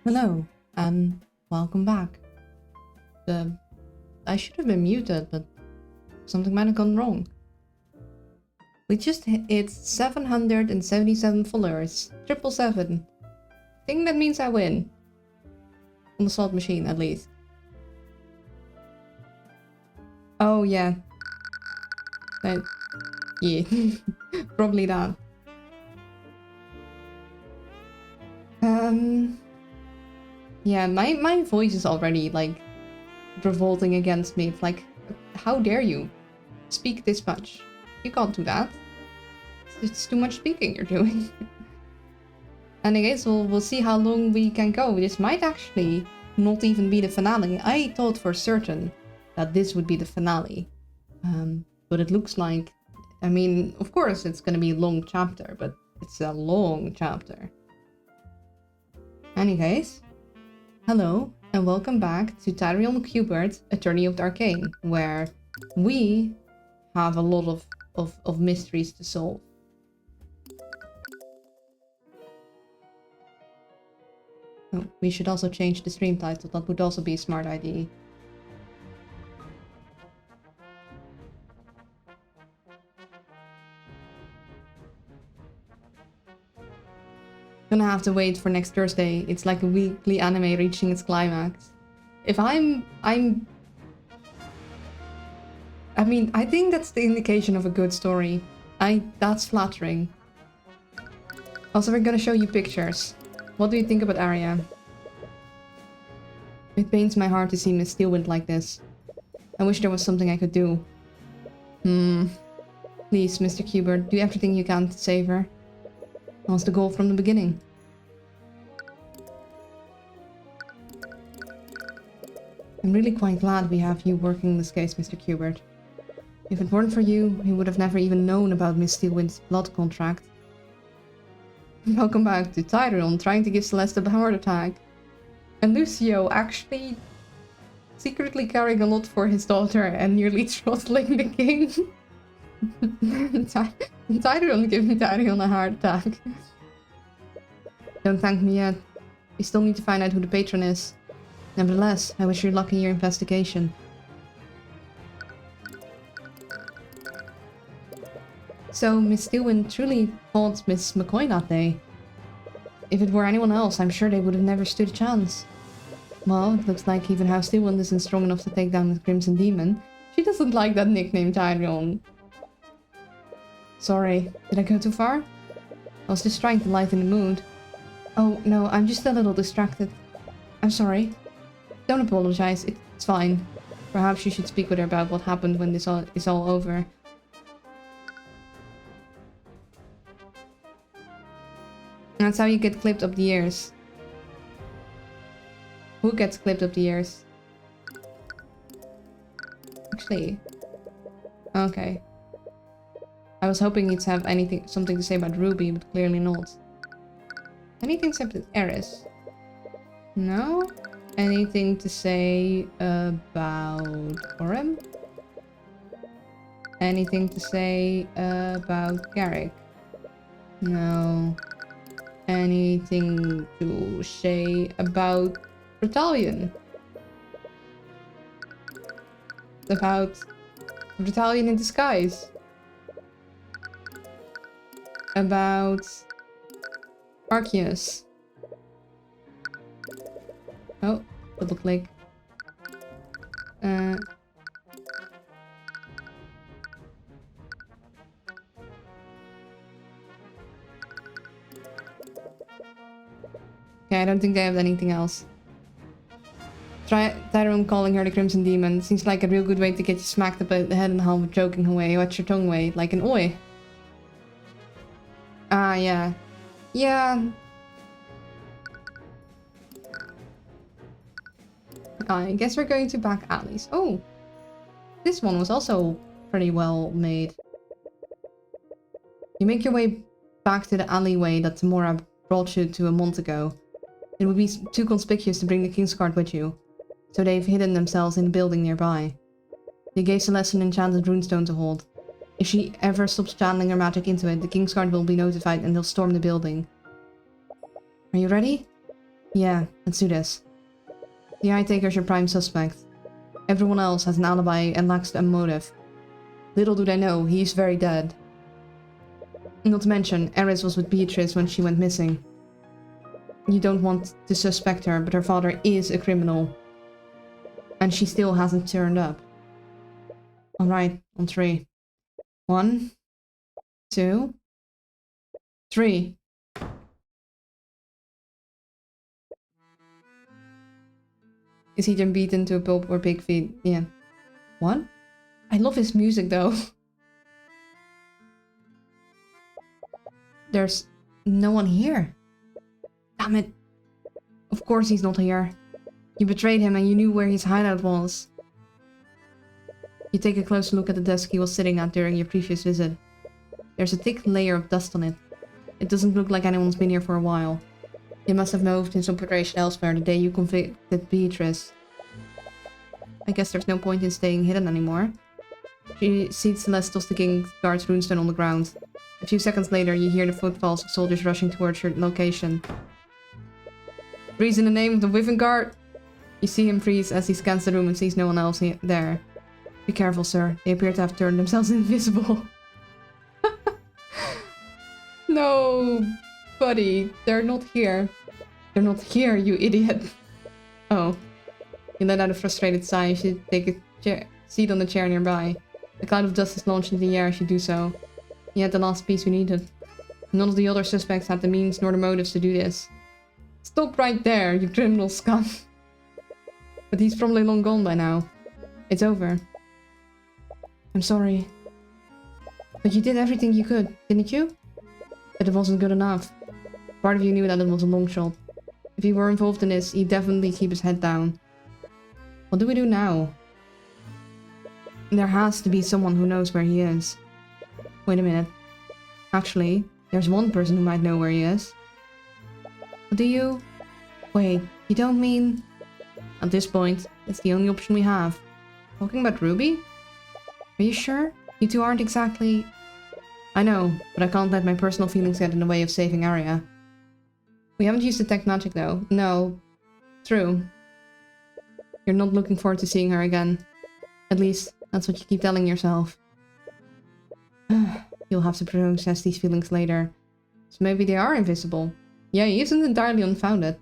Hello, and welcome back. I should have been muted, but something might have gone wrong. We just hit 777 followers. 777. I think that means I win. On the slot machine, at least. Oh, yeah. Yeah. Probably that. Yeah, my voice is already, like, revolting against me. It's like, how dare you speak this much? You can't do that. It's too much speaking you're doing. And I guess we'll see how long we can go. This might actually not even be the finale. I thought for certain that this would be the finale. But it looks like, I mean, of course it's gonna be a long chapter, but it's a long chapter. Anyways, hello and welcome back to Tyrion Qbert, Attorney of the Arcane, where we have a lot of mysteries to solve. Oh, we should also change the stream title, that would also be a smart idea. Gonna have to wait for next Thursday. It's like a weekly anime reaching its climax. If I mean, I think that's the indication of a good story. That's flattering. Also, we're gonna show you pictures. What do you think about Arya? It pains my heart to see Miss Steelwind like this. I wish there was something I could do. Please, Mr. Qbert, do everything you can to save her. That was the goal from the beginning. I'm really quite glad we have you working this case, Mr. Qbert. If it weren't for you, we would have never even known about Miss Steelwind's blood contract. Welcome back to Tyrion, trying to give Celeste a heart attack. And Lucio actually secretly caring a lot for his daughter and nearly throttling the king. Tyrion giving Tyrion a heart attack. Don't thank me yet. We still need to find out who the patron is. Nevertheless, I wish you luck in your investigation. So, Miss Steelwind truly fought Miss McCoy that day. If it were anyone else, I'm sure they would have never stood a chance. Well, it looks like even House Steelwind isn't strong enough to take down the Crimson Demon. She doesn't like that nickname, Tyrion. Sorry, did I go too far? I was just trying to lighten the mood. Oh, no, I'm just a little distracted. I'm sorry. Don't apologize, it's fine. Perhaps you should speak with her about what happened when this is all over. That's how you get clipped up the ears. Who gets clipped up the ears? Actually... Okay. I was hoping you'd have something to say about Ruby, but clearly not. Anything except Eris? No? Anything to say about Orem? Anything to say about Garrick? No. Anything to say about Battalion? About Battalion in disguise? About Arceus? Oh, double click. Okay, I don't think they have anything else. Try Tyrone calling her the Crimson Demon. Seems like a real good way to get you smacked about the head and half joking away. Watch your tongue way, like an oi. Ah, yeah. Yeah. I guess we're going to back alleys. Oh! This one was also pretty well made. You make your way back to the alleyway that Tamora brought you to a month ago. It would be too conspicuous to bring the King's Guard with you, so they've hidden themselves in a building nearby. They gave Celeste an enchanted runestone to hold. If she ever stops channeling her magic into it, the King's Guard will be notified and they'll storm the building. Are you ready? Yeah, let's do this. The eye taker's your prime suspect. Everyone else has an alibi and lacks a motive. Little do they know, he's very dead. Not to mention, Eris was with Beatrice when she went missing. You don't want to suspect her, but her father is a criminal. And she still hasn't turned up. Alright, on 3. 1, 2, 3. Is he then beaten to a pulp or pig feet? Yeah. What? I love his music though. There's no one here. Damn it. Of course he's not here. You betrayed him and you knew where his hideout was. You take a closer look at the desk he was sitting at during your previous visit. There's a thick layer of dust on it. It doesn't look like anyone's been here for a while. He must have moved his operation elsewhere the day you convicted Beatrice. I guess there's no point in staying hidden anymore. She sees Celeste sticking guard's runestone on the ground. A few seconds later, you hear the footfalls of soldiers rushing towards your location. Freeze in the name of the Wyvern Guard! You see him freeze as he scans the room and sees no one else there. Be careful, sir. They appear to have turned themselves invisible. No, buddy. They're not here. They're not here, you idiot. Oh. You let out a frustrated sigh as you take a seat on the chair nearby. A cloud of dust is launched into the air as you do so. You had the last piece we needed. None of the other suspects had the means nor the motives to do this. Stop right there, you criminal scum. But he's probably long gone by now. It's over. I'm sorry. But you did everything you could, didn't you? But it wasn't good enough. Part of you knew that it was a long shot. If he were involved in this, he'd definitely keep his head down. What do we do now? There has to be someone who knows where he is. Wait a minute. Actually, there's one person who might know where he is. Do you? Wait, you don't mean... At this point, it's the only option we have. Talking about Ruby? Are you sure? You two aren't exactly... I know, but I can't let my personal feelings get in the way of saving Arya. We haven't used detect magic though. No. True. You're not looking forward to seeing her again. At least, that's what you keep telling yourself. You'll have to process these feelings later. So maybe they are invisible. Yeah, he isn't entirely unfounded.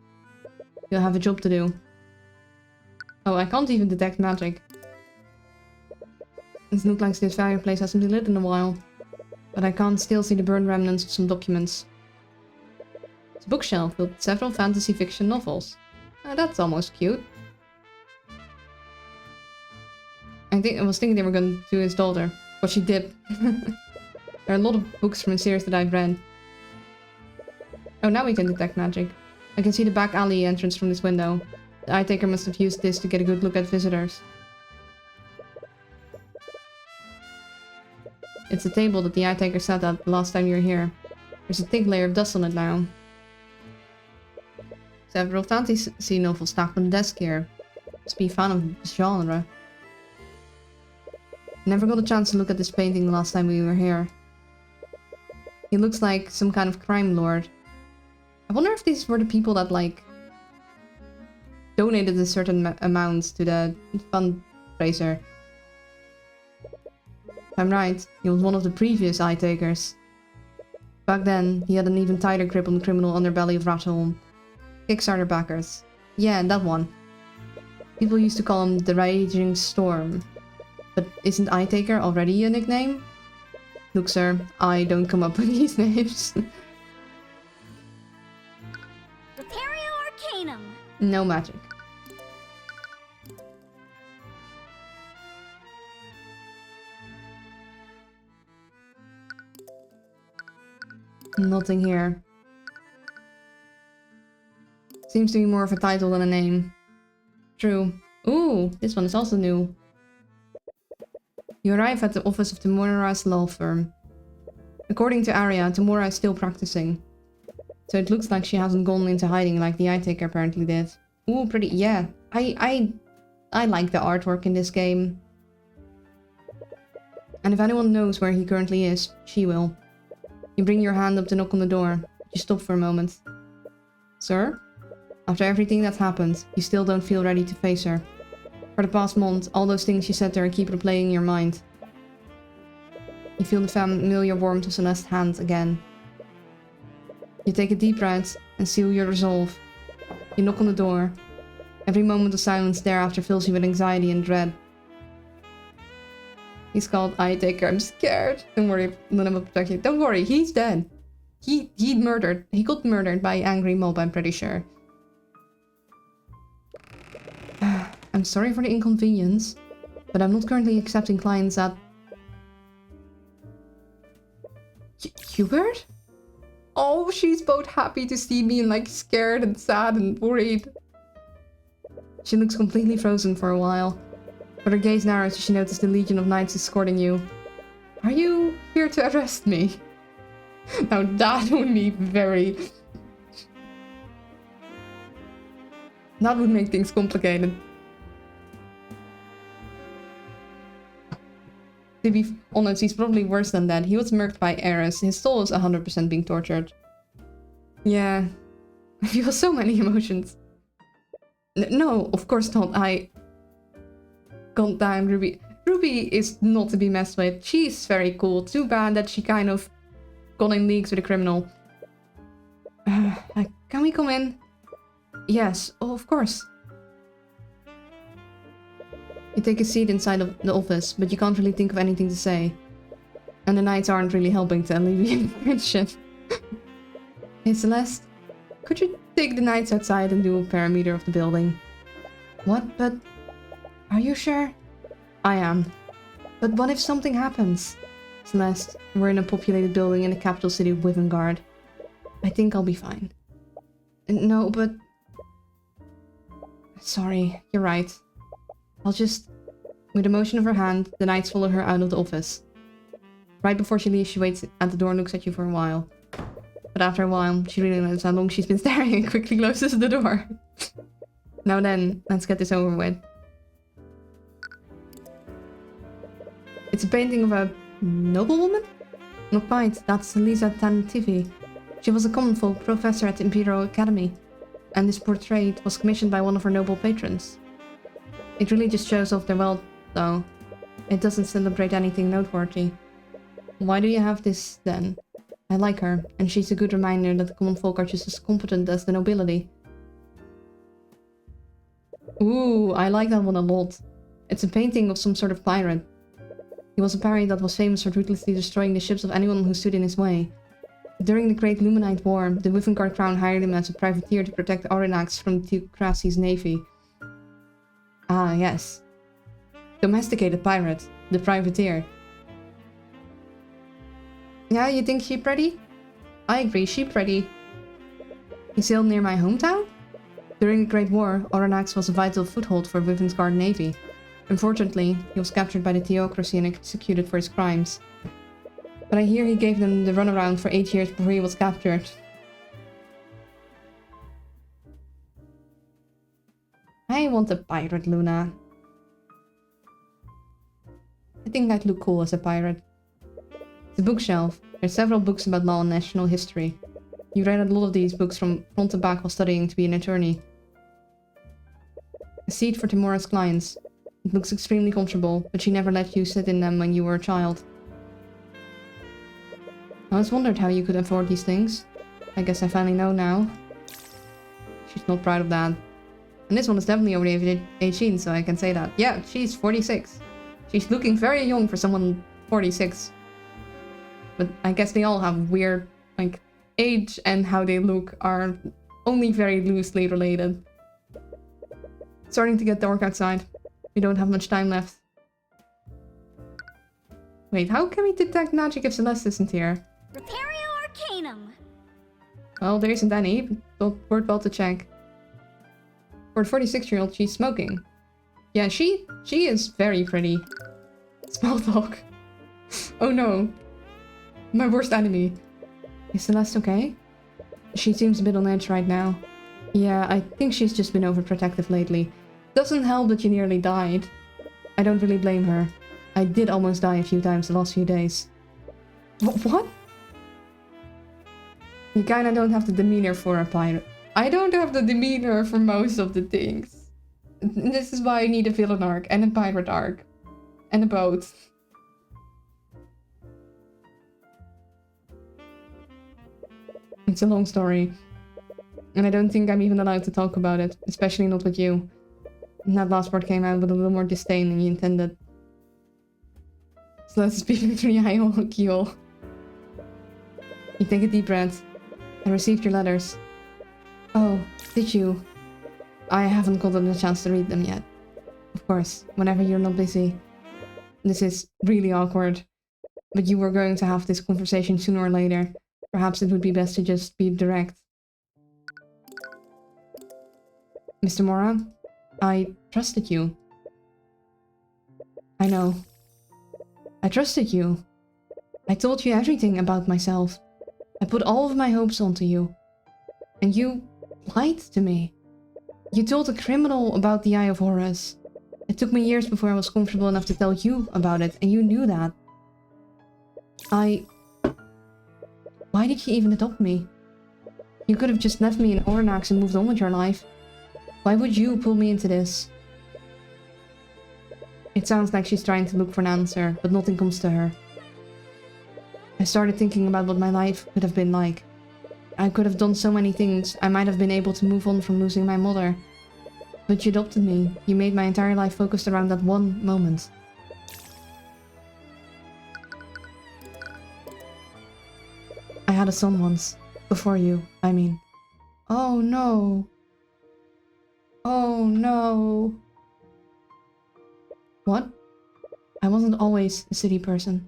You'll have a job to do. Oh, I can't even detect magic. It looks like this fireplace hasn't been lit in a while. But I can still see the burned remnants of some documents. It's a bookshelf with several fantasy fiction novels. That's almost cute. I was thinking they were going to do his daughter, but she did. There are a lot of books from a series that I've read. Oh, now we can detect magic. I can see the back alley entrance from this window. The eye taker must have used this to get a good look at visitors. It's the table that the eye taker sat at the last time you were here. There's a thick layer of dust on it now. Several fantasy novels stacked on the desk here. Must be a fan of this genre. Never got a chance to look at this painting the last time we were here. He looks like some kind of crime lord. I wonder if these were the people that, like, donated a certain amount to the fundraiser. If I'm right, he was one of the previous eye takers. Back then, he had an even tighter grip on the criminal underbelly of Ratholm. Kickstarter backers. Yeah, that one. People used to call him the Raging Storm. But isn't Eye Taker already a nickname? Look, sir, I don't come up with these names. Prepario Arcanum. No magic. Nothing here. Seems to be more of a title than a name. True. Ooh, this one is also new. You arrive at the office of Tamura's law firm. According to Arya, Tamura is still practicing. So it looks like she hasn't gone into hiding like the Eye Taker apparently did. Ooh, pretty, yeah. I like the artwork in this game. And if anyone knows where he currently is, she will. You bring your hand up to knock on the door. You stop for a moment. Sir? After everything that's happened, you still don't feel ready to face her. For the past month, all those things you said to her keep replaying in your mind. You feel the familiar warmth of Celeste's hand again. You take a deep breath and seal your resolve. You knock on the door. Every moment of silence thereafter fills you with anxiety and dread. He's called I take her, I'm scared. Don't worry, Luna will protect you. Don't worry, he's dead. He got murdered by an angry mob, I'm pretty sure. I'm sorry for the inconvenience, but I'm not currently accepting clients at... Hubert? Oh, she's both happy to see me and like scared and sad and worried. She looks completely frozen for a while, but her gaze narrows as she notices the legion of knights escorting you. Are you here to arrest me? Now that would be very... That would make things complicated. To be honest, he's probably worse than that. He was murked by Eris. His soul is 100% being tortured. Yeah. I feel so many emotions. No, of course not. God damn, Ruby. Ruby is not to be messed with. She's very cool. Too bad that she kind of got in leagues with a criminal. Can we come in? Yes, oh, of course. You take a seat inside of the office, but you can't really think of anything to say. And the knights aren't really helping to alleviate the tension. Hey Celeste, could you take the knights outside and do a perimeter of the building? What? But... Are you sure? I am. But what if something happens? Celeste, we're in a populated building in the capital city of Wivengard. I think I'll be fine. No, but... Sorry, you're right. I'll just... With a motion of her hand, the knights follow her out of the office. Right before she leaves, she waits at the door and looks at you for a while. But after a while, she realizes how long she's been staring and quickly closes the door. Now then, let's get this over with. It's a painting of a noblewoman? Not quite, that's Lisa Tantivi. She was a common folk professor at the Imperial Academy, and this portrait was commissioned by one of her noble patrons. It really just shows off their wealth, though. It doesn't celebrate anything noteworthy. Why do you have this, then? I like her, and she's a good reminder that the common folk are just as competent as the nobility. Ooh, I like that one a lot. It's a painting of some sort of pirate. He was a pirate that was famous for ruthlessly destroying the ships of anyone who stood in his way. During the Great Luminite War, the Wivengard Crown hired him as a privateer to protect Oranax from Theocracy's navy. Ah, yes. Domesticated pirate. The privateer. Yeah, you think she's pretty? I agree, she's pretty. He sailed near my hometown? During the Great War, Oranax was a vital foothold for Wivengard navy. Unfortunately, he was captured by the Theocracy and executed for his crimes. But I hear he gave them the runaround for 8 years before he was captured. I want a pirate, Luna. I think I'd look cool as a pirate. It's a bookshelf. There's several books about law and national history. You read a lot of these books from front to back while studying to be an attorney. A seat for Timora's clients. It looks extremely comfortable, but she never let you sit in them when you were a child. I always wondered how you could afford these things. I guess I finally know now. She's not proud of that. And this one is definitely over the age of 18, so I can say that. Yeah, she's 46. She's looking very young for someone 46. But I guess they all have weird, like, age and how they look are only very loosely related. It's starting to get dark outside. We don't have much time left. Wait, how can we detect magic if Celeste isn't here? Repario Arcanum. Well, there isn't any, but worthwhile to check. For a 46-year-old, she's smoking. Yeah, she is very pretty. Small talk. Oh no. My worst enemy. Is Celeste okay? She seems a bit on edge right now. Yeah, I think she's just been overprotective lately. Doesn't help that you nearly died. I don't really blame her. I did almost die a few times the last few days. What? You kinda don't have the demeanor for a pirate. I don't have the demeanor for most of the things. This is why I need a villain arc and a pirate arc. And a boat. It's a long story. And I don't think I'm even allowed to talk about it. Especially not with you. And that last part came out with a little more disdain than you intended. So let's speak with Riayo Kiel. You take a deep breath. I received your letters. Oh, did you? I haven't gotten a chance to read them yet. Of course, whenever you're not busy. This is really awkward. But you were going to have this conversation sooner or later. Perhaps it would be best to just be direct. Mr. Mora, I trusted you. I know. I trusted you. I told you everything about myself. I put all of my hopes onto you. And you lied to me. You told a criminal about the Eye of Horus. It took me years before I was comfortable enough to tell you about it, and you knew that. Why did you even adopt me? You could have just left me in Ornax and moved on with your life. Why would you pull me into this? It sounds like she's trying to look for an answer, but nothing comes to her. I started thinking about what my life could have been like. I could have done so many things. I might have been able to move on from losing my mother. But you adopted me. You made my entire life focused around that one moment. I had a son once. Before you, I mean. Oh no. Oh no. What? I wasn't always a city person.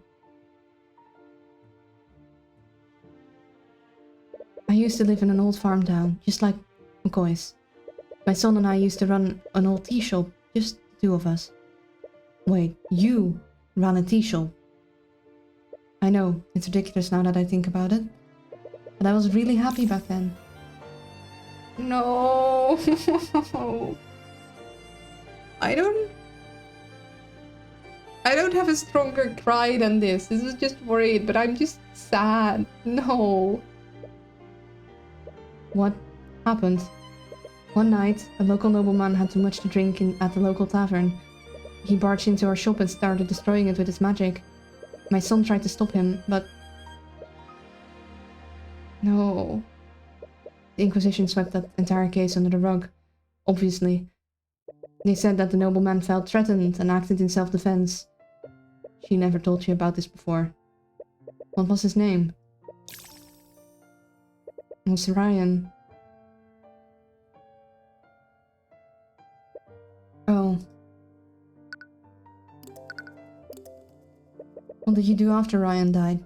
I used to live in an old farm town, just like McCoy's. My son and I used to run an old tea shop, just the two of us. Wait, you ran a tea shop? I know, it's ridiculous now that I think about it. But I was really happy back then. No. I don't have a stronger cry than this. This is just worried, but I'm just sad. No. What happened? One night, a local nobleman had too much to drink at the local tavern. He barged into our shop and started destroying it with his magic. My son tried to stop him, but... No. The Inquisition swept that entire case under the rug. Obviously. They said that the nobleman felt threatened and acted in self-defense. She never told you about this before. What was his name? It was Ryan. Oh. What did you do after Ryan died?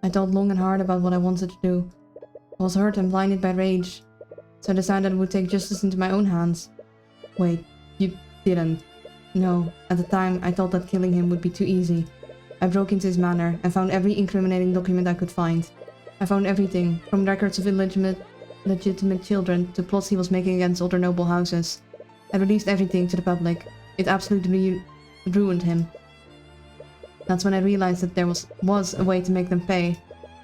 I thought long and hard about what I wanted to do. I was hurt and blinded by rage, so I decided I would take justice into my own hands. Wait, you didn't. No, at the time I thought that killing him would be too easy. I broke into his manor and found every incriminating document I could find. I found everything, from records of legitimate children to plots he was making against other noble houses. I released everything to the public. It absolutely ruined him. That's when I realized that there was a way to make them pay.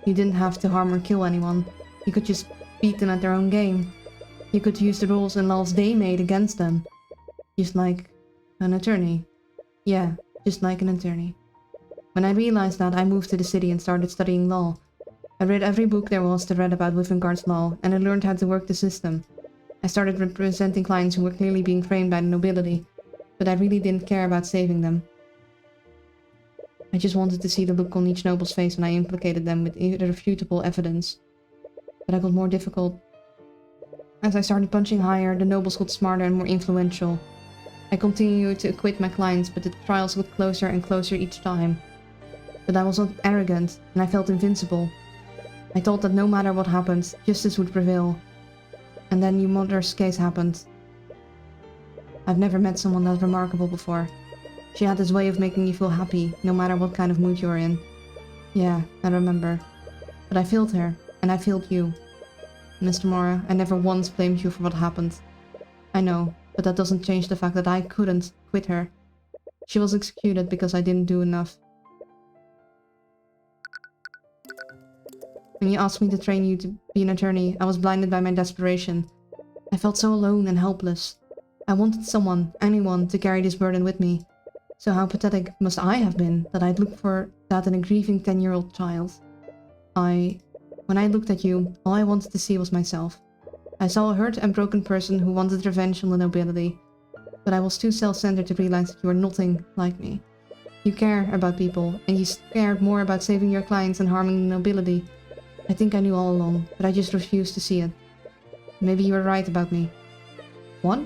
You didn't have to harm or kill anyone. You could just beat them at their own game. You could use the rules and laws they made against them. Just like an attorney. Yeah, just like an attorney. When I realized that, I moved to the city and started studying law. I read every book there was to read about Withengart's law, and I learned how to work the system. I started representing clients who were clearly being framed by the nobility, but I really didn't care about saving them. I just wanted to see the look on each noble's face when I implicated them with irrefutable evidence. But I got more difficult. As I started punching higher, the nobles got smarter and more influential. I continued to acquit my clients, but the trials got closer and closer each time. But I was not arrogant, and I felt invincible. I thought that no matter what happened, justice would prevail. And then your mother's case happened. I've never met someone that remarkable before. She had this way of making you feel happy, no matter what kind of mood you're in. Yeah, I remember. But I failed her, and I failed you. Mr. Mora, I never once blamed you for what happened. I know, but that doesn't change the fact that I couldn't quit her. She was executed because I didn't do enough. When you asked me to train you to be an attorney, I was blinded by my desperation. I felt so alone and helpless. I wanted someone, anyone, to carry this burden with me. So how pathetic must I have been that I'd look for that in a grieving 10-year-old child. When I looked at you, all I wanted to see was myself. I saw a hurt and broken person who wanted revenge on the nobility. But I was too self-centered to realize that you were nothing like me. You care about people, and you cared more about saving your clients than harming the nobility. I think I knew all along, but I just refused to see it. Maybe you were right about me. What?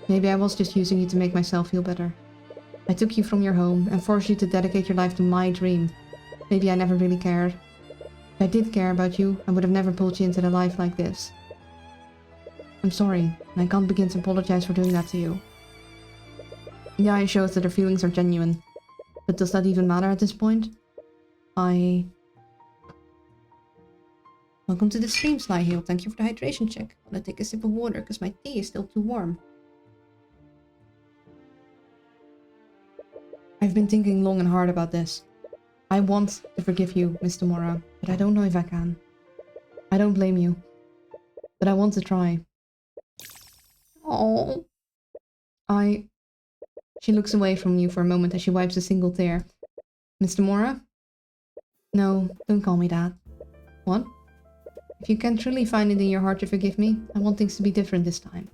Maybe I was just using you to make myself feel better. I took you from your home and forced you to dedicate your life to my dream. Maybe I never really cared. If I did care about you, I would have never pulled you into a life like this. I'm sorry, and I can't begin to apologize for doing that to you. The eye shows that her feelings are genuine. But does that even matter at this point? Welcome to the stream, Slyhill. Thank you for the hydration check. I'm gonna take a sip of water because my tea is still too warm. I've been thinking long and hard about this. I want to forgive you, Mr. Mora, but I don't know if I can. I don't blame you, but I want to try. Oh. She looks away from you for a moment as she wipes a single tear. Mr. Mora? No, don't call me that. What? If you can truly find it in your heart to forgive me, I want things to be different this time.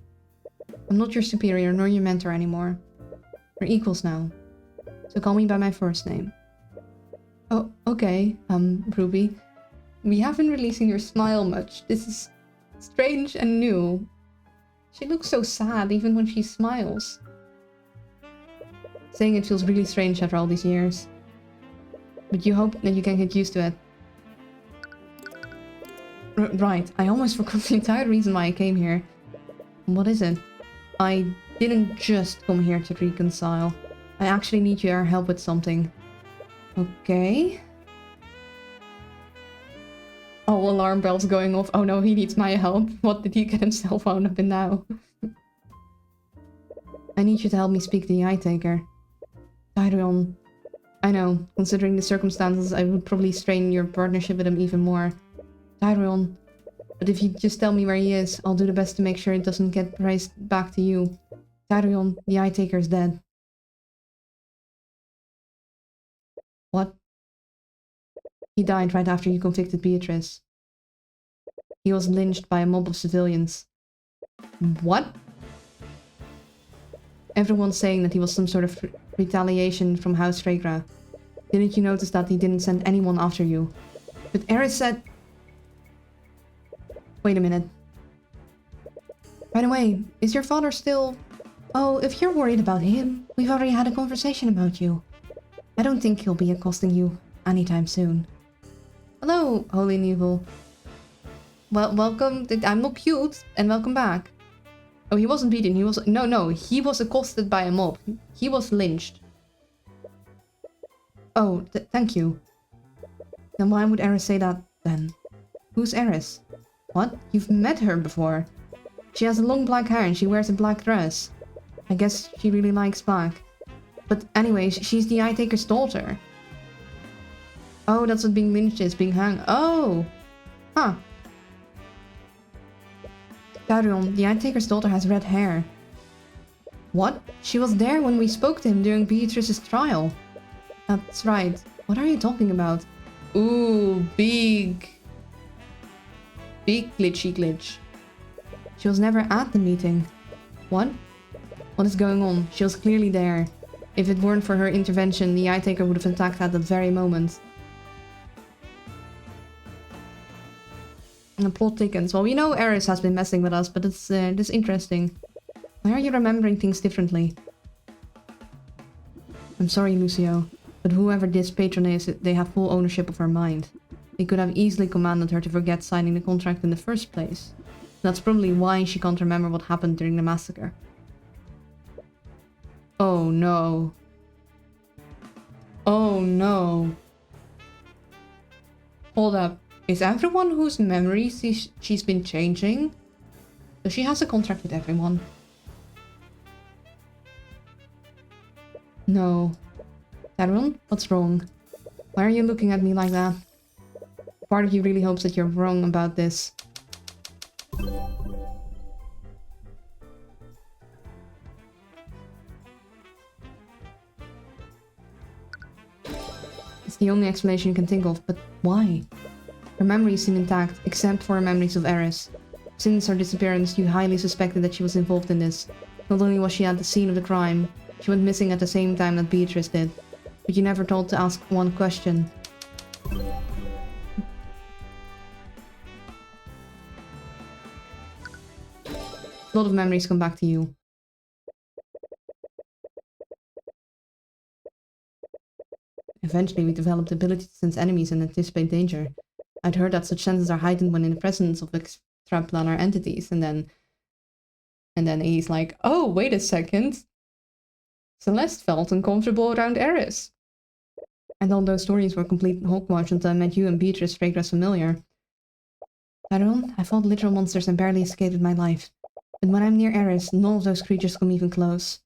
I'm not your superior nor your mentor anymore. We're equals now. So call me by my first name. Oh, okay, Ruby. We haven't been releasing your smile much. This is strange and new. She looks so sad even when she smiles. Saying it feels really strange after all these years. But you hope that you can get used to it. Right, I almost forgot the entire reason why I came here. What is it? I didn't just come here to reconcile. I actually need your help with something. Okay. Oh, alarm bells going off. Oh no, he needs my help. What did he get himself wound up in now? I need you to help me speak to the Eye Taker. Tyrion. I know, considering the circumstances, I would probably strain your partnership with him even more. Tyrion. But if you just tell me where he is, I'll do the best to make sure it doesn't get raised back to you. Tyrion, the Eye Taker is dead. What? He died right after you convicted Beatrice. He was lynched by a mob of civilians. What? Everyone's saying that he was some sort of retaliation from House Fregra. Didn't you notice that he didn't send anyone after you? But Eris said... Wait a minute. By the way, is your father still... Oh, if you're worried about him, we've already had a conversation about you. I don't think he'll be accosting you anytime soon. Hello, Holy and Evil. Well, welcome. I'm not cute, and welcome back. Oh, he wasn't beaten. He was... No, he was accosted by a mob. He was lynched. Oh, thank you. Then why would Eris say that, then? Who's Eris? What? You've met her before. She has long black hair and she wears a black dress. I guess she really likes black. But anyways, she's the Eye Taker's daughter. Oh, that's what being lynched is, being hung. Oh! Huh. Tyrion, the Eye Taker's daughter has red hair. What? She was there when we spoke to him during Beatrice's trial. That's right. What are you talking about? Ooh, big glitchy glitch. She was never at the meeting. What? What is going on? She was clearly there. If it weren't for her intervention, the Eye Taker would have attacked at that very moment. And the plot thickens. Well, we know Eris has been messing with us, but it's interesting. Why are you remembering things differently? I'm sorry, Lucio, but whoever this patron is, they have full ownership of her mind. They could have easily commanded her to forget signing the contract in the first place. That's probably why she can't remember what happened during the massacre. Oh no. Oh no. Hold up. Is everyone whose memories she's been changing? So she has a contract with everyone. No. Tyrion, what's wrong? Why are you looking at me like that? part of you really hopes that you're wrong about this. It's the only explanation you can think of, but why? Her memories seem intact, except for her memories of Eris. Since her disappearance, you highly suspected that she was involved in this. Not only was she at the scene of the crime, she went missing at the same time that Beatrice did. But you never thought to ask one question. A lot of memories come back to you. Eventually, we developed the ability to sense enemies and anticipate danger. I'd heard that such senses are heightened when in the presence of extraplanar entities, and then he's like, oh, wait a second. Celeste felt uncomfortable around Eris. And all those stories were complete hogwash until I met you and Beatrice Fragrance familiar. Tyrone, I fought literal monsters and barely escaped with my life. But when I'm near Eris, none of those creatures come even close.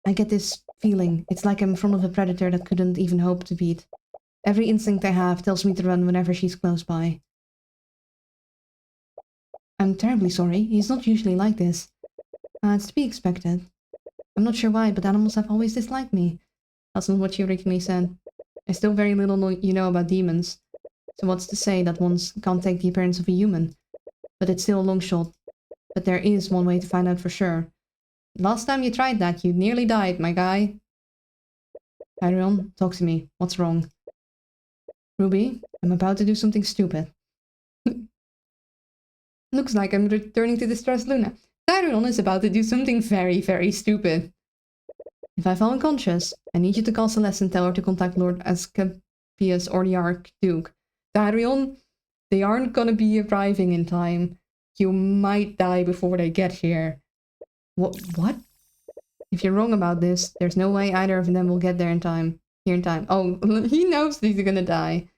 I get this feeling. It's like I'm in front of a predator that couldn't even hope to beat. Every instinct I have tells me to run whenever she's close by. I'm terribly sorry. He's not usually like this. It's to be expected. I'm not sure why, but animals have always disliked me. That's not what you originally said. I still very little know you know about demons. So what's to say that one can't take the appearance of a human? But it's still a long shot. But there is one way to find out for sure. Last time you tried that, you nearly died, my guy. Tyrone, talk to me. What's wrong? Ruby, I'm about to do something stupid. Looks like I'm returning to distress Luna. Tyrone is about to do something very, very stupid. If I fall unconscious, I need you to call Celeste and tell her to contact Lord Asclepius or the Archduke. Tyrone, they aren't gonna be arriving in time. You might die before they get here. What? If you're wrong about this, there's no way either of them will get there in time. Here in time. Oh, he knows he's gonna die.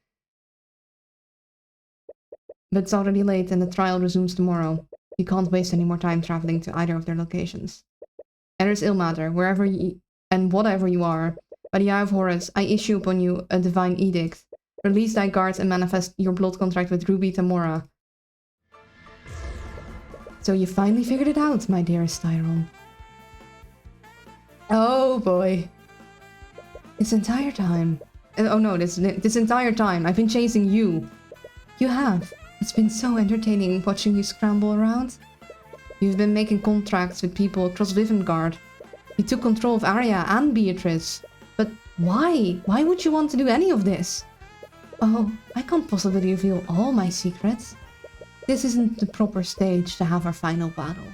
But it's already late and the trial resumes tomorrow. You can't waste any more time traveling to either of their locations. Eris Ilmater, wherever you and whatever you are, by the Eye of Horus, I issue upon you a divine edict. Release thy guards and manifest your blood contract with Ruby Tamora. So you finally figured it out, my dearest Tyrone. Oh boy. This entire time... oh no, this entire time I've been chasing you. You have. It's been so entertaining watching you scramble around. You've been making contracts with people across Vivengard. You took control of Arya and Beatrice. But why? Why would you want to do any of this? Oh, I can't possibly reveal all my secrets. This isn't the proper stage to have our final battle.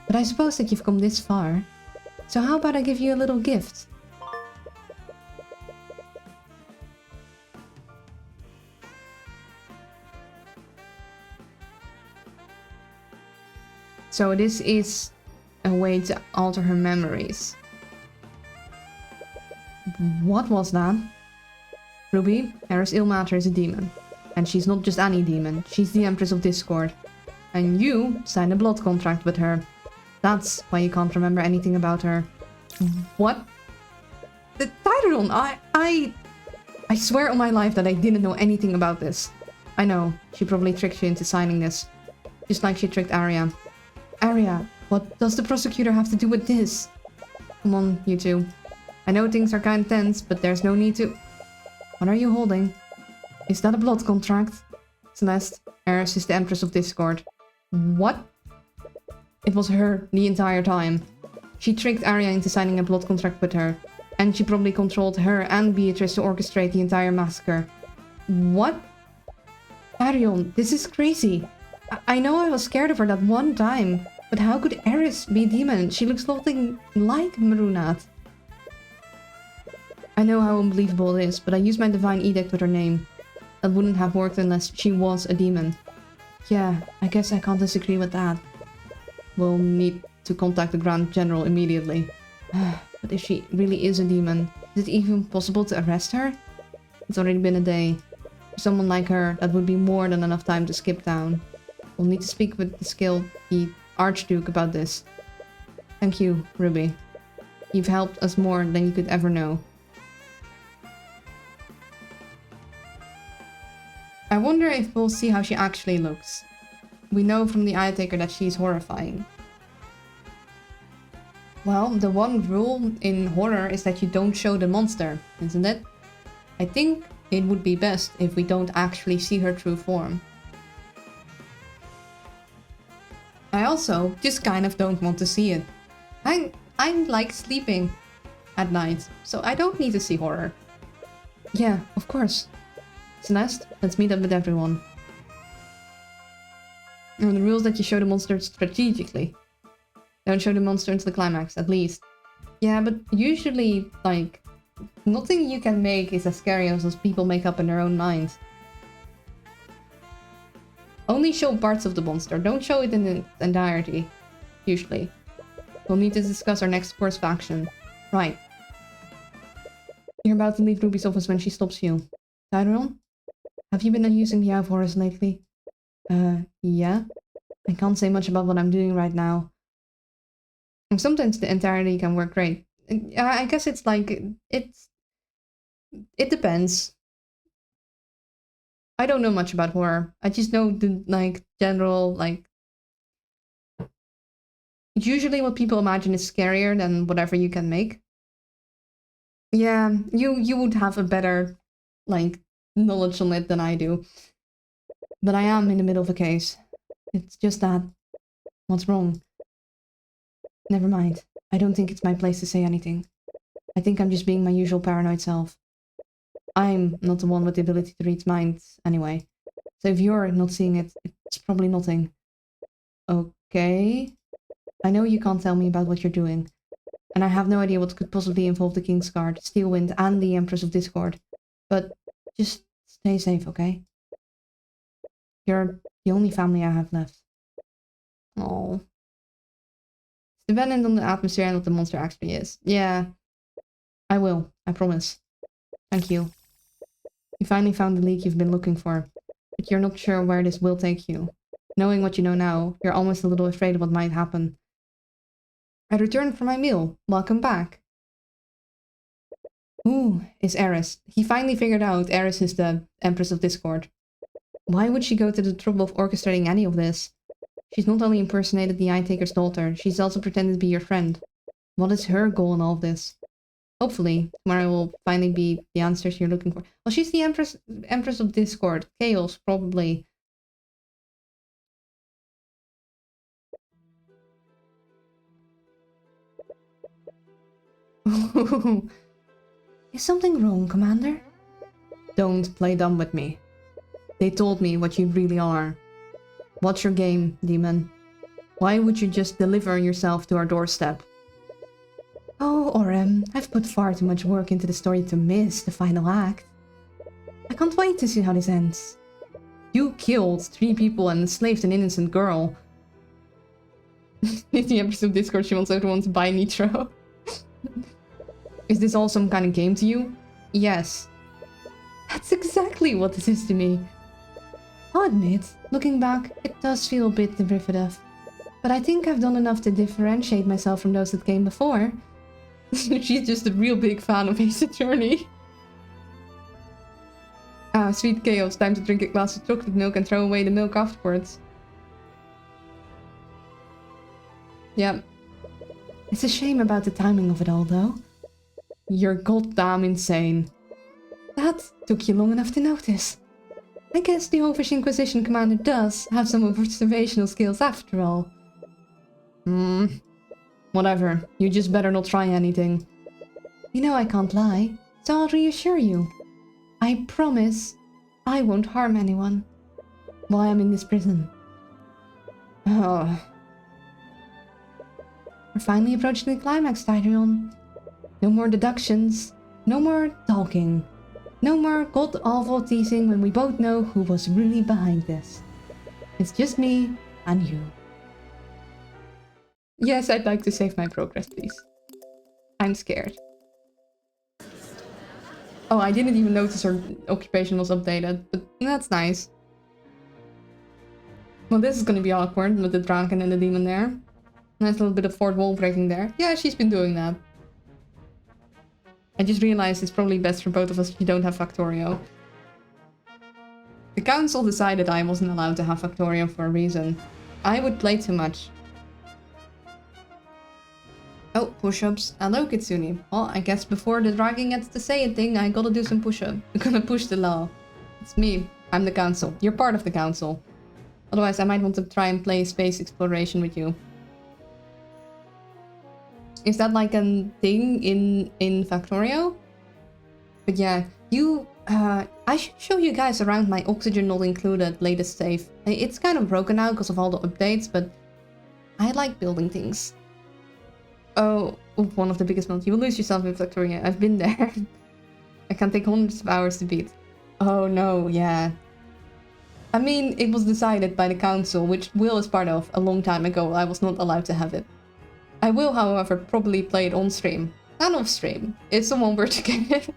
But I suppose that you've come this far. So how about I give you a little gift? So this is a way to alter her memories. What was that? Ruby, Eris Ilmater is a demon. And she's not just any demon, she's the Empress of Discord. And you signed a blood contract with her. That's why you can't remember anything about her. What? The Tyrone, I swear on my life that I didn't know anything about this. I know, she probably tricked you into signing this. Just like she tricked Arya. Arya, what does the prosecutor have to do with this? Come on, you two. I know things are kinda tense, but there's no need to... What are you holding? Is that a blood contract? Celeste, Eris is the Empress of Discord. What? It was her the entire time. She tricked Arya into signing a blood contract with her. And she probably controlled her and Beatrice to orchestrate the entire massacre. What? Arion, this is crazy. I know I was scared of her that one time, but how could Eris be a demon? She looks nothing like Marunat. I know how unbelievable it is, but I used my divine edict with her name. That wouldn't have worked unless she was a demon. Yeah, I guess I can't disagree with that. We'll need to contact the Grand General immediately. But if she really is a demon, is it even possible to arrest her? It's already been a day. For someone like her, that would be more than enough time to skip town. We'll need to speak with the Archduke about this. Thank you, Ruby. You've helped us more than you could ever know. wonder if we'll see how she actually looks. We know from the eye taker that she's horrifying. Well, the one rule in horror is that you don't show the monster, isn't it? I think it would be best if we don't actually see her true form. I also just kind of don't want to see it. I like sleeping at night, so I don't need to see horror. Yeah, of course. Celeste, let's meet up with everyone. And the rule is that you show the monster strategically. Don't show the monster into the climax, at least. Yeah, but usually, like, nothing you can make is as scary as those people make up in their own minds. Only show parts of the monster, don't show it in its entirety. Usually. We'll need to discuss our next course of action. Right. You're about to leave Ruby's office when she stops you. Tyrone? Have you been using the Eye of Horus lately? Yeah. I can't say much about what I'm doing right now. And sometimes the entirety can work great. I guess it's like, it depends. I don't know much about horror. I just know the, like, general, like... Usually what people imagine is scarier than whatever you can make. Yeah, you would have a better, like, knowledge on it than I do. But I am in the middle of a case. It's just that... What's wrong? Never mind. I don't think it's my place to say anything. I think I'm just being my usual paranoid self. I'm not the one with the ability to read minds, anyway. So if you're not seeing it, it's probably nothing. Okay. I know you can't tell me about what you're doing. And I have no idea what could possibly involve the King's Guard, Steelwind, and the Empress of Discord. But just stay safe, okay? You're the only family I have left. Oh. It's dependent on the atmosphere and what the monster actually is. Yeah. I will. I promise. Thank you. You finally found the leak you've been looking for. But you're not sure where this will take you. Knowing what you know now, you're almost a little afraid of what might happen. I returned from my meal. Welcome back. Who is Eris? He finally figured out Eris is the Empress of Discord. Why would she go to the trouble of orchestrating any of this? She's not only impersonated the Eye Taker's daughter, she's also pretended to be your friend. What is her goal in all of this? Hopefully, tomorrow will finally be the answers you're looking for. Well, she's the Empress of Discord. Chaos, probably. Is something wrong, Commander? Don't play dumb with me. They told me what you really are. What's your game, demon? Why would you just deliver yourself to our doorstep? Oh, Orem, I've put far too much work into the story to miss the final act. I can't wait to see how this ends. You killed 3 people and enslaved an innocent girl. In the episode of Discord, she wants everyone to buy Nitro. Is this all some kind of game to you? Yes. That's exactly what this is to me. I'll admit, looking back, it does feel a bit derivative. But I think I've done enough to differentiate myself from those that came before. She's just a real big fan of Ace Attorney. Ah, sweet chaos. Time to drink a glass of chocolate milk and throw away the milk afterwards. Yep. It's a shame about the timing of it all, though. You're goddamn insane. That took you long enough to notice. I guess the Oafish Inquisition commander does have some observational skills after all. Whatever. You just better not try anything. You know I can't lie, so I'll reassure you. I promise I won't harm anyone while I'm in this prison. Oh. We're finally approaching the climax, Tyrion. No more deductions. No more talking. No more god-awful teasing when we both know who was really behind this. It's just me and you. Yes, I'd like to save my progress, please. I'm scared. Oh, I didn't even notice her occupation was updated, but that's nice. Well, this is gonna be awkward with the dragon and the demon there. Nice little bit of fourth wall breaking there. Yeah, she's been doing that. I just realized it's probably best for both of us if you don't have Factorio. The council decided I wasn't allowed to have Factorio for a reason. I would play too much. Oh, push-ups. Hello, Kitsune. Well, I guess before the dragon gets to say a thing, I gotta do some push-up. I'm gonna push the law. It's me. I'm the council. You're part of the council. Otherwise, I might want to try and play space exploration with you. Is that like a thing in Factorio? But yeah, I should show you guys around my oxygen not included latest save. It's kind of broken now because of all the updates, but I like building things. Oh, one of the biggest ones. You will lose yourself in Factorio. I've been there. I can take hundreds of hours to beat. Oh no, yeah. I mean, it was decided by the council, which Will is part of, a long time ago. I was not allowed to have it. I will, however, probably play it on stream. And off stream, if someone were to get it.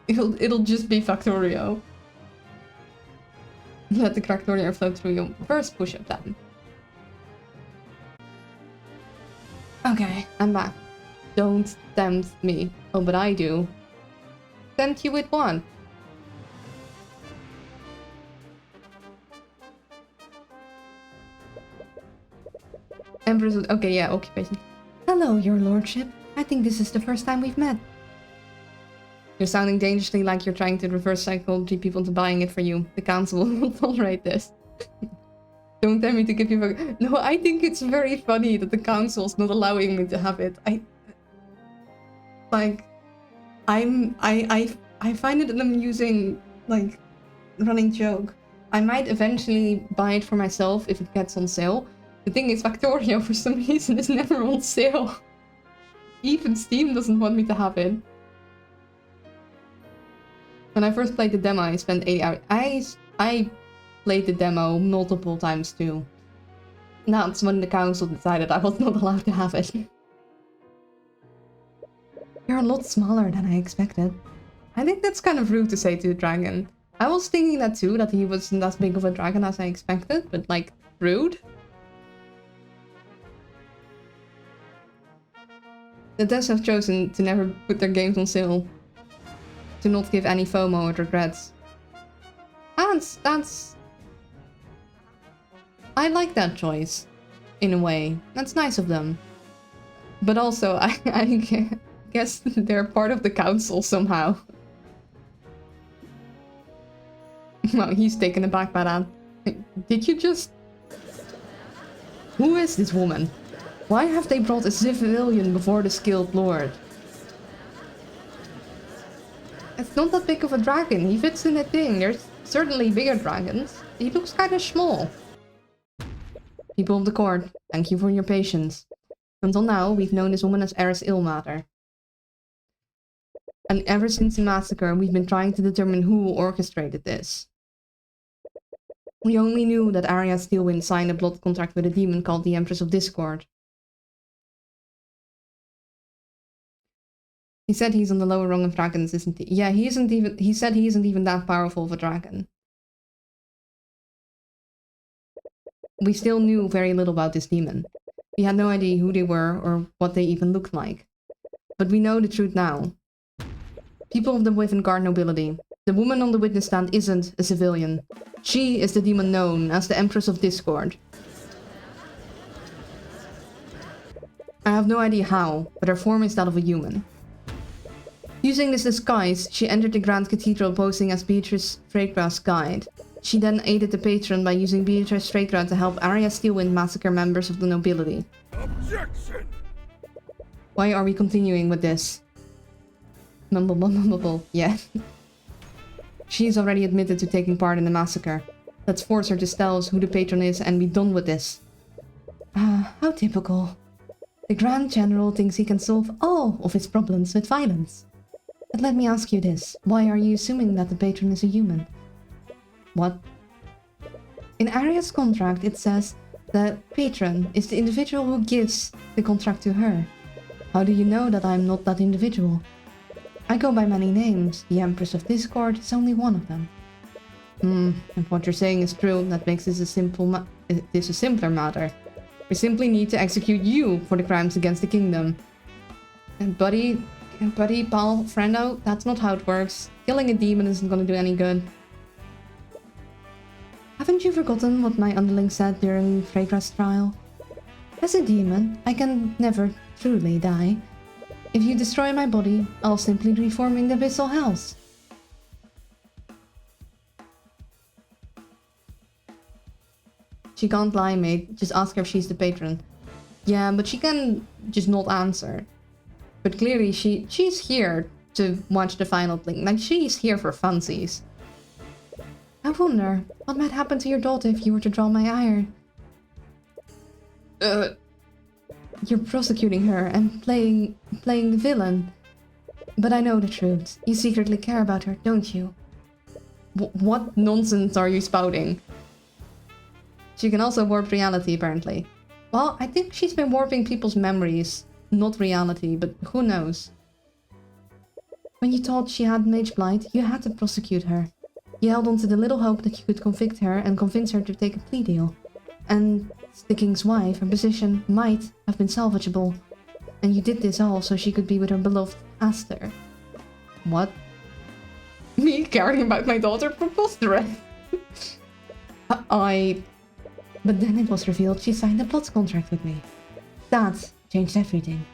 It'll just be Factorio. Let the Factorio flow through your first push-up then. Okay, I'm back. Don't tempt me. Oh, but I do. Tempt you with one. Empress. Okay, yeah, occupation. Hello, your lordship. I think this is the first time we've met. You're sounding dangerously like you're trying to reverse psychology people into buying it for you. The council will not tolerate this. Don't tell me to give you... No, I think it's very funny that the council's not allowing me to have it. I find it an amusing, like, running joke. I might eventually buy it for myself if it gets on sale. The thing is, Factorio, for some reason, is never on sale. Even Steam doesn't want me to have it. When I first played the demo, I spent 80 hours. I played the demo multiple times too. That's when the council decided I was not allowed to have it. You're a lot smaller than I expected. I think that's kind of rude to say to a dragon. I was thinking that too, that he wasn't as big of a dragon as I expected, but like, rude? The devs have chosen to never put their games on sale. To not give any FOMO or regrets. And that's... I like that choice. In a way. That's nice of them. But also, I guess they're part of the council somehow. Well, he's taken aback by that. Did you just... Who is this woman? Why have they brought a civilian before the skilled lord? It's not that big of a dragon. He fits in a thing. There's certainly bigger dragons. He looks kind of small. People of the court, thank you for your patience. Until now, we've known this woman as Eris Illmatter. And ever since the massacre, we've been trying to determine who orchestrated this. We only knew that Arya Steelwind signed a blood contract with a demon called the Empress of Discord. He said he's on the lower rung of dragons, isn't he? Yeah, he said he isn't even that powerful of a dragon. We still knew very little about this demon. We had no idea who they were or what they even looked like. But we know the truth now. People of the Wyvern Guard nobility. The woman on the witness stand isn't a civilian. She is the demon known as the Empress of Discord. I have no idea how, but her form is that of a human. Using this disguise, she entered the Grand Cathedral posing as Beatrice Freygrad's guide. She then aided the patron by using Beatrice Freygard to help Arya Steelwind massacre members of the nobility. Objection! Why are we continuing with this? Mumble, mumble, mumble. Yeah. She's already admitted to taking part in the massacre. Let's force her to tell us who the patron is and be done with this. How typical. The Grand General thinks he can solve all of his problems with violence. But let me ask you this. Why are you assuming that the patron is a human? What? In Arya's contract, it says the patron is the individual who gives the contract to her. How do you know that I'm not that individual? I go by many names. The Empress of Discord is only one of them. If what you're saying is true, that makes this a simpler matter. We simply need to execute you for the crimes against the kingdom. And buddy, Buddy, pal, friendo, that's not how it works. Killing a demon isn't gonna do any good. Haven't you forgotten what my underling said during Fregra's trial? As a demon, I can never truly die. If you destroy my body, I'll simply reform in the abyssal hells. She can't lie, mate. Just ask her if she's the patron. Yeah, but she can just not answer. But clearly she's here to watch the final thing. Like, she's here for funsies. I wonder, what might happen to your daughter if you were to draw my ire? You're prosecuting her and playing the villain. But I know the truth. You secretly care about her, don't you? What nonsense are you spouting? She can also warp reality, apparently. Well, I think she's been warping people's memories. Not reality, but who knows? When you thought she had Mage Blight, you had to prosecute her. You held on to the little hope that you could convict her and convince her to take a plea deal. And the king's wife, her position might have been salvageable. And you did this all so she could be with her beloved Aster. What? Me caring about my daughter? Preposterous. But then it was revealed she signed a plot contract with me. That changed everything.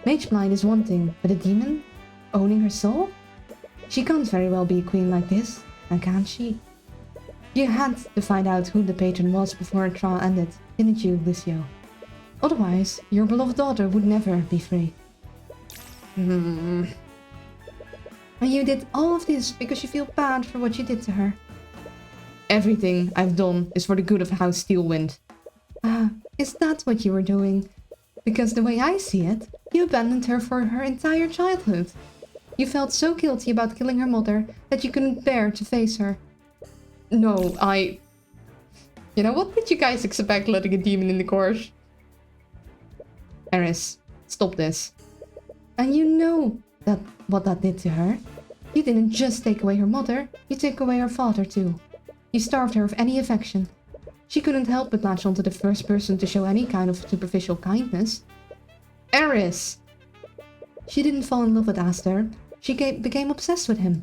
Mage Blight is one thing, but a demon? Owning her soul? She can't very well be a queen like this, and can't she? You had to find out who the patron was before her trial ended, didn't you, Lucio? Otherwise, your beloved daughter would never be free. And you did all of this because you feel bad for what you did to her. Everything I've done is for the good of House Steelwind. Ah, is that what you were doing? Because the way I see it, you abandoned her for her entire childhood. You felt so guilty about killing her mother that you couldn't bear to face her. No, You know, what did you guys expect letting a demon in the course? Eris, stop this. And you know what that did to her. You didn't just take away her mother, you took away her father too. You starved her of any affection. She couldn't help but latch onto the first person to show any kind of superficial kindness. Eris! She didn't fall in love with Aster. She became obsessed with him.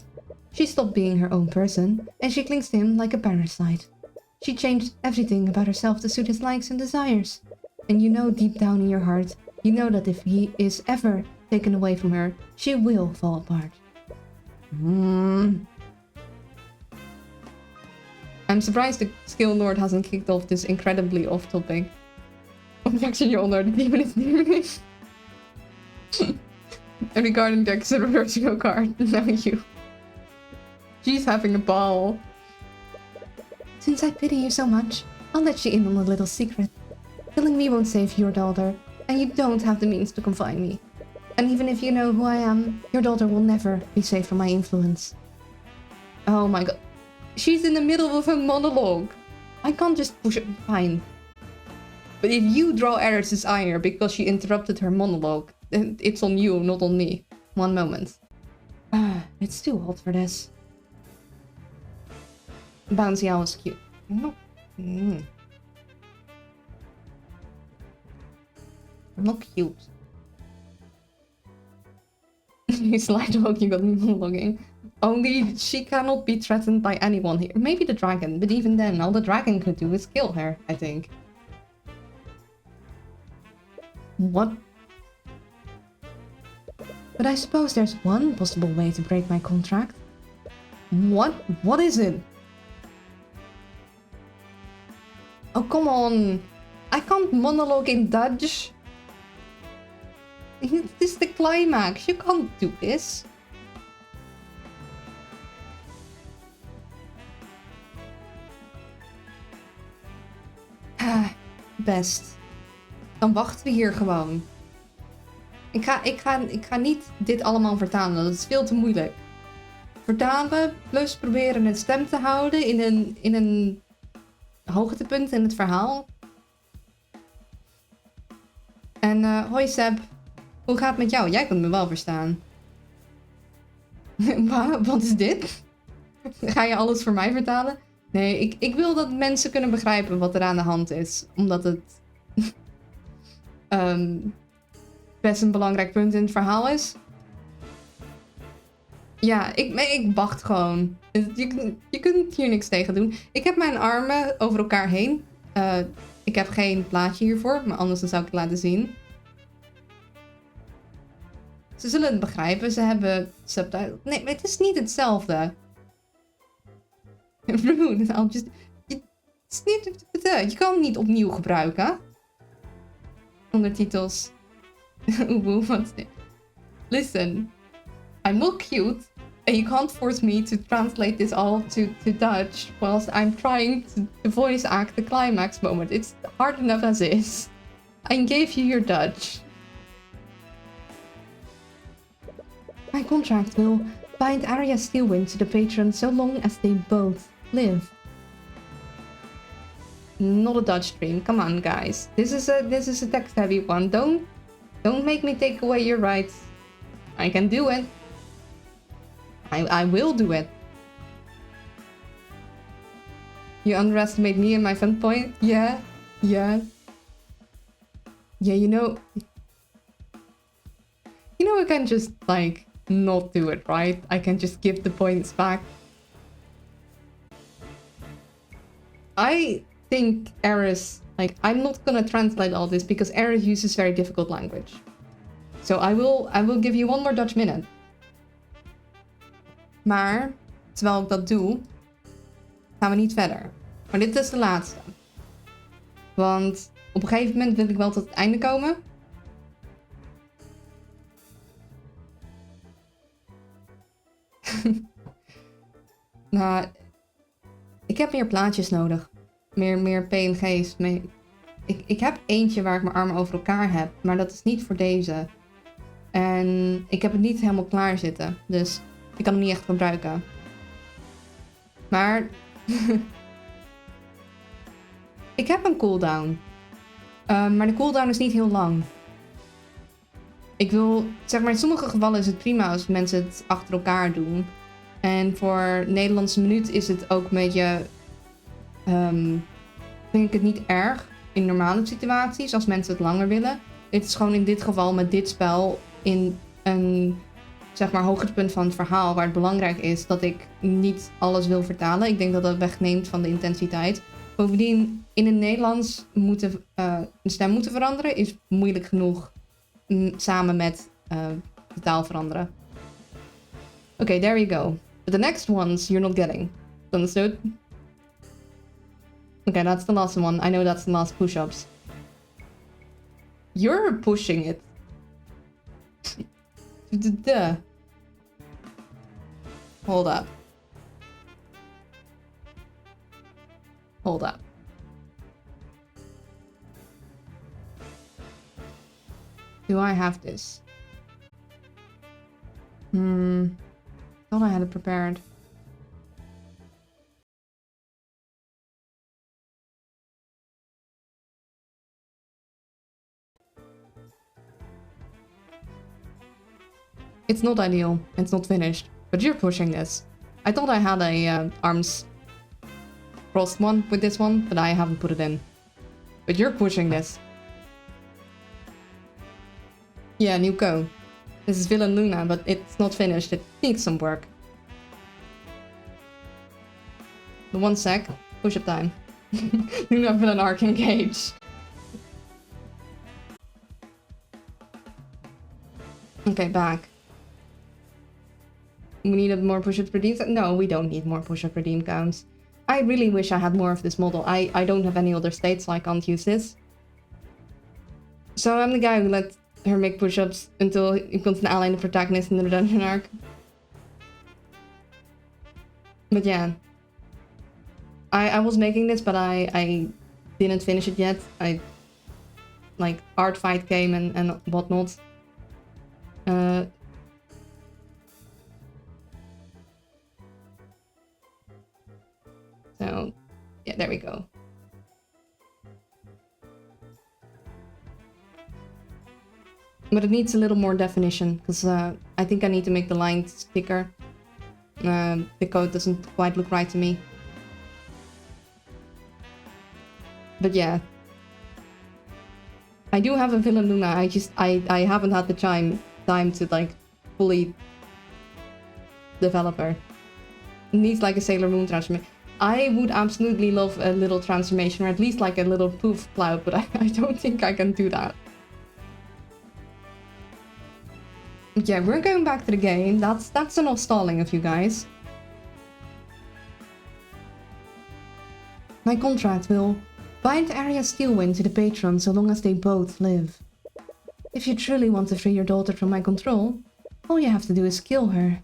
She stopped being her own person, and she clings to him like a parasite. She changed everything about herself to suit his likes and desires. And you know deep down in your heart, you know that if he is ever taken away from her, she will fall apart. I'm surprised the Skill Lord hasn't kicked off this incredibly off-topic. Objection, Your Honor, the demon is demonish. And regarding the extraterrestrial card, now you. She's having a ball. Since I pity you so much, I'll let you in on a little secret. Killing me won't save your daughter, and you don't have the means to confine me. And even if you know who I am, your daughter will never be safe from my influence. Oh my god. She's in the middle of a monologue. I can't just push it. Fine. But if you draw Eris's ire because she interrupted her monologue, then it's on you, not on me. One moment. It's too old for this. Bouncy Owl is cute. No. Not cute. You slide dog, you got me monologuing. Only she cannot be threatened by anyone here. Maybe the dragon, but even then, all the dragon could do is kill her, I think. What? But I suppose there's one possible way to break my contract. What? What is it? Oh, come on. I can't monologue in Dutch. This is the climax. You can't do this. Best. Dan wachten we hier gewoon. Ik ga niet dit allemaal vertalen. Dat is veel te moeilijk. Vertalen plus proberen een stem te houden in een hoogtepunt in het verhaal. En hoi Seb. Hoe gaat het met jou? Jij kunt me wel verstaan. Wat is dit? Ga je alles voor mij vertalen? Nee, ik wil dat mensen kunnen begrijpen wat er aan de hand is. Omdat het best een belangrijk punt in het verhaal is. Ja, ik wacht gewoon. Je kunt hier niks tegen doen. Ik heb mijn armen over elkaar heen. Ik heb geen plaatje hiervoor, maar anders dan zou ik het laten zien. Ze zullen het begrijpen. Ze hebben subtitles. Nee, maar het is niet hetzelfde. Rude, je kan het niet opnieuw gebruiken. Ondertitels. Oeh, wat is dit? Listen, I'm not cute. And you can't force me to translate this all to Dutch whilst I'm trying to voice act the climax moment. It's hard enough as is. I gave you your Dutch. My contract will bind Arya Steelwind to the patron so long as they both live. Not a Dutch stream. Come on, guys. This is a text-heavy one. Don't make me take away your rights. I can do it. I will do it. You underestimate me and my fun point? Yeah. Yeah, you know I can just, like, not do it, right? I can just give the points back. I think Eris, like, I'm not gonna translate all this because Eris uses very difficult language. So I will give you one more Dutch minute. Maar, terwijl ik dat doe, gaan we niet verder. Maar dit is de laatste. Want op een gegeven moment wil ik wel tot het einde komen. Nou, ik heb meer plaatjes nodig. Meer PNG's. Ik heb eentje waar ik mijn armen over elkaar heb. Maar dat is niet voor deze. En ik heb het niet helemaal klaar zitten. Dus ik kan hem niet echt gebruiken. Maar ik heb een cooldown. Maar de cooldown is niet heel lang. Ik wil, zeg maar, in sommige gevallen is het prima als mensen het achter elkaar doen. En voor Nederlandse minuut is het ook een beetje, vind ik het niet erg in normale situaties als mensen het langer willen. Dit is gewoon in dit geval met dit spel in een, zeg maar, hoogtepunt van het verhaal waar het belangrijk is dat ik niet alles wil vertalen. Ik denk dat dat wegneemt van de intensiteit. Bovendien, in het Nederlands een stem moeten veranderen is moeilijk genoeg samen met de taal veranderen. Okay, there you go. But the next ones you're not getting. Understood? Okay, that's the last one. I know that's the last push-ups. You're pushing it. Hold up. Hold up. Do I have this? Thought I had it prepared. It's not ideal. It's not finished. But you're pushing this. I thought I had a arms crossed one with this one, but I haven't put it in. But you're pushing this. Yeah, new go. This is Villain Luna, but it's not finished. It needs some work. The 1 sec. Push-up time. Luna Villain Arcane Cage. Okay, back. We needed more push-up redeems? No, we don't need more push-up redeem counts. I really wish I had more of this model. I don't have any other states, so I can't use this. So I'm the guy who let her make push-ups until he becomes an ally and the protagonist in the redemption arc. But yeah. I was making this, but I didn't finish it yet. Like, art fight came and whatnot. So, yeah, there we go. But it needs a little more definition, because I think I need to make the lines thicker. The code doesn't quite look right to me. But yeah. I do have a Villain Luna, I haven't had the time to, like, fully developer. Needs like a Sailor Moon transformation. I would absolutely love a little transformation, or at least like a little poof cloud, but I don't think I can do that. Yeah, we're going back to the game. That's enough stalling of you guys. My contract will bind Arya's Steelwind to the patron so long as they both live. If you truly want to free your daughter from my control, all you have to do is kill her.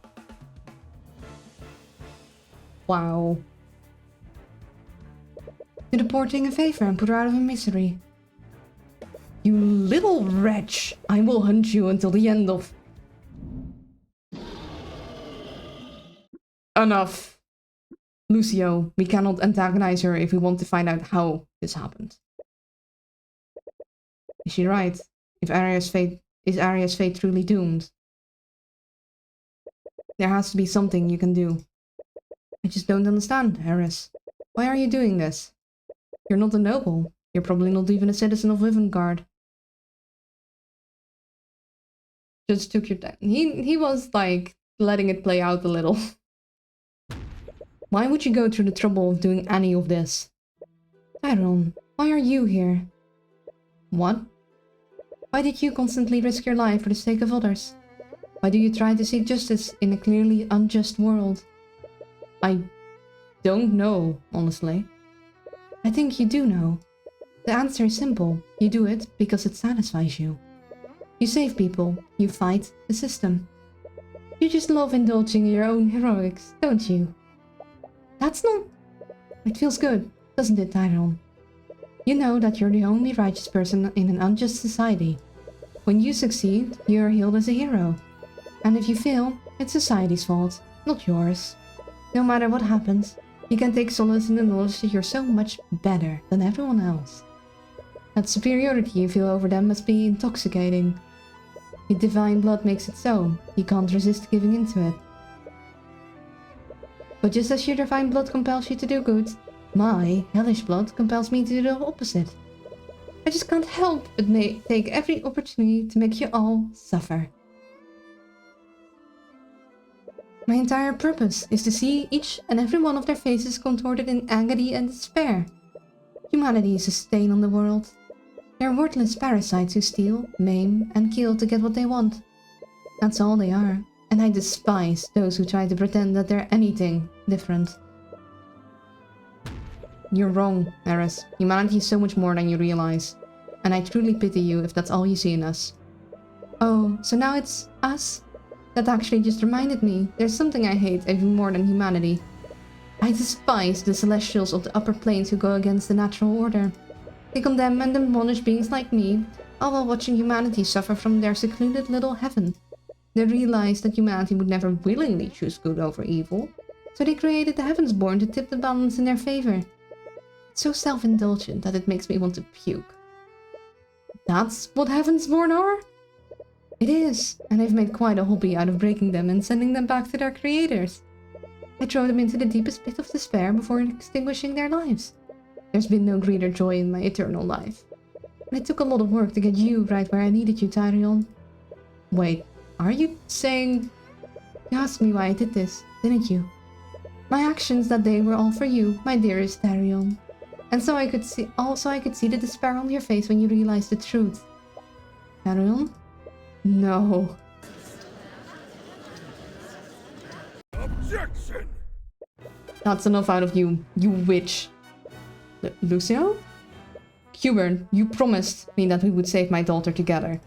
Wow. Do the poor thing a favor and put her out of her misery. You little wretch! I will hunt you until the end of... Enough! Lucio, we cannot antagonize her if we want to find out how this happened. Is she right? If is Arya's fate truly doomed? There has to be something you can do. I just don't understand, Eris. Why are you doing this? You're not a noble. You're probably not even a citizen of Rivengard. Just took your time. He was like letting it play out a little. Why would you go through the trouble of doing any of this? Tyrone, why are you here? What? Why did you constantly risk your life for the sake of others? Why do you try to seek justice in a clearly unjust world? I don't know, honestly. I think you do know. The answer is simple. You do it because it satisfies you. You save people. You fight the system. You just love indulging in your own heroics, don't you? That's not... It feels good, doesn't it, Tyrone? You know that you're the only righteous person in an unjust society. When you succeed, you are hailed as a hero. And if you fail, it's society's fault, not yours. No matter what happens, you can take solace in the knowledge that you're so much better than everyone else. That superiority you feel over them must be intoxicating. Your divine blood makes it so. You can't resist giving into it. But just as your divine blood compels you to do good, my hellish blood compels me to do the opposite. I just can't help but take every opportunity to make you all suffer. My entire purpose is to see each and every one of their faces contorted in agony and despair. Humanity is a stain on the world. They're worthless parasites who steal, maim, and kill to get what they want. That's all they are, and I despise those who try to pretend that they're anything different. You're wrong, Eris. Humanity is so much more than you realize, and I truly pity you if that's all you see in us. Oh, so now it's us? That actually just reminded me, there's something I hate even more than humanity. I despise the celestials of the upper planes who go against the natural order. They condemn and admonish beings like me, all while watching humanity suffer from their secluded little heaven. They realized that humanity would never willingly choose good over evil, so they created the Heavensborn to tip the balance in their favor. It's so self-indulgent that it makes me want to puke. That's what Heavensborn are? It is, and I've made quite a hobby out of breaking them and sending them back to their creators. I throw them into the deepest pit of despair before extinguishing their lives. There's been no greater joy in my eternal life. And it took a lot of work to get you right where I needed you, Tyrion. Wait, are you saying... You asked me why I did this, didn't you? My actions that day were all for you, my dearest Tyrion. And so I could see the despair on your face when you realized the truth. Tyrion? No. Objection! That's enough out of you, you witch. Lucio? Hubert, you promised me that we would save my daughter together.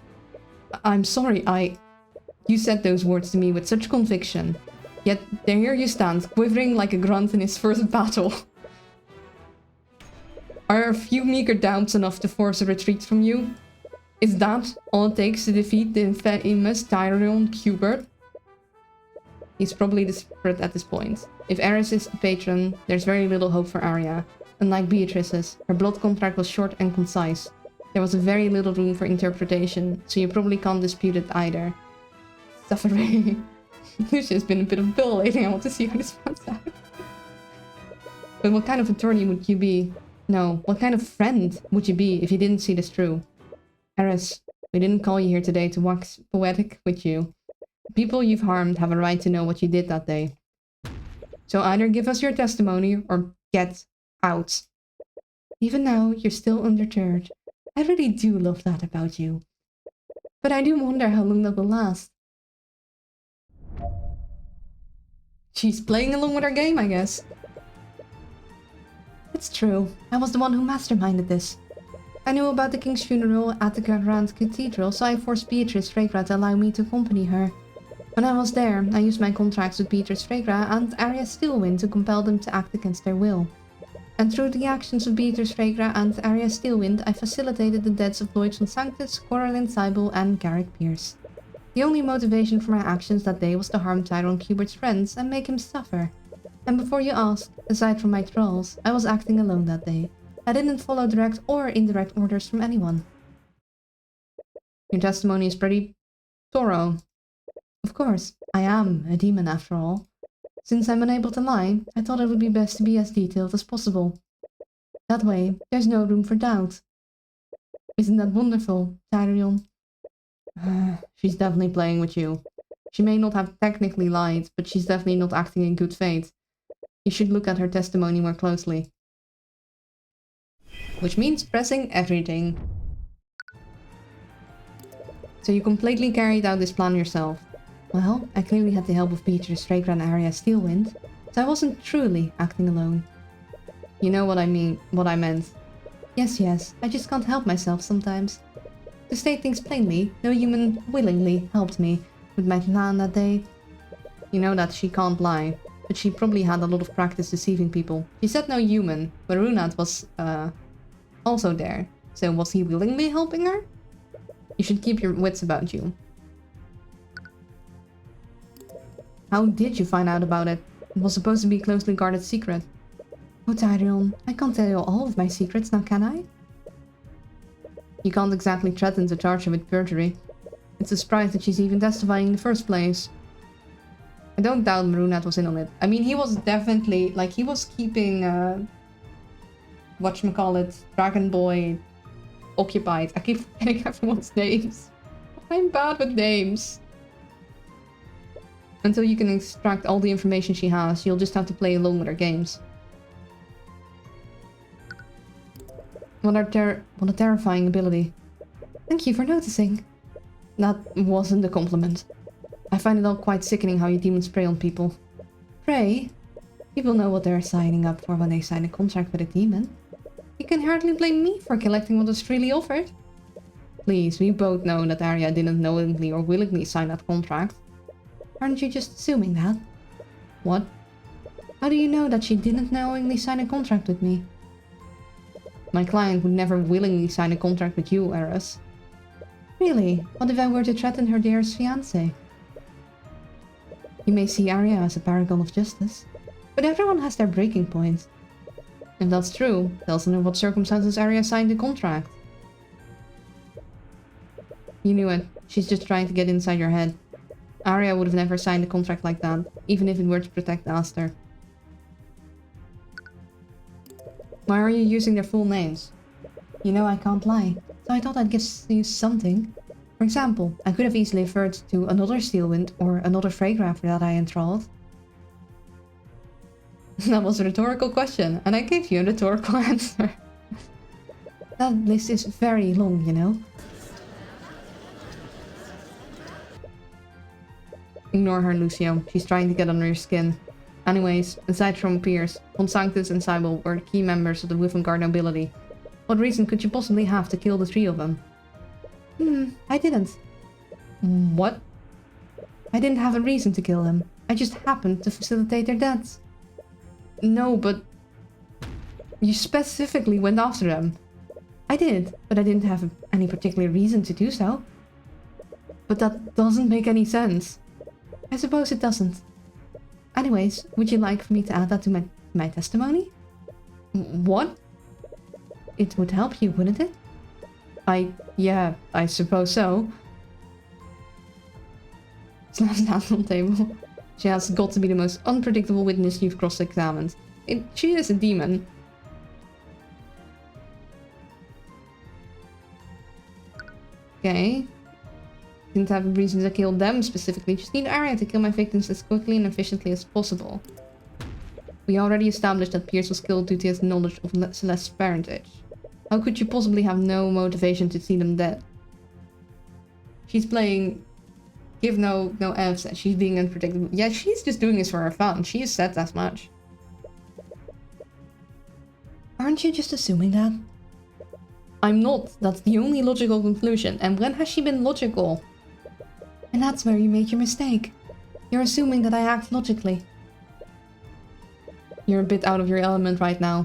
I'm sorry, You said those words to me with such conviction. Yet there here you stand, quivering like a grunt in his first battle. Are a few meager doubts enough to force a retreat from you? Is that all it takes to defeat the infamous Tyrion Hubert? He's probably desperate at this point. If Eris is the patron, there's very little hope for Arya. Unlike Beatrice's, her blood contract was short and concise. There was very little room for interpretation, so you probably can't dispute it either. Suffering. Lucia's been a bit of a pill lately, I want to see how this pans out. But what kind of attorney would you be? No, what kind of friend would you be if you didn't see this through? Eris, we didn't call you here today to wax poetic with you. People you've harmed have a right to know what you did that day. So either give us your testimony or get out. Even now, you're still undeterred. I really do love that about you. But I do wonder how long that will last. She's playing along with her game, I guess. It's true. I was the one who masterminded this. I knew about the king's funeral at the Grand Cathedral, so I forced Beatrice Fregra to allow me to accompany her. When I was there, I used my contracts with Beatrice Fregra and Arya Steelwind to compel them to act against their will. And through the actions of Beatrice Fregra and Arya Steelwind, I facilitated the deaths of Lloyd von Sanctus, Coralyn Seibel, and Garrick Pierce. The only motivation for my actions that day was to harm Tyrone Cubert's friends and make him suffer. And before you ask, aside from my trolls, I was acting alone that day. I didn't follow direct or indirect orders from anyone. Your testimony is pretty thorough. Of course, I am a demon after all. Since I'm unable to lie, I thought it would be best to be as detailed as possible. That way, there's no room for doubt. Isn't that wonderful, Tyrion? She's definitely playing with you. She may not have technically lied, but she's definitely not acting in good faith. You should look at her testimony more closely. Which means pressing everything. So you completely carried out this plan yourself. Well, I clearly had the help of Beatrice Fregra and Arya Steelwind, so I wasn't truly acting alone. You know what I mean, what I meant. Yes, I just can't help myself sometimes. To state things plainly, no human willingly helped me with my plan that day. You know that she can't lie, but she probably had a lot of practice deceiving people. She said no human, but Runat was, also there. So was he willingly helping her? You should keep your wits about you. How did you find out about it? It was supposed to be a closely guarded secret. Oh, Tyrion, I can't tell you all of my secrets now, can I? You can't exactly threaten to charge her with perjury. It's a surprise that she's even testifying in the first place. I don't doubt Marunat was in on it. I mean, he was definitely, like, he was keeping, whatchamacallit, Dragon Boy occupied. I keep forgetting everyone's names. I'm bad with names. Until you can extract all the information she has, you'll just have to play along with her games. What a terrifying ability. Thank you for noticing. That wasn't a compliment. I find it all quite sickening how you demons prey on people. Prey? People know what they're signing up for when they sign a contract with a demon. You can hardly blame me for collecting what was freely offered. Please, we both know that Arya didn't knowingly or willingly sign that contract. Aren't you just assuming that? What? How do you know that she didn't knowingly sign a contract with me? My client would never willingly sign a contract with you, Eris. Really? What if I were to threaten her dearest fiancé? You may see Arya as a paragon of justice, but everyone has their breaking point. If that's true, tell us under what circumstances Arya signed the contract. You knew it. She's just trying to get inside your head. Arya would have never signed a contract like that, even if it were to protect Aster. Why are you using their full names? You know I can't lie, so I thought I'd give you something. For example, I could have easily referred to another Steelwind or another Fregra that I enthralled. That was a rhetorical question, and I gave you a rhetorical answer. That list is very long, you know. Ignore her, Lucio. She's trying to get under your skin. Anyways, aside from Pierce, von Sanctus and Seibel were key members of the Withenguard nobility. What reason could you possibly have to kill the three of them? I didn't. What? I didn't have a reason to kill them. I just happened to facilitate their deaths. No, but... You specifically went after them. I did, but I didn't have any particular reason to do so. But that doesn't make any sense. I suppose it doesn't. Anyways, would you like for me to add that to my testimony? What? It would help you, wouldn't it? Yeah, I suppose so. Slams down on the table. She has got to be the most unpredictable witness you've cross-examined. She is a demon. Okay. Didn't have a reason to kill them specifically. Just need Arya to kill my victims as quickly and efficiently as possible. We already established that Pierce was killed due to his knowledge of Celeste's parentage. How could you possibly have no motivation to see them dead? She's playing... Give no F's. She's being unpredictable. Yeah, she's just doing this for her fun. She has said as much. Aren't you just assuming that? I'm not. That's the only logical conclusion. And when has she been logical? And that's where you made your mistake. You're assuming that I act logically. You're a bit out of your element right now.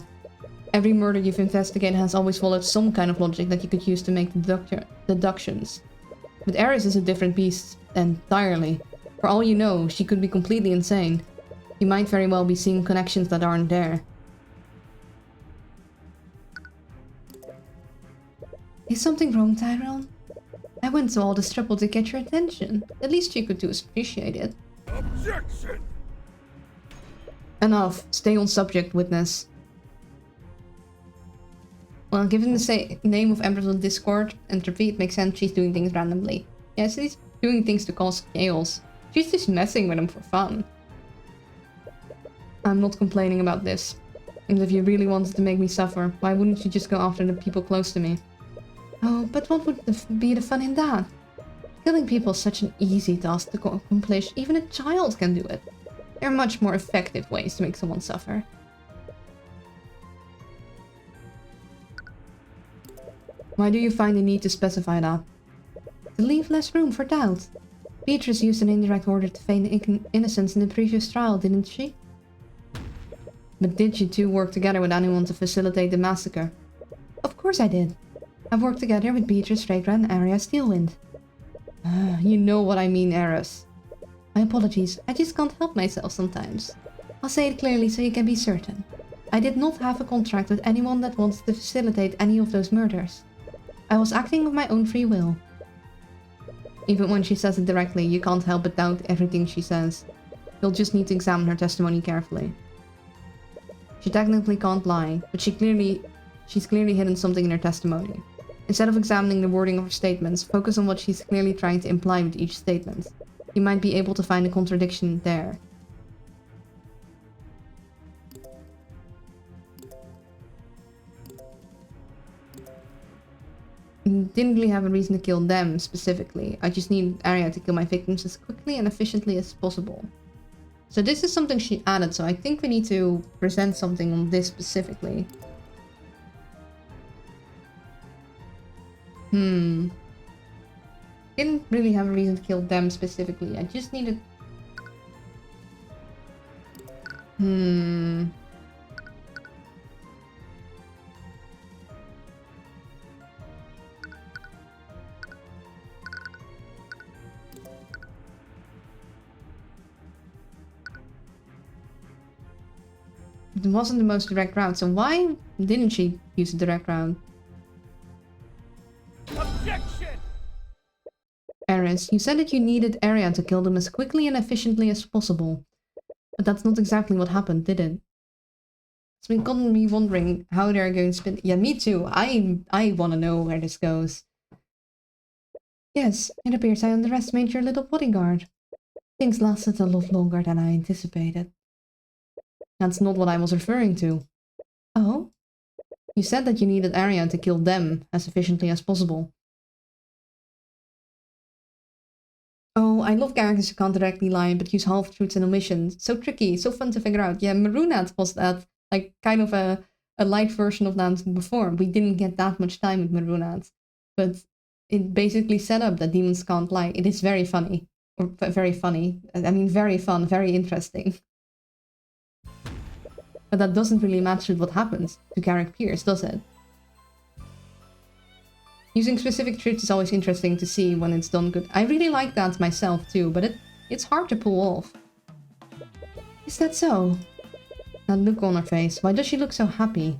Every murder you've investigated has always followed some kind of logic that you could use to make deductions. But Eris is a different beast entirely. For all you know, she could be completely insane. You might very well be seeing connections that aren't there. Is something wrong, Tyrell? I went to all this trouble to get your attention. At least you could do is appreciate it. Objection! Enough. Stay on subject, witness. Well, given the name of Empress on Discord, Entropy, it makes sense she's doing things randomly. Yeah, she's doing things to cause chaos. She's just messing with them for fun. I'm not complaining about this. And if you really wanted to make me suffer, why wouldn't you just go after the people close to me? Oh, but what would be the fun in that? Killing people is such an easy task to accomplish. Even a child can do it. There are much more effective ways to make someone suffer. Why do you find the need to specify that? To leave less room for doubt. Beatrice used an indirect order to feign innocence in the previous trial, didn't she? But did you two work together with anyone to facilitate the massacre? Of course I did. I've worked together with Beatrice, Fragrant, and Arya Steelwind. You know what I mean, Eris. My apologies, I just can't help myself sometimes. I'll say it clearly so you can be certain. I did not have a contract with anyone that wanted to facilitate any of those murders. I was acting of my own free will. Even when she says it directly, you can't help but doubt everything she says. You'll just need to examine her testimony carefully. She technically can't lie, but she's clearly hidden something in her testimony. Instead of examining the wording of her statements, focus on what she's clearly trying to imply with each statement. You might be able to find a contradiction there. Didn't really have a reason to kill them specifically. I just need Arya to kill my victims as quickly and efficiently as possible. So this is something she added, so I think we need to present something on this specifically. Didn't really have a reason to kill them specifically. I just needed... It wasn't the most direct route, so why didn't she use a direct route? Objection! Eris, you said that you needed Arya to kill them as quickly and efficiently as possible. But that's not exactly what happened, did it? It's been gotten me wondering how they're going to spin... Yeah, me too. I want to know where this goes. Yes, it appears I underestimated your little bodyguard. Things lasted a lot longer than I anticipated. That's not what I was referring to. Oh? You said that you needed Arya to kill them as efficiently as possible. Oh, I love characters who can't directly lie but use half-truths and omissions. So tricky, so fun to figure out. Yeah, Marunat was that, like, kind of a light version of that before. We didn't get that much time with Marunat. But it basically set up that demons can't lie. It is very funny. Or very funny. I mean, very fun, very interesting. But that doesn't really match with what happens to Garrick Pierce, does it? Using specific truths is always interesting to see when it's done good. I really like that myself too, but it's hard to pull off. Is that so? That look on her face, why does she look so happy?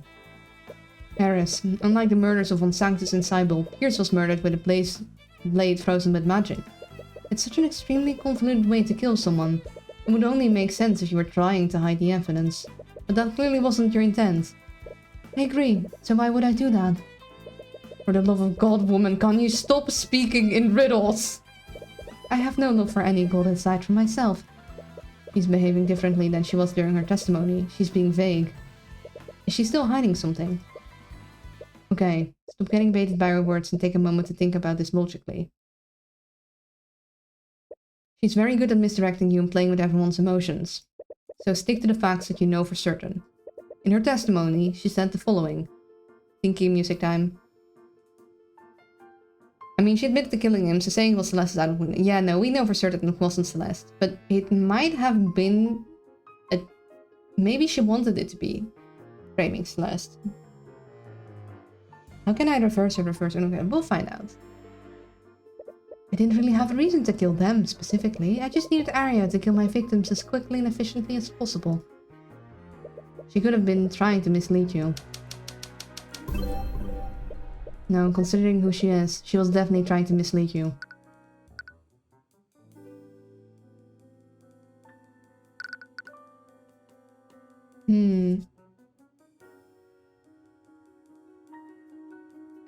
Eris, unlike the murders of Von Sanctus and Cybele, Pierce was murdered with a blade frozen with magic. It's such an extremely convoluted way to kill someone. It would only make sense if you were trying to hide the evidence. But that clearly wasn't your intent. I agree, so why would I do that? For the love of God, woman, can you stop speaking in riddles? I have no love for any gold aside from myself. She's behaving differently than she was during her testimony. She's being vague. Is she still hiding something? Okay, stop getting baited by her words and take a moment to think about this logically. She's very good at misdirecting you and playing with everyone's emotions. So stick to the facts that you know for certain. In her testimony, she said the following. Thinking music time. I mean, she admitted to killing him, so saying it was Celeste is out of... Yeah, no, we know for certain it wasn't Celeste. But it might have been... Maybe she wanted it to be framing Celeste. How can I reverse her? Okay, we'll find out. I didn't really have a reason to kill them, specifically. I just needed Arya to kill my victims as quickly and efficiently as possible. She could have been trying to mislead you. No, considering who she is, she was definitely trying to mislead you.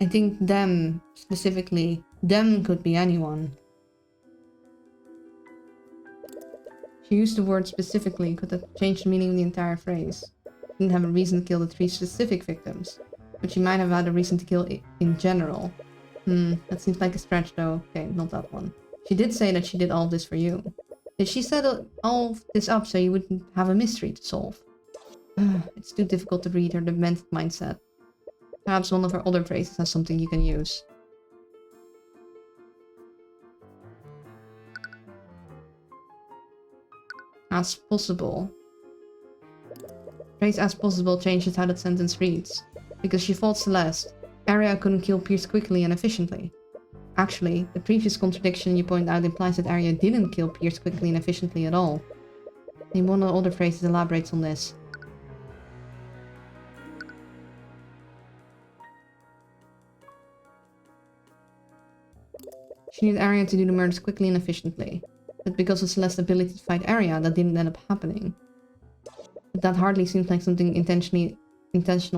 I think them, specifically. Them could be anyone. She used the word specifically, could have changed the meaning of the entire phrase. She didn't have a reason to kill the 3 specific victims. But she might have had a reason to kill in general. That seems like a stretch though. Okay, not that one. She did say that she did all this for you. Did she set all this up so you wouldn't have a mystery to solve? It's too difficult to read her demented mindset. Perhaps one of her other phrases has something you can use. As possible. Phrase as possible changes how that sentence reads. Because she fought Celeste, Arya couldn't kill Pierce quickly and efficiently. Actually, the previous contradiction you point out implies that Arya didn't kill Pierce quickly and efficiently at all. And one of the other phrases elaborates on this. She needed Arya to do the murders quickly and efficiently. But because of Celeste's ability to fight Arya, that didn't end up happening. But that hardly seems like something intentional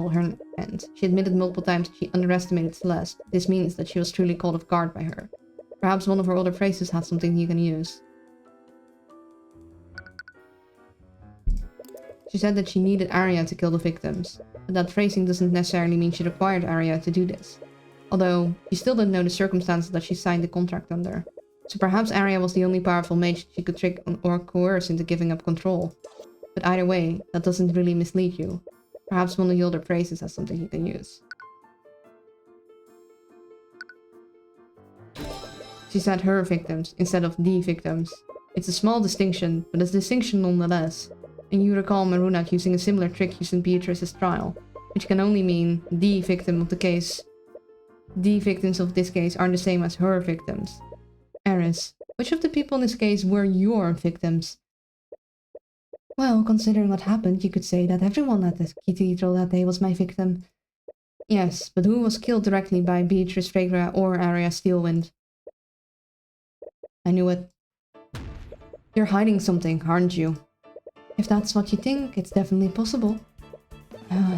on her end. She admitted multiple times that she underestimated Celeste. This means that she was truly caught off guard by her. Perhaps one of her other phrases has something you can use. She said that she needed Arya to kill the victims, but that phrasing doesn't necessarily mean she required Arya to do this. Although, she still didn't know the circumstances that she signed the contract under. So perhaps Arya was the only powerful mage she could trick or coerce into giving up control. But either way, that doesn't really mislead you. Perhaps one of the older phrases has something you can use. She said her victims instead of the victims. It's a small distinction, but it's a distinction nonetheless. And you recall Marunat using a similar trick used in Beatrice's trial, which can only mean the victim of the case. The victims of this case aren't the same as her victims. Eris, which of the people in this case were your victims? Well, considering what happened, you could say that everyone at the cathedral that day was my victim. Yes, but who was killed directly by Beatrice Fregra or Arya Steelwind? I knew it. You're hiding something, aren't you? If that's what you think, it's definitely possible.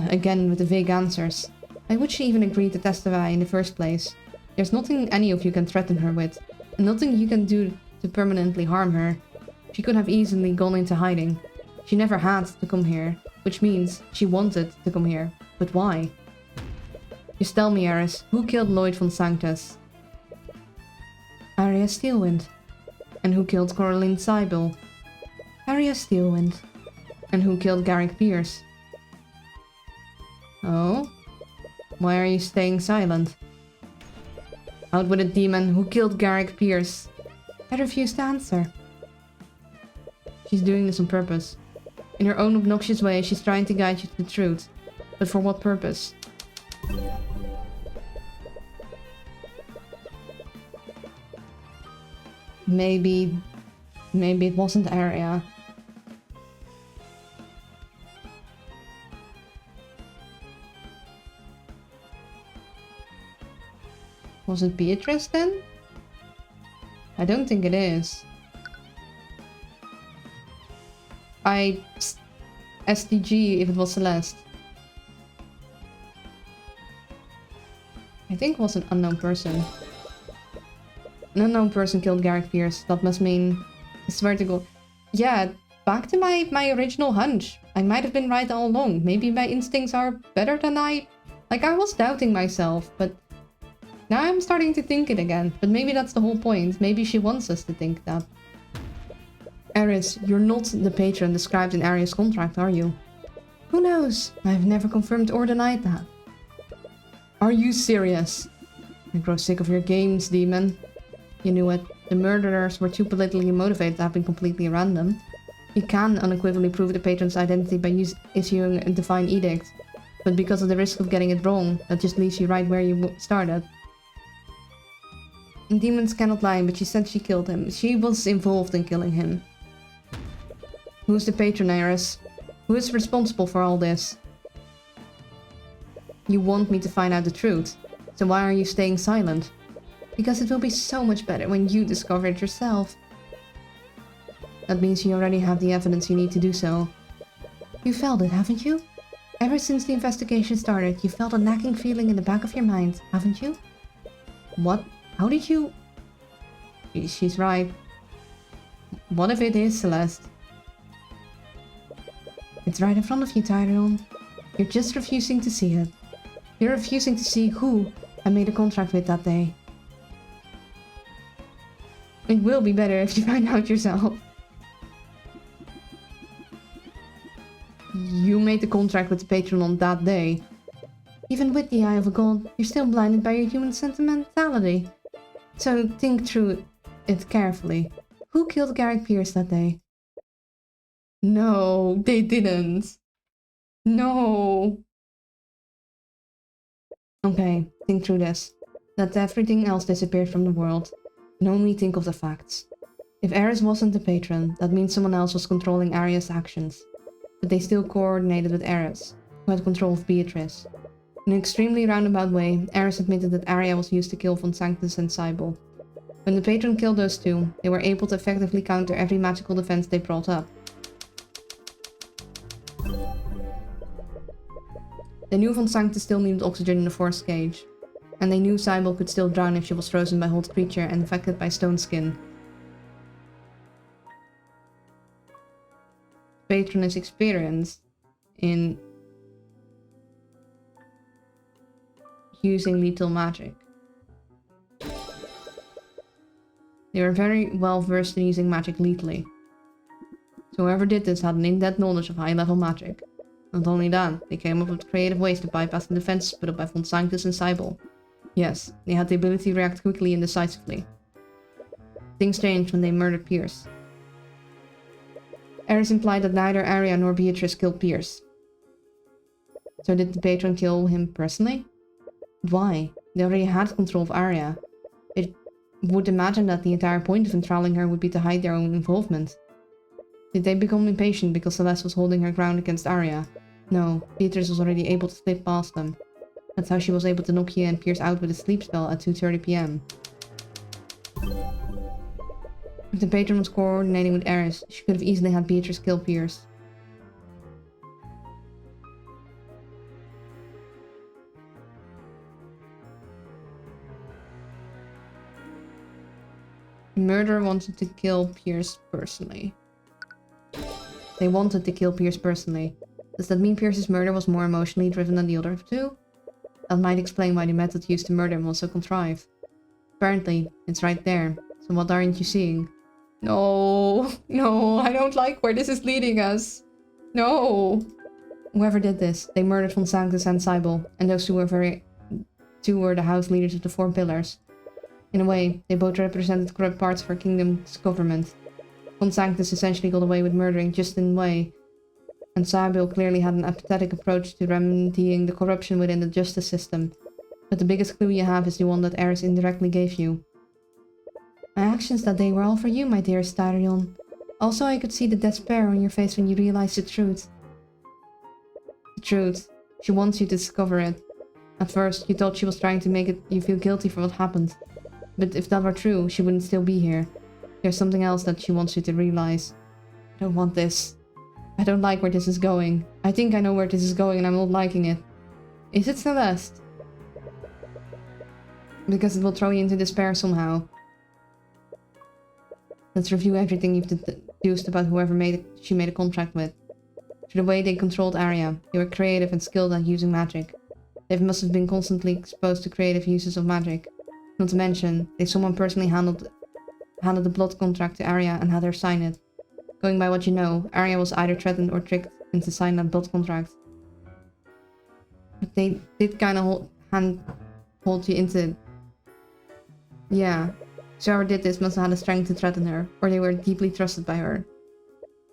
Again with the vague answers. Why would she even agree to testify in the first place? There's nothing any of you can threaten her with, and nothing you can do to permanently harm her. She could have easily gone into hiding. She never had to come here, which means she wanted to come here. But why? Just tell me, Eris, who killed Lloyd von Sanctus? Arya Steelwind. And who killed Coraline Seibel? Arya Steelwind. And who killed Garrick Pierce? Oh? Why are you staying silent? Out with it, demon. Who killed Garrick Pierce? I refuse to answer. She's doing this on purpose. In her own obnoxious way, she's trying to guide you to the truth. But for what purpose? Maybe it wasn't Arya. Was it Beatrice then? I don't think it is. STG if it was Celeste. I think it was an unknown person. An unknown person killed Garrick Pierce. That must mean... I swear to God. Yeah, back to my original hunch. I might have been right all along. Maybe my instincts are better than I... Like, I was doubting myself, but... Now I'm starting to think it again. But maybe that's the whole point. Maybe she wants us to think that. Eris, you're not the patron described in Aria's contract, are you? Who knows? I've never confirmed or denied that. Are you serious? I grow sick of your games, demon. You knew it. The murderers were too politically motivated to have been completely random. You can unequivocally prove the patron's identity by issuing a divine edict. But because of the risk of getting it wrong, that just leaves you right where you started. Demons cannot lie, but she said she killed him. She was involved in killing him. Who's the patron, Eris? Who is responsible for all this? You want me to find out the truth, so why are you staying silent? Because it will be so much better when you discover it yourself. That means you already have the evidence you need to do so. You felt it, haven't you? Ever since the investigation started, you felt a nagging feeling in the back of your mind, haven't you? What? How did you... She's right. What if it is Celeste? It's right in front of you, Tyrion. You're just refusing to see it. You're refusing to see who I made a contract with that day. It will be better if you find out yourself. You made the contract with the patron on that day. Even with the eye of a god, you're still blinded by your human sentimentality. So think through it carefully. Who killed Garrick Pierce that day? No, they didn't. No. Okay, think through this. Let everything else disappear from the world. And only think of the facts. If Eris wasn't the patron, that means someone else was controlling Aria's actions. But they still coordinated with Eris, who had control of Beatrice. In an extremely roundabout way, Eris admitted that Aria was used to kill Von Sanctus and Cybele. When the patron killed those two, they were able to effectively counter every magical defense they brought up. They knew Von Sanctus still needed oxygen in the forest cage, and they knew Cybele could still drown if she was frozen by hot creature and infected by stone skin. Patron is experienced in using lethal magic. They were very well versed in using magic lethally. So whoever did this had an in-depth knowledge of high-level magic. Not only that, they came up with creative ways to bypass the defenses put up by Von Sanctus and Cybele. Yes, they had the ability to react quickly and decisively. Things changed when they murdered Pierce. Eris implied that neither Aria nor Beatrice killed Pierce. So did the patron kill him personally? Why? They already had control of Aria. It would imagine that the entire point of enthralling her would be to hide their own involvement. Did they become impatient because Celeste was holding her ground against Aria? No, Beatrice was already able to slip past them. That's how she was able to knock Kia and Pierce out with a sleep spell at 2:30 PM. If the patron was coordinating with Eris, she could have easily had Beatrice kill Pierce. The murderer wanted to kill Pierce personally. They wanted to kill Pierce personally. Does that mean Pierce's murder was more emotionally driven than the other two? That might explain why the method used to murder him was so contrived. Apparently, it's right there. So what aren't you seeing? No, no, I don't like where this is leading us. No. Whoever did this, they murdered Von Sanctus and Cybele, and those two were the house leaders of the Four Pillars. In a way, they both represented corrupt parts of our kingdom's government. Von Sanctus essentially got away with murdering just in a way, and Cybele clearly had an apathetic approach to remedying the corruption within the justice system. But the biggest clue you have is the one that Eris indirectly gave you. My actions that day were all for you, my dearest Tyrion. Also, I could see the despair on your face when you realized the truth. The truth. She wants you to discover it. At first, you thought she was trying to make you feel guilty for what happened. But if that were true, she wouldn't still be here. There's something else that she wants you to realize. I don't want this. I don't like where this is going. I think I know where this is going and I'm not liking it. Is it Celeste? Because it will throw you into despair somehow. Let's review everything you've deduced about whoever she made a contract with. Through the way they controlled Arya, they were creative and skilled at using magic. They must have been constantly exposed to creative uses of magic. Not to mention, they someone personally handed the blood contract to Arya and had her sign it. Going by what you know, Arya was either threatened or tricked into signing that blood contract. But they did kind of hold you into it. Yeah, so whoever did this must have had the strength to threaten her, or they were deeply trusted by her.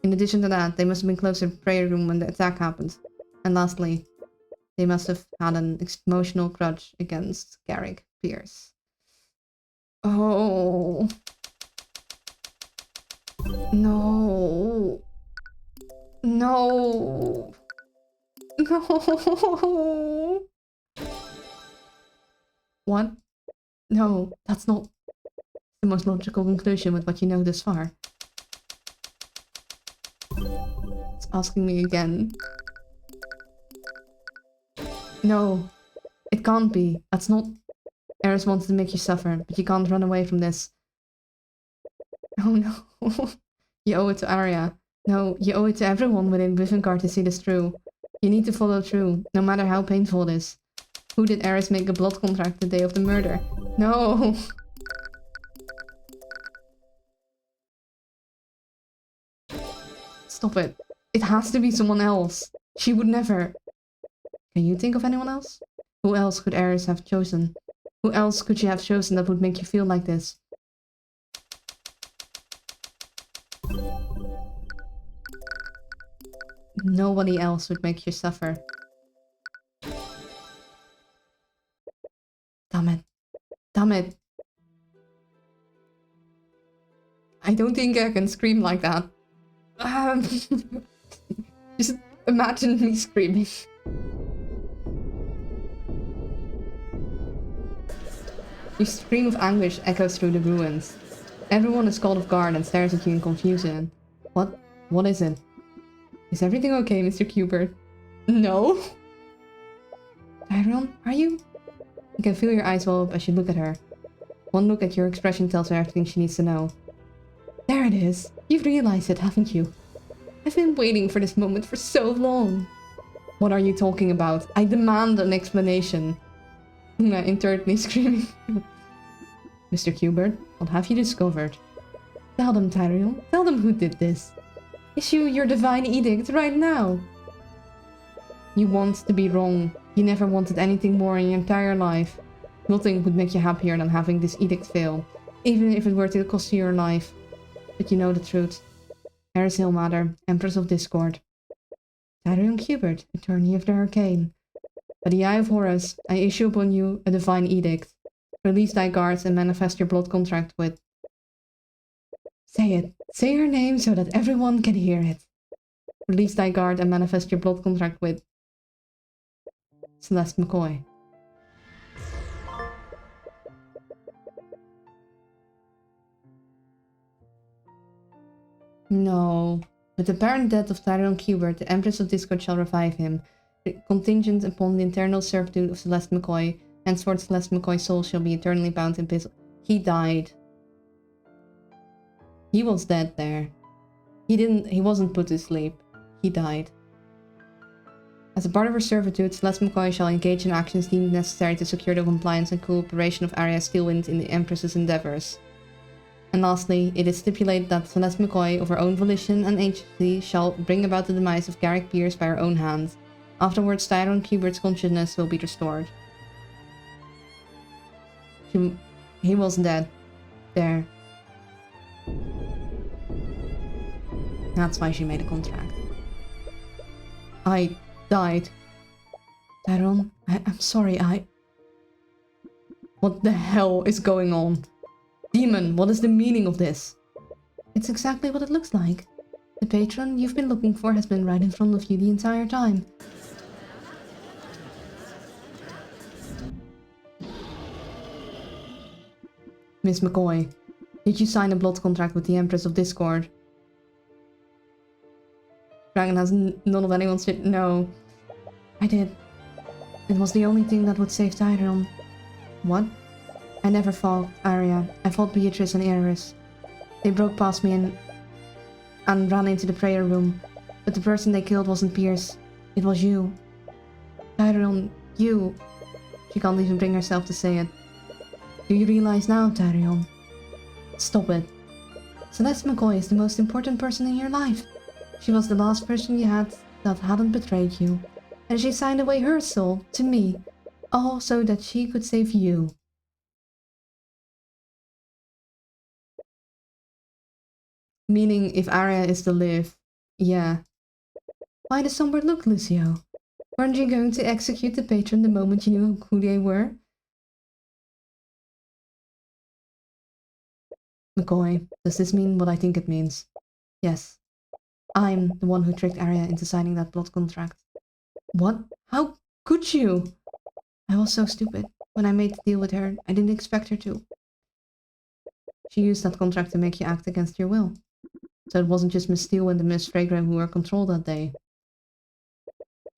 In addition to that, they must have been close to the prayer room when the attack happened. And lastly, they must have had an emotional grudge against Garrick Pierce. Oh. No. No. No. What? No, that's not the most logical conclusion with what you know thus far. It's asking me again. No, it can't be. That's not... Eris wants to make you suffer, but you can't run away from this. Oh no. You owe it to Arya. No, you owe it to everyone within Vivengard to see this through. You need to follow through, no matter how painful it is. Who did Eris make a blood contract the day of the murder? No! Stop it. It has to be someone else. She would never... Can you think of anyone else? Who else could Eris have chosen? Who else could she have chosen that would make you feel like this? Nobody else would make you suffer. Damn it. Damn it. I don't think I can scream like that. Just imagine me screaming. Your scream of anguish echoes through the ruins. Everyone is caught off guard and stares at you in confusion. What? What is it? Is everything okay, Mr. Cubert? No? Tyrion, are you? You can feel your eyes well up as you look at her. One look at your expression tells her everything she needs to know. There it is. You've realized it, haven't you? I've been waiting for this moment for so long. What are you talking about? I demand an explanation. Internally screaming. Mr. Cubert, what have you discovered? Tell them, Tyrion. Tell them who did this. Issue your divine edict right now. You want to be wrong. You never wanted anything more in your entire life. Nothing would make you happier than having this edict fail, even if it were to cost you your life. But you know the truth. Eris Hillmatter, Empress of Discord. Tyrion Cubert, Attorney of the Arcane. By the Eye of Horus, I issue upon you a divine edict. Release thy guards and manifest your blood contract with... Say it. Say her name so that everyone can hear it. Release thy guard and manifest your blood contract with... Celeste McCoy. No. With the apparent death of Tyrion Cubert, the Empress of Discord shall revive him. Contingent upon the eternal servitude of Celeste McCoy, henceforth Celeste McCoy's soul shall be eternally bound in Pizzle. He died. He was dead there. He wasn't put to sleep. He died. As a part of her servitude, Celeste McCoy shall engage in actions deemed necessary to secure the compliance and cooperation of Arya Steelwind in the Empress's endeavors. And lastly, it is stipulated that Celeste McCoy, of her own volition and agency, shall bring about the demise of Garrick Pierce by her own hand. Afterwards, Tyrion Cubert's consciousness will be restored. He wasn't dead. There. That's why she made a contract. I died. Tyrion, I'm sorry, What the hell is going on? Demon, what is the meaning of this? It's exactly what it looks like. The patron you've been looking for has been right in front of you the entire time. Miss McCoy, did you sign a blood contract with the Empress of Discord? Dragon has none of anyone's shit. No. I did. It was the only thing that would save Tyrion. What? I never fought Arya. I fought Beatrice and Eris. They broke past me and ran into the prayer room. But the person they killed wasn't Pierce. It was you. Tyrion, you. She can't even bring herself to say it. Do you realize now, Tyrion? Stop it. Celeste McCoy is the most important person in your life. She was the last person you had that hadn't betrayed you. And she signed away her soul to me, all so that she could save you. Meaning, if Arya is to live, yeah. Why the somber look, Lucio? Weren't you going to execute the patron the moment you knew who they were? McCoy, does this mean what I think it means? Yes. I'm the one who tricked Arya into signing that blood contract. What? How could you? I was so stupid. When I made the deal with her, I didn't expect her to. She used that contract to make you act against your will. So it wasn't just Miss Steele and the Miss Fragrant who were controlled that day.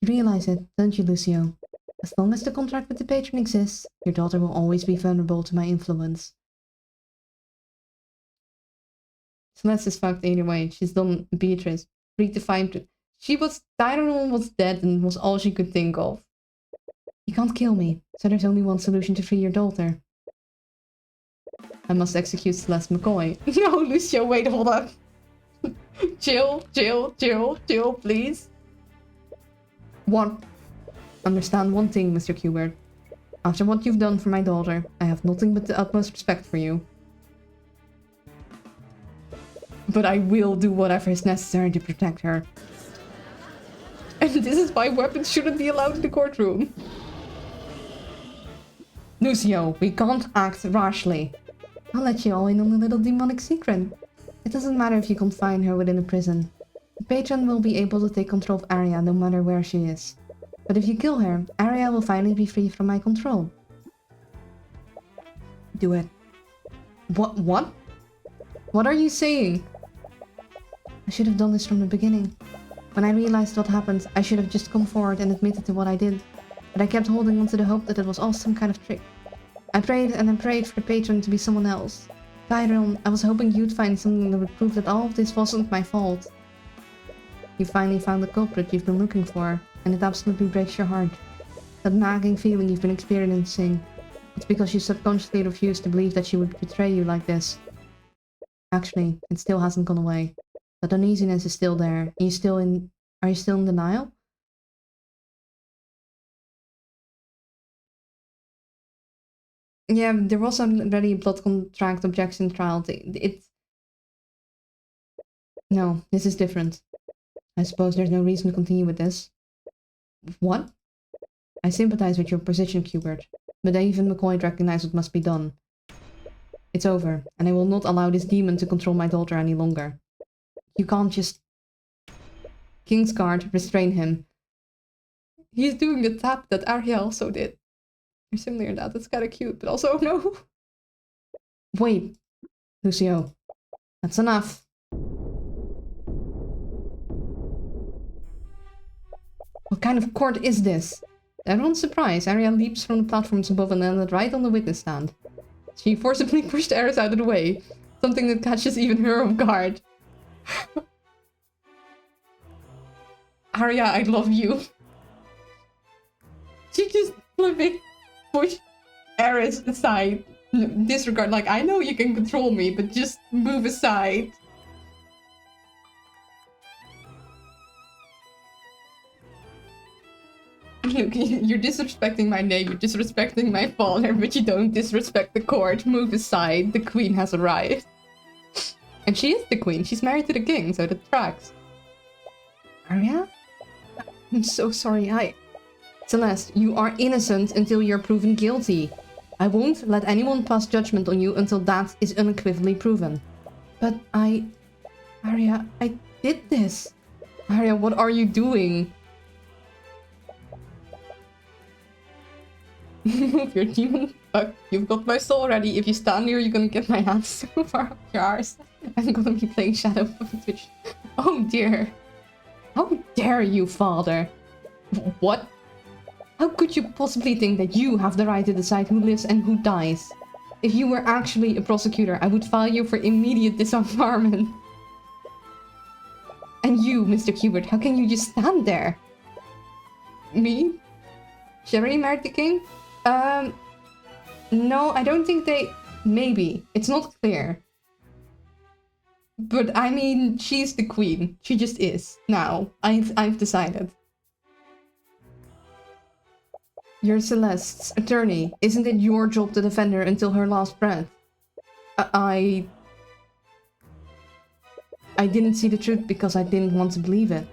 You realize it, don't you, Lucio? As long as the contract with the patron exists, your daughter will always be vulnerable to my influence. Celeste is fucked anyway. She's done Beatrice. Redefined. Tyrion was dead and was all she could think of. You can't kill me, so there's only one solution to free your daughter. I must execute Celeste McCoy. No, Lucio, wait, hold up. Chill, please. Understand one thing, Mr. Qbert. After what you've done for my daughter, I have nothing but the utmost respect for you. But I will do whatever is necessary to protect her. And this is why weapons shouldn't be allowed in the courtroom. Lucio, we can't act rashly. I'll let you all in on a little demonic secret. It doesn't matter if you confine her within a prison. The patron will be able to take control of Arya no matter where she is. But if you kill her, Arya will finally be free from my control. Do it. What? What are you saying? I should have done this from the beginning. When I realized what happened, I should have just come forward and admitted to what I did. But I kept holding on to the hope that it was all some kind of trick. I prayed and I prayed for the patron to be someone else. Tyrion, I was hoping you'd find something that would prove that all of this wasn't my fault. You finally found the culprit you've been looking for, and it absolutely breaks your heart. That nagging feeling you've been experiencing. It's because you subconsciously refused to believe that she would betray you like this. Actually, it still hasn't gone away. That uneasiness is still there. Are you still in denial? Yeah, there was already a blood contract objection trial. No, this is different. I suppose there's no reason to continue with this. What? I sympathize with your position, Qbert, but even McCoy recognized what must be done. It's over, and I will not allow this demon to control my daughter any longer. You can't just... Kingsguard, restrain him. He's doing the tap that Arya also did. You're similar to that, that's kinda cute, but also no. Wait, Lucio. That's enough. What kind of court is this? To everyone's surprise, Arya leaps from the platforms above and landed right on the witness stand. She forcibly pushed Eris out of the way, something that catches even her off guard. Arya, I love you. She just pushed Eris aside. Disregard, like, I know you can control me, but just move aside. Look, you're disrespecting my name, you're disrespecting my father, but you don't disrespect the court. Move aside, the queen has arrived. And she is the queen, she's married to the king, so that tracks. Arya? I'm so sorry, Celeste, you are innocent until you're proven guilty. I won't let anyone pass judgment on you until that is unequivocally proven. But Arya, I did this. Arya, what are you doing? Move your demon. Fuck, you've got my soul already. If you stand here, you're gonna get my hands so far up your arse. I'm gonna be playing Shadow Puppetry. Oh dear. How dare you, father? What? How could you possibly think that you have the right to decide who lives and who dies? If you were actually a prosecutor, I would file you for immediate disarmament. And you, Mr. Hubert, how can you just stand there? Me? Sherry married the king? No, I don't think they... Maybe. It's not clear. But I mean, she's the queen. She just is. Now. I've decided. You're Celeste's attorney. Isn't it your job to defend her until her last breath? I didn't see the truth because I didn't want to believe it.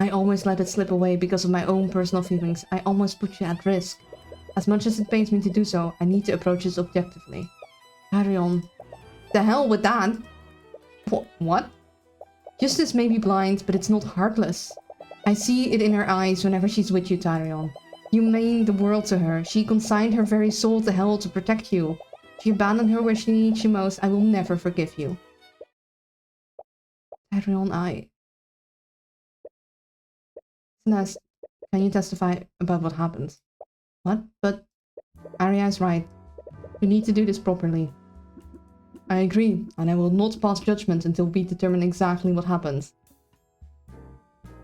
I almost let it slip away because of my own personal feelings. I almost put you at risk. As much as it pains me to do so, I need to approach this objectively. Carry on. The hell with that? What? Justice may be blind, but it's not heartless. I see it in her eyes whenever she's with you, Tyrion. You mean the world to her. She consigned her very soul to hell to protect you. She abandoned her where she needs you most. I will never forgive you. Tyrion, Celeste, can you testify about what happened? What? But... Arya is right. We need to do this properly. I agree, and I will not pass judgment until we determine exactly what happened.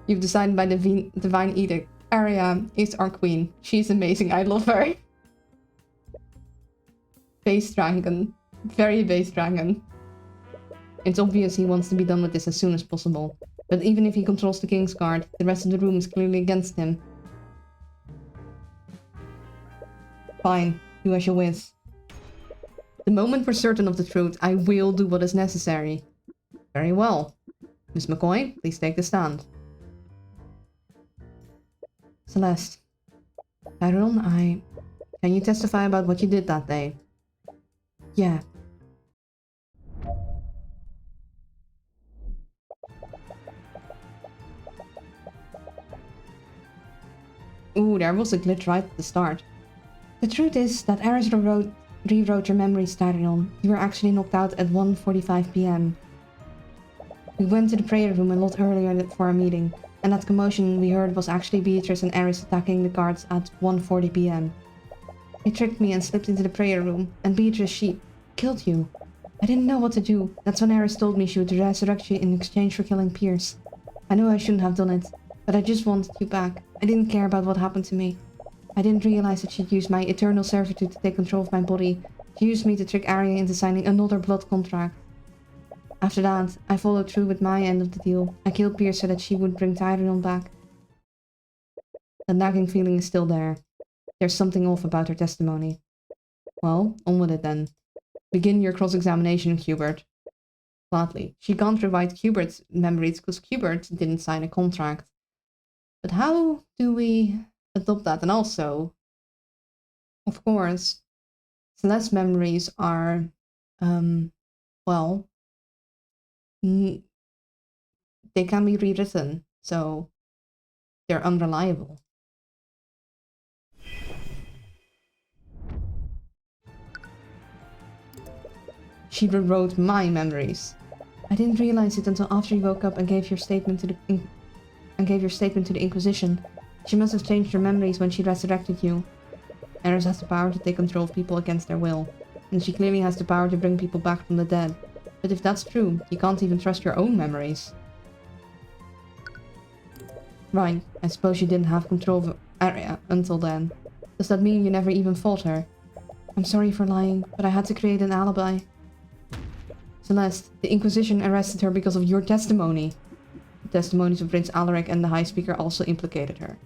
You've decided by the divine edict. Arya is our queen. She's amazing. I love her. Base dragon. Very base dragon. It's obvious he wants to be done with this as soon as possible. But even if he controls the King's Guard, the rest of the room is clearly against him. Fine. Do as you wish. The moment we're certain of the truth, I will do what is necessary. Very well. Miss McCoy, please take the stand. Celeste. Tyrion, Can you testify about what you did that day? Yeah. Ooh, there was a glitch right at the start. The truth is that Eris rewrote your memories, Tyrion. You were actually knocked out at 1:45 PM. We went to the prayer room a lot earlier for our meeting, and that commotion we heard was actually Beatrice and Eris attacking the guards at 1:40 PM. They tricked me and slipped into the prayer room, and Beatrice, she killed you. I didn't know what to do. That's when Eris told me she would resurrect you in exchange for killing Pierce. I know I shouldn't have done it, but I just wanted you back. I didn't care about what happened to me. I didn't realize that she'd used my eternal servitude to take control of my body. She used me to trick Arya into signing another blood contract. After that, I followed through with my end of the deal. I killed Pierce so that she would bring Tyrion back. The nagging feeling is still there. There's something off about her testimony. Well, on with it then. Begin your cross-examination, Hubert. Gladly. She can't provide Hubert's memories because Hubert didn't sign a contract. But how do we adopt that? And also, of course, Celeste's memories are, well, they can be rewritten, so they're unreliable. She rewrote my memories. I didn't realize it until after you woke up and gave your statement to the Inquisition. She must have changed her memories when she resurrected you. Eris has the power to take control of people against their will, and she clearly has the power to bring people back from the dead. But if that's true, you can't even trust your own memories. Right, I suppose you didn't have control of Arya until then. Does that mean you never even fought her? I'm sorry for lying, but I had to create an alibi. Celeste, the Inquisition arrested her because of your testimony. The testimonies of Prince Alaric and the High Speaker also implicated her.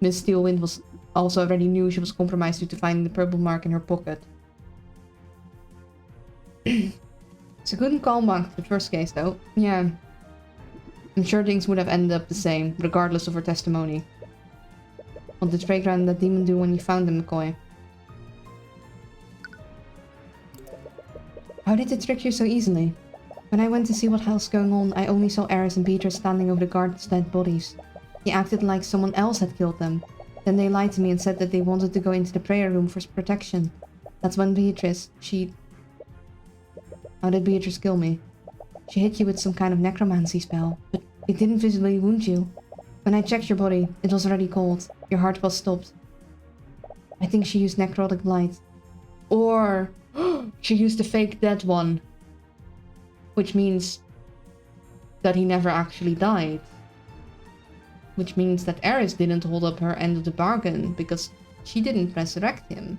Miss Steelwind was also already knew she was compromised due to finding the purple mark in her pocket. It's a good callback to the first case, though. Yeah. I'm sure things would have ended up the same, regardless of her testimony. What did Fragrant and that demon do when you found them, McCoy? How did they trick you so easily? When I went to see what hell's going on, I only saw Eris and Beatrice standing over the guards' dead bodies. They acted like someone else had killed them. Then they lied to me and said that they wanted to go into the prayer room for protection. That's when Beatrice, How did Beatrice kill me? She hit you with some kind of necromancy spell, but it didn't visibly wound you. When I checked your body, it was already cold. Your heart was stopped. I think she used necrotic blight. Or... She used the fake dead one. Which means that he never actually died. Which means that Eris didn't hold up her end of the bargain because she didn't resurrect him.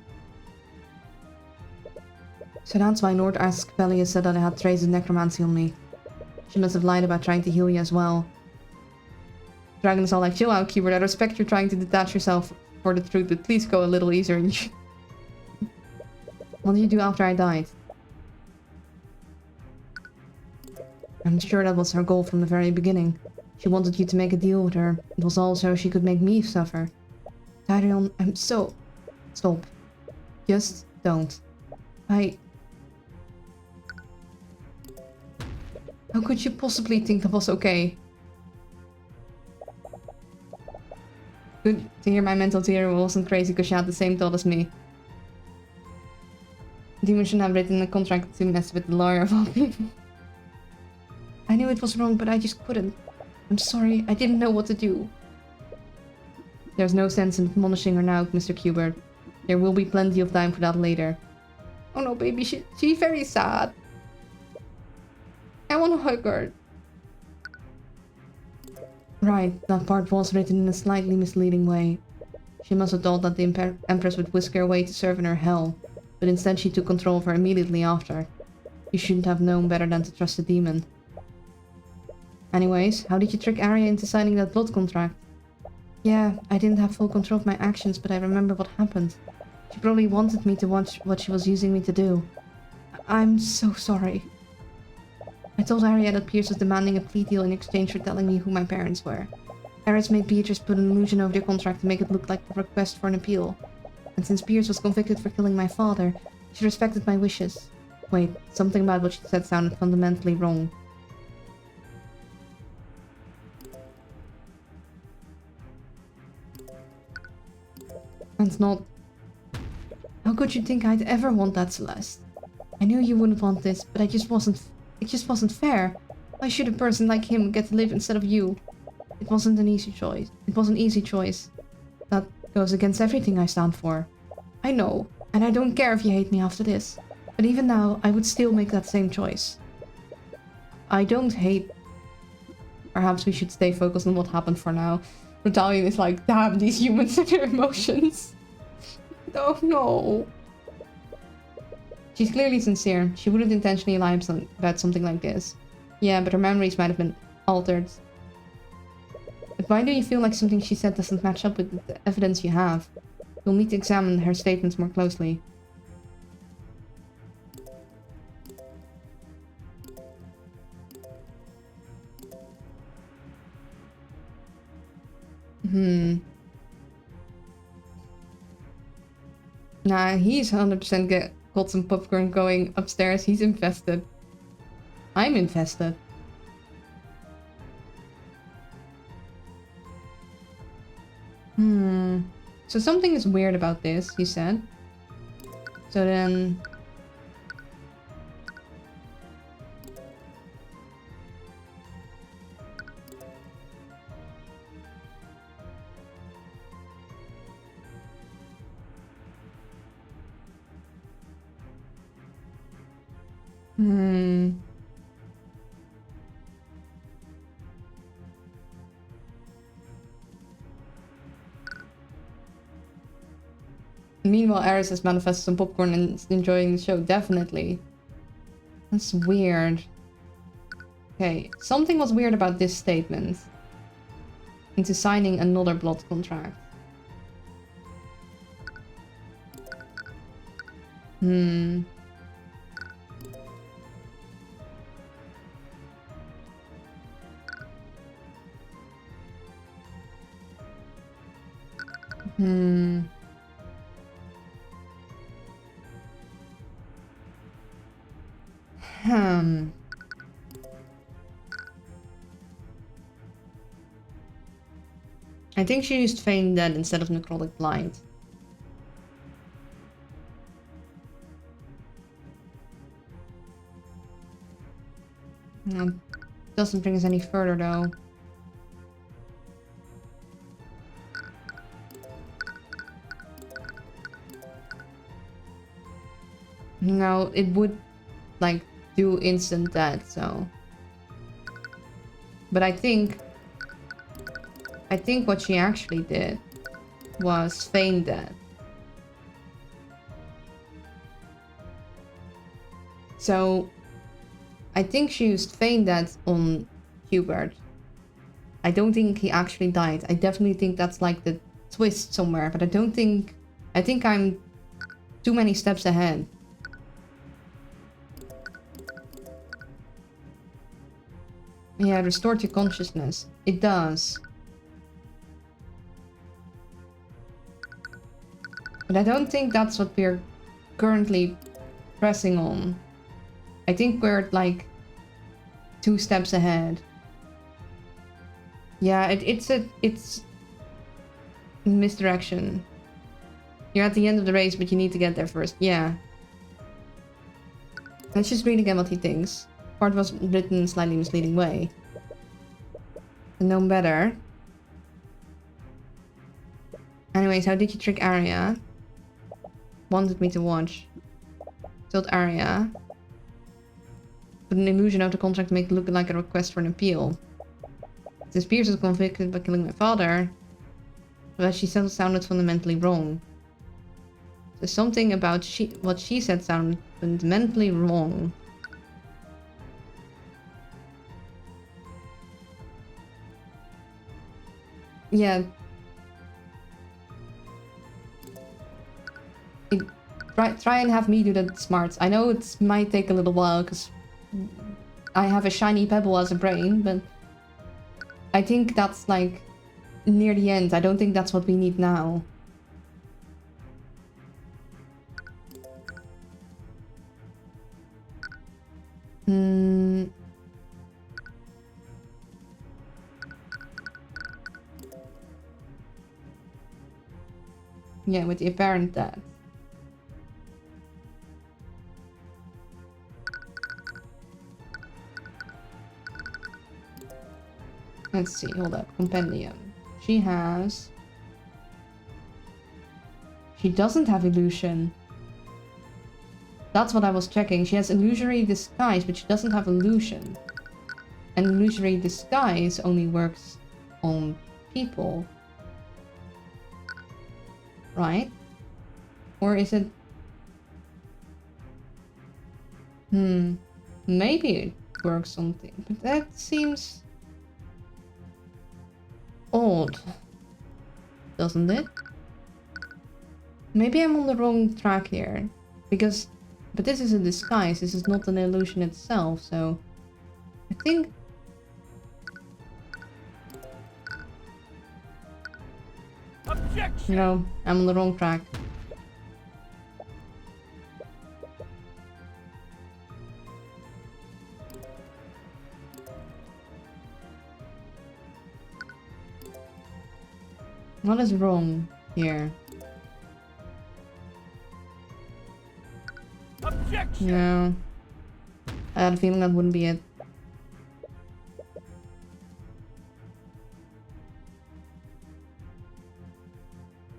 So that's why Lord Asclepius said that I had traces of necromancy on me. She must have lied about trying to heal you as well. Dragon is all like, chill out, Keyword. I respect you're trying to detach yourself for the truth, but please go a little easier. What did you do after I died? I'm sure that was her goal from the very beginning. She wanted you to make a deal with her. It was also so she could make me suffer. Tyrion, I'm so... Stop. Just don't. How could you possibly think that was okay? Good to hear my mental theory wasn't crazy because she had the same thought as me. Demon shouldn't have written a contract to mess with the lawyer of all people. I knew it was wrong, but I just couldn't. I'm sorry, I didn't know what to do. There's no sense in admonishing her now, Mr. Qbert. There will be plenty of time for that later. Oh no, baby, she's very sad. I want to hug her. Right, that part was written in a slightly misleading way. She must have thought that the Empress would whisk her away to serve in her hell, but instead she took control of her immediately after. You shouldn't have known better than to trust the demon. Anyways, how did you trick Arya into signing that blood contract? Yeah, I didn't have full control of my actions, but I remember what happened. She probably wanted me to watch what she was using me to do. I'm so sorry. I told Arya that Pierce was demanding a plea deal in exchange for telling me who my parents were. Eris made Beatrice put an illusion over their contract to make it look like a request for an appeal. And since Pierce was convicted for killing my father, she respected my wishes. Wait, something about what she said sounded fundamentally wrong. That's not... How could you think I'd ever want that, Celeste? I knew you wouldn't want this, but it just wasn't fair. Why should a person like him get to live instead of you? It wasn't an easy choice. It was an easy choice. That goes against everything I stand for. I know, and I don't care if you hate me after this. But even now, I would still make that same choice. I don't hate... Perhaps we should stay focused on what happened for now. Rebellion is like, damn, these humans and their emotions. Oh no. She's clearly sincere. She wouldn't intentionally lie about something like this. Yeah, but her memories might have been altered. But why do you feel like something she said doesn't match up with the evidence you have? You'll need to examine her statements more closely. Nah, he's 100% got some popcorn going upstairs. He's invested. I'm invested. So something is weird about this, you said. So then... Meanwhile, Eris has manifested some popcorn and is enjoying the show, definitely. That's weird. Okay, something was weird about this statement. Into signing another blood contract. I think she used Feign Dead instead of Necrotic Blind. Doesn't bring us any further though. No, it would, like, do instant death, so... But I think what she actually did was feign death. So, I think she used feign death on Hubert. I don't think he actually died. I definitely think that's like the twist somewhere, but I don't think... I think I'm too many steps ahead. Yeah, restore to consciousness. It does. But I don't think that's what we're currently pressing on. I think we're like 2 steps ahead. Yeah, it's misdirection. You're at the end of the race, but you need to get there first. Yeah. Let's just read again what he thinks. Part was written in a slightly misleading way. Known better. Anyways, how did you trick Arya? Wanted me to watch. Told Arya. Put an illusion out the contract to make it look like a request for an appeal. Since Pierce was convicted by killing my father, but she still sounded fundamentally wrong. So something about what she said sounded fundamentally wrong. Yeah. Try and have me do the smarts. I know it might take a little while because I have a shiny pebble as a brain, but I think that's like near the end. I don't think that's what we need now. Yeah, with the apparent death. Let's see, hold up. Compendium. She doesn't have illusion. That's what I was checking. She has illusory disguise, but she doesn't have illusion. And illusory disguise only works on people. Right? Or is it... Maybe it works on things, but that seems... odd. Doesn't it? Maybe I'm on the wrong track here. Because... But this is a disguise. This is not an illusion itself, so... I think... Objection! No, I'm on the wrong track. What is wrong here? Objection! No. I had a feeling that wouldn't be it.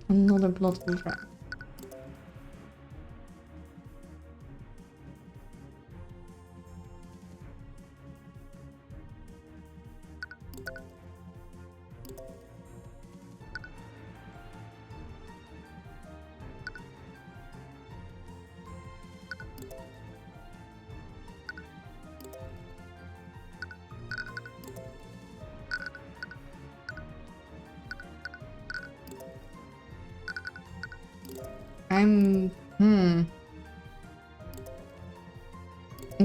Another plot contract.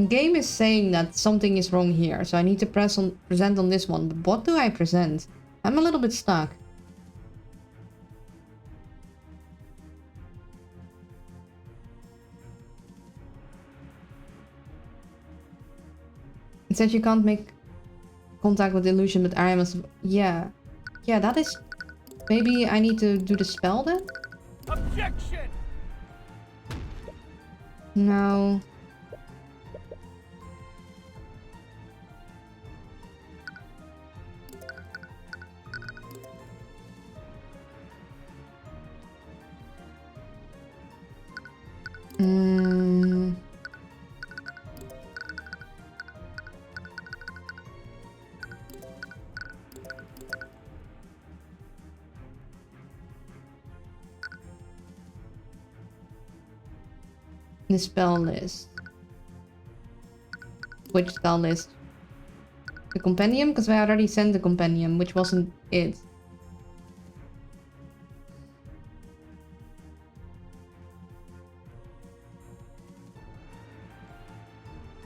Game is saying that something is wrong here, so I need to present on this one. But what do I present? I'm a little bit stuck. It says you can't make contact with the illusion, but Arya must... Yeah. Yeah, that is... Maybe I need to do the spell then? Objection! No. the spell list. Which spell list? The compendium? Because I already sent the compendium, which wasn't it.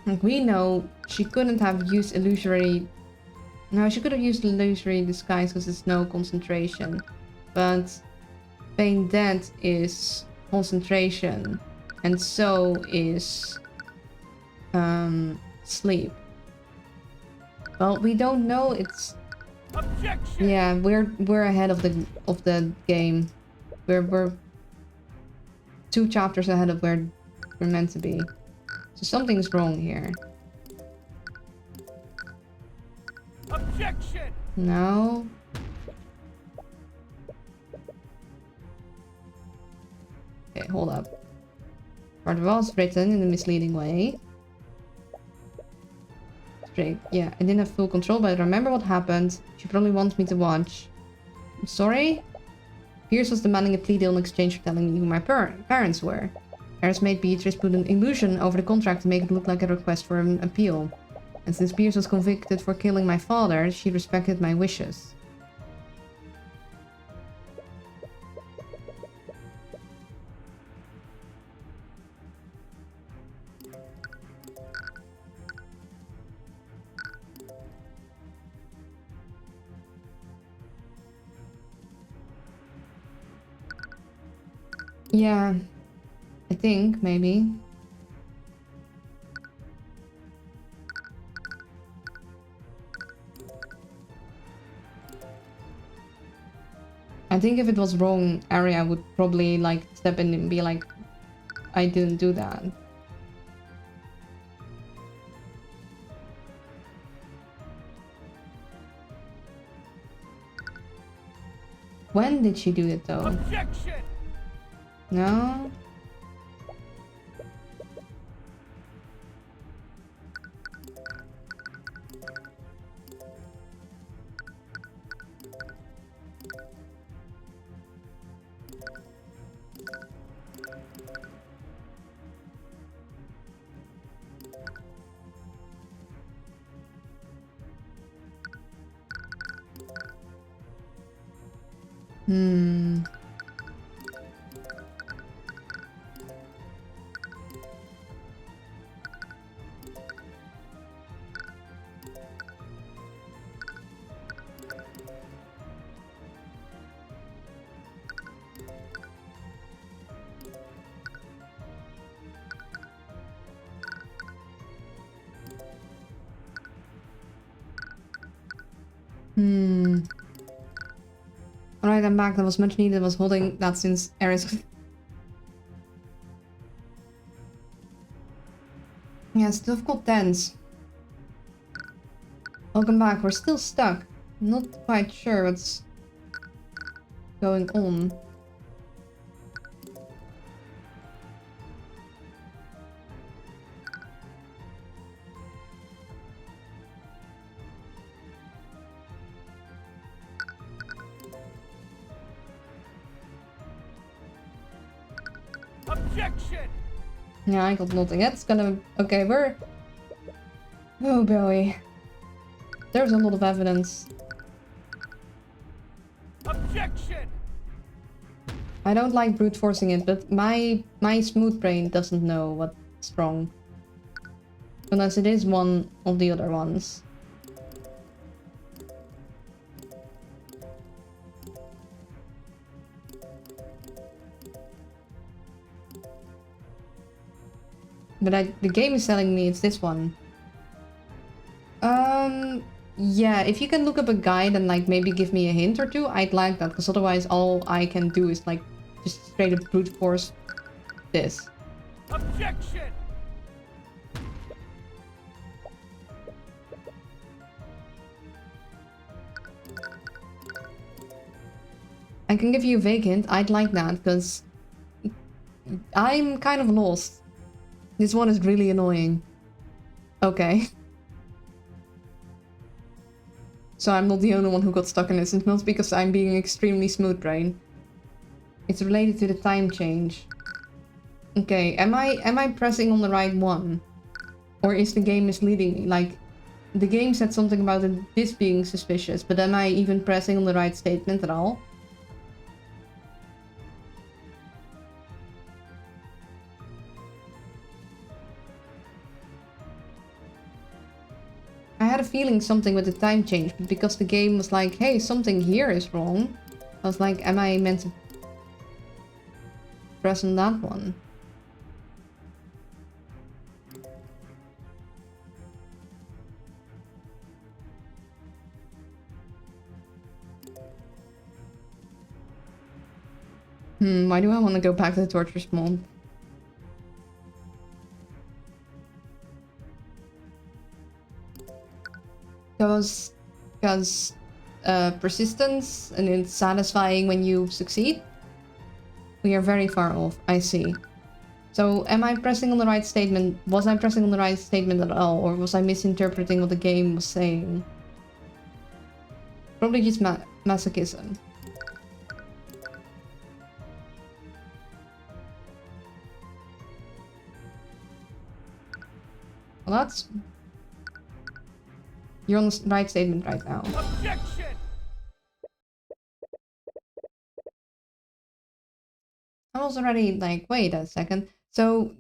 Like, we know she couldn't have used illusory... No, she could have used illusory disguise because it's no concentration. But Feign Dead is concentration. And so is... sleep. Well, we don't know. It's... Objection! Yeah, we're ahead of the game. We're 2 chapters ahead of where we're meant to be. So something's wrong here. Objection! No. Okay, hold up. Part was written in a misleading way. Straight. Yeah, I didn't have full control, but I remember what happened. She probably wants me to watch. I'm sorry? Pierce was demanding a plea deal in exchange for telling me who my parents were. Harris made Beatrice put an illusion over the contract to make it look like a request for an appeal. And since Pierce was convicted for killing my father, she respected my wishes. Yeah, I think, maybe. I think if it was wrong, Arya would probably like step in and be like, I didn't do that. When did she do it though? Objection! No? Hmm. Alright, I'm back. That was much needed. I was holding that since Ares. Yeah, it's difficult tense. Welcome back. We're still stuck. Not quite sure what's going on. Objection! Yeah, I got nothing. It's gonna... Okay, we're... Oh boy. There's a lot of evidence. Objection! I don't like brute forcing it, but my smooth brain doesn't know what's wrong. Unless it is one of the other ones. But the game is telling me it's this one. Yeah, if you can look up a guide and like maybe give me a hint or two, I'd like that, because otherwise all I can do is like just straight up brute force this. Objection! I can give you a vague hint, I'd like that, because I'm kind of lost. This one is really annoying. Okay. So I'm not the only one who got stuck in this. It's not because I'm being extremely smooth brain. It's related to the time change. Okay, am I pressing on the right one? Or is the game misleading me? Like, the game said something about this being suspicious, but am I even pressing on the right statement at all? I had a feeling something with the time change, but because the game was like, hey, something here is wrong, I was like, am I meant to press on that one? Why do I want to go back to the torture spawn? Because persistence and it's satisfying when you succeed. We are very far off, I see. So am I pressing on the right statement? Was I pressing on the right statement at all? Or was I misinterpreting what the game was saying? Probably just masochism. Well, that's... You're on the right statement right now. Objection! I was already like, wait a second. So,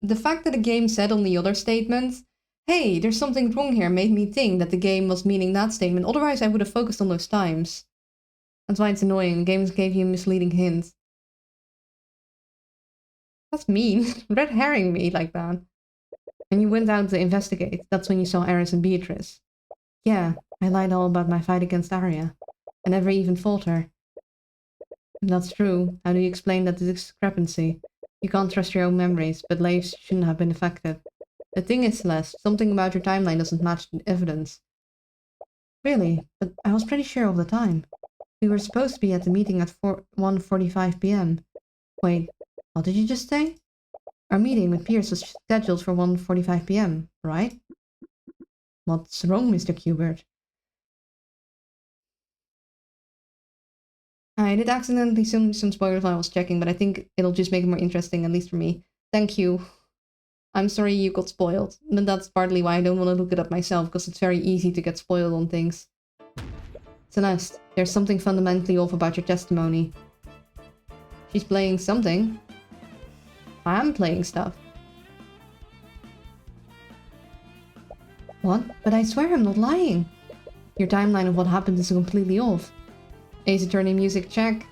the fact that the game said on the other statements, hey, there's something wrong here, made me think that the game was meaning that statement. Otherwise, I would have focused on those times. That's why it's annoying. Games gave you a misleading hint. That's mean. Red herring me like that. And you went out to investigate. That's when you saw Eris and Beatrice. Yeah, I lied all about my fight against Arya. I never even fought her. That's true. How do you explain that discrepancy? You can't trust your own memories, but Leif's shouldn't have been affected. The thing is, Celeste, something about your timeline doesn't match the evidence. Really? But I was pretty sure all the time. We were supposed to be at the meeting at 1:45 p.m. Wait, what did you just say? Our meeting with Pierce was scheduled for 1:45 p.m., right? What's wrong, Mr. Kubert? I did accidentally some spoilers while I was checking, but I think it'll just make it more interesting, at least for me. Thank you. I'm sorry you got spoiled. And that's partly why I don't want to look it up myself, because it's very easy to get spoiled on things. Celeste, there's something fundamentally off about your testimony. She's playing something. I am playing stuff. What? But I swear I'm not lying. Your timeline of what happened is completely off. Ace Attorney music check.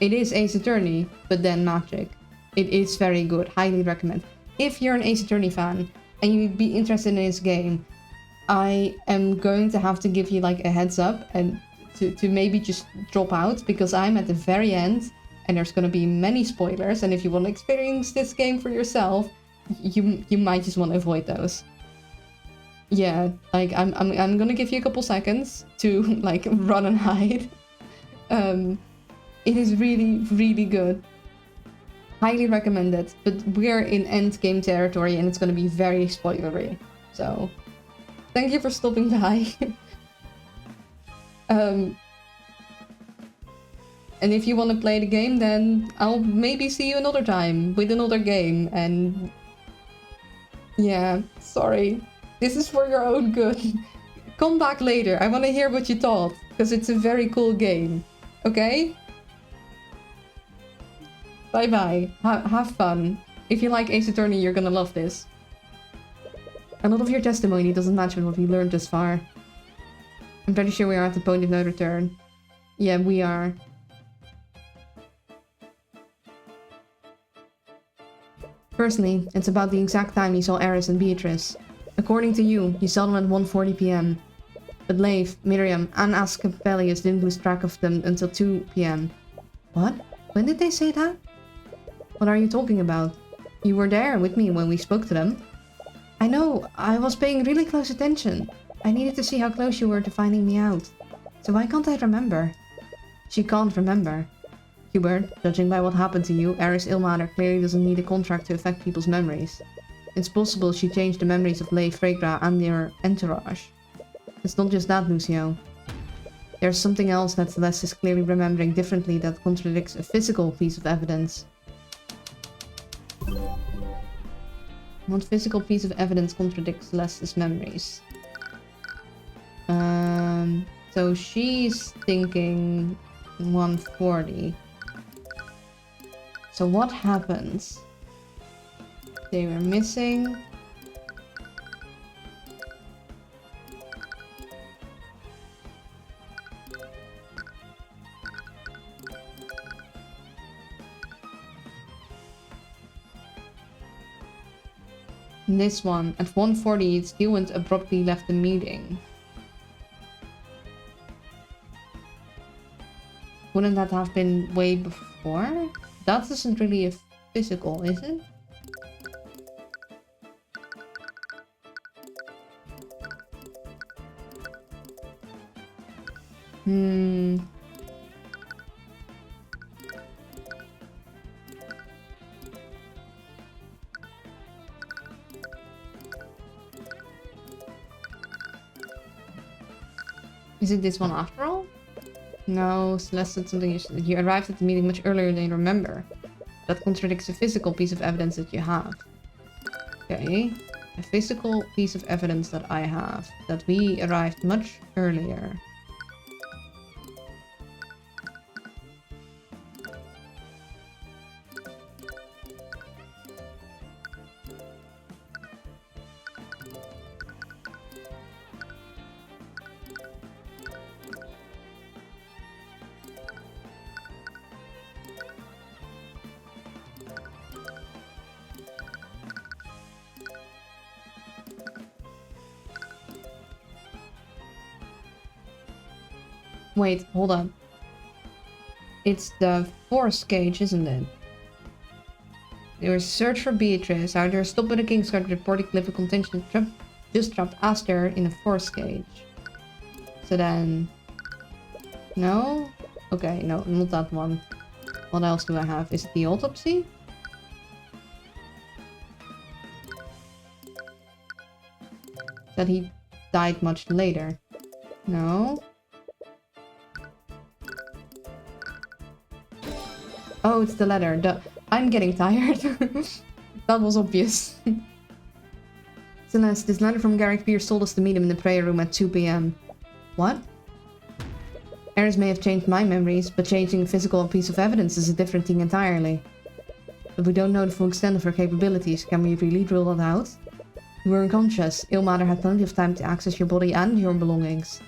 It is Ace Attorney, but then magic. It is very good. Highly recommend. If you're an Ace Attorney fan and you'd be interested in this game, I am going to have to give you like a heads up and to maybe just drop out, because I'm at the very end and there's going to be many spoilers, and if you want to experience this game for yourself, you might just want to avoid those. Yeah, like I'm gonna give you a couple seconds to like run and hide. It is really, really good. Highly recommend it, but we're in endgame territory and it's gonna be very spoilery. So, thank you for stopping by. And if you want to play the game, then I'll maybe see you another time with another game. And yeah, sorry. This is for your own good. Come back later. I want to hear what you thought, because it's a very cool game. Okay? Bye-bye. Have fun. If you like Ace Attorney, you're gonna love this. A lot of your testimony doesn't match with what we learned thus far. I'm pretty sure we are at the point of no return. Yeah, we are. Firstly, it's about the exact time you saw Eris and Beatrice. According to you, you saw them at 1:40 p.m. But Leif, Miriam, and Asclepius didn't lose track of them until 2 p.m. What? When did they say that? What are you talking about? You were there with me when we spoke to them. I know, I was paying really close attention. I needed to see how close you were to finding me out. So why can't I remember? She can't remember. Hubert, judging by what happened to you, Eris Ilmater clearly doesn't need a contract to affect people's memories. It's possible she changed the memories of Leif, Fregra, and their entourage. It's not just that, Lucio. There's something else that Celeste is clearly remembering differently that contradicts a physical piece of evidence. What physical piece of evidence contradicts Celeste's memories? So she's thinking 140. So what happens? They were missing. This one, at 140, Stewart abruptly left the meeting. Wouldn't that have been way before? That isn't really a physical, is it? Is it this one after all? No, Celeste said something. You arrived at the meeting much earlier than you remember. That contradicts a physical piece of evidence that you have. Okay. A physical piece of evidence that I have. That we arrived much earlier. Wait, hold on. It's the force cage, isn't it? They were search for Beatrice. After stop at the King's Guard, reporting cliff of contention just trapped Aster in a force cage. So then... No? Okay, no, not that one. What else do I have? Is it the autopsy? That he died much later. No? Oh, it's the letter. I'm getting tired. That was obvious. Celeste, this letter from Garrick Pierce told us to meet him in the prayer room at 2 p.m. What? Eris may have changed my memories, but changing a physical piece of evidence is a different thing entirely. But we don't know the full extent of her capabilities. Can we really rule that out? You were unconscious. Ilmater had plenty of time to access your body and your belongings.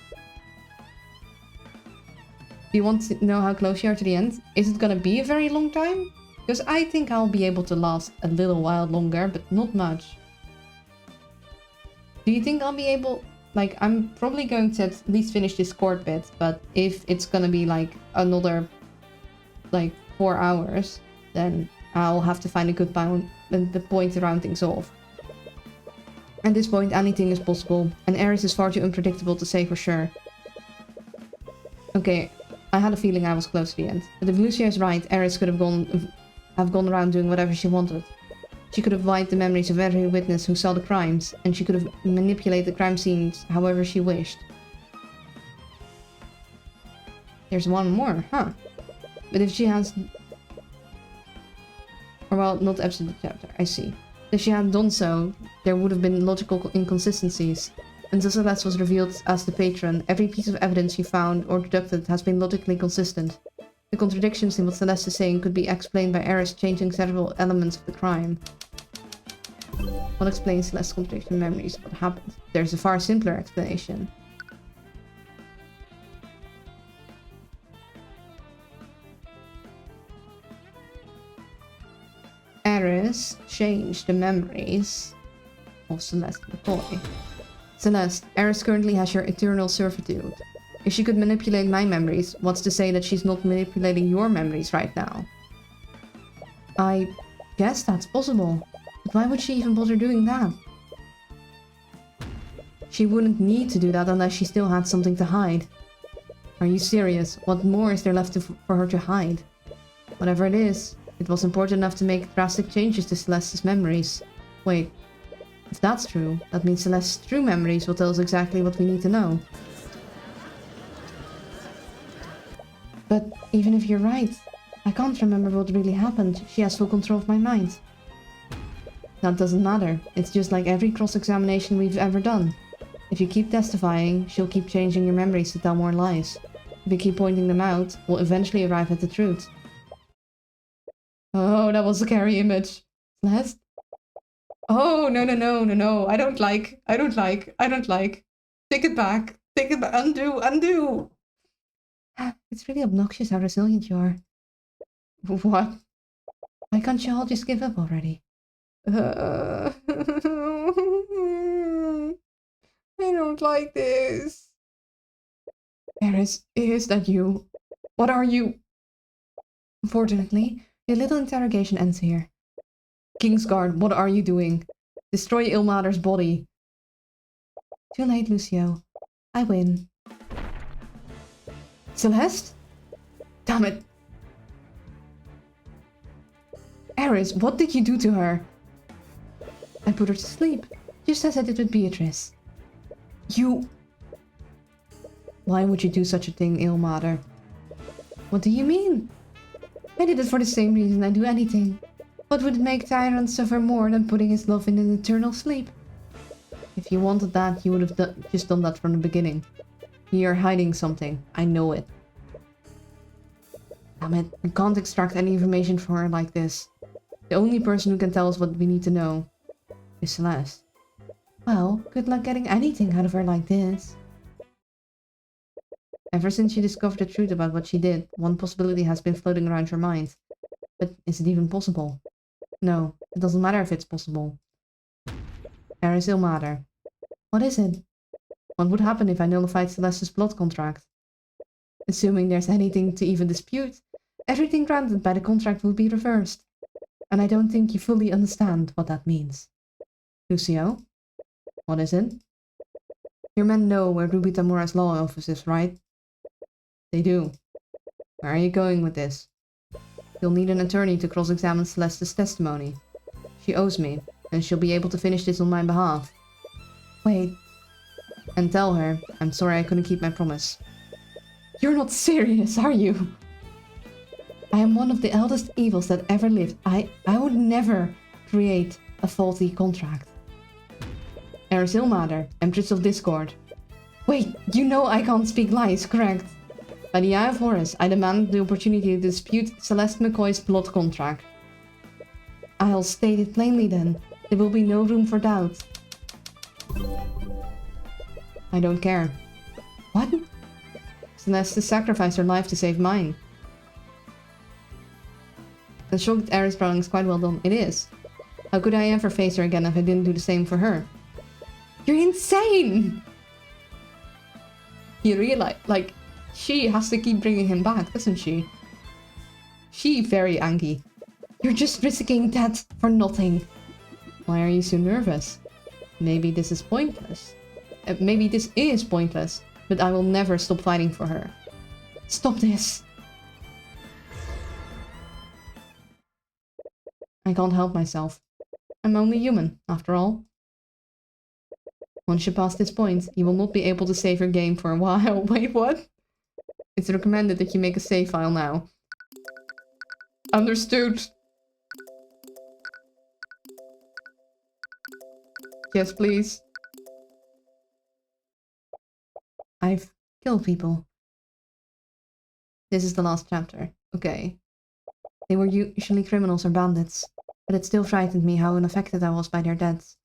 Do you want to know how close you are to the end? Is it gonna be a very long time? Because I think I'll be able to last a little while longer, but not much. Do you think I'll be able... Like, I'm probably going to at least finish this court bit, but if it's gonna be like another, like, 4 hours, then I'll have to find a good point to round things off. At this point, anything is possible, and Eris is far too unpredictable to say for sure. Okay, I had a feeling I was close to the end. But if Lucia is right, Eris could have gone around doing whatever she wanted. She could have wiped the memories of every witness who saw the crimes, and she could have manipulated the crime scenes however she wished. There's one more, huh? But if she has... Or well, not episode of the chapter, I see. If she had done so, there would have been logical inconsistencies. Until Celeste was revealed as the patron, every piece of evidence she found or deducted has been logically consistent. The contradictions in what Celeste is saying could be explained by Eris changing several elements of the crime. What explains Celeste's contradiction memories? What happened? There's a far simpler explanation. Eris changed the memories of Celeste McCoy. Celeste, Eris currently has your eternal servitude. If she could manipulate my memories, what's to say that she's not manipulating your memories right now? I guess that's possible. But why would she even bother doing that? She wouldn't need to do that unless she still had something to hide. Are you serious? What more is there left for her to hide? Whatever it is, it was important enough to make drastic changes to Celeste's memories. Wait, if that's true, that means Celeste's true memories will tell us exactly what we need to know. But even if you're right, I can't remember what really happened. She has full control of my mind. That doesn't matter. It's just like every cross-examination we've ever done. If you keep testifying, she'll keep changing your memories to tell more lies. If you keep pointing them out, we'll eventually arrive at the truth. Oh, that was a scary image. Celeste? Oh, no. I don't like. Take it back. Undo. It's really obnoxious how resilient you are. What? Why can't you all just give up already? I don't like this. Eris, is that you? What are you? Unfortunately, your little interrogation ends here. Kingsguard, what are you doing? Destroy Ilmater's body. Too late, Lucio. I win. Celeste? Damn it. Eris, what did you do to her? I put her to sleep, just as I did with Beatrice. You... Why would you do such a thing, Ilmater? What do you mean? I did it for the same reason I do anything. What would make Tyrant suffer more than putting his love in an eternal sleep? If you wanted that, you would have just done that from the beginning. You're hiding something. I know it. Damn it, we can't extract any information from her like this. The only person who can tell us what we need to know is Celeste. Well, good luck getting anything out of her like this. Ever since she discovered the truth about what she did, one possibility has been floating around her mind. But is it even possible? No, it doesn't matter if it's possible. Eris Ilmater. What is it? What would happen if I nullified Celeste's blood contract? Assuming there's anything to even dispute, everything granted by the contract would be reversed. And I don't think you fully understand what that means. Lucio? What is it? Your men know where Ruby Tamura's law office is, right? They do. Where are you going with this? You'll need an attorney to cross-examine Celeste's testimony. She owes me, and she'll be able to finish this on my behalf. Wait. And tell her, I'm sorry I couldn't keep my promise. You're not serious, are you? I am one of the eldest evils that ever lived. I would never create a faulty contract. Eris Ilmater, Empress of Discord. Wait, you know I can't speak lies, correct? By the Eye of Horus, I demand the opportunity to dispute Celeste McCoy's blood contract. I'll state it plainly then. There will be no room for doubt. I don't care. What? Celeste sacrificed her life to save mine. The shocked Eris drawing is quite well done. It is. How could I ever face her again if I didn't do the same for her? You're insane! You realize, like, she has to keep bringing him back, doesn't she? She very angry. You're just risking that for nothing. Why are you so nervous? Maybe this is pointless. Maybe this is pointless, but I will never stop fighting for her. Stop this! I can't help myself. I'm only human, after all. Once you pass this point, you will not be able to save your game for a while. Wait, what? It's recommended that you make a save file now. Understood. Yes, please. I've killed people. This is the last chapter. Okay. They were usually criminals or bandits, but it still frightened me how unaffected I was by their deaths.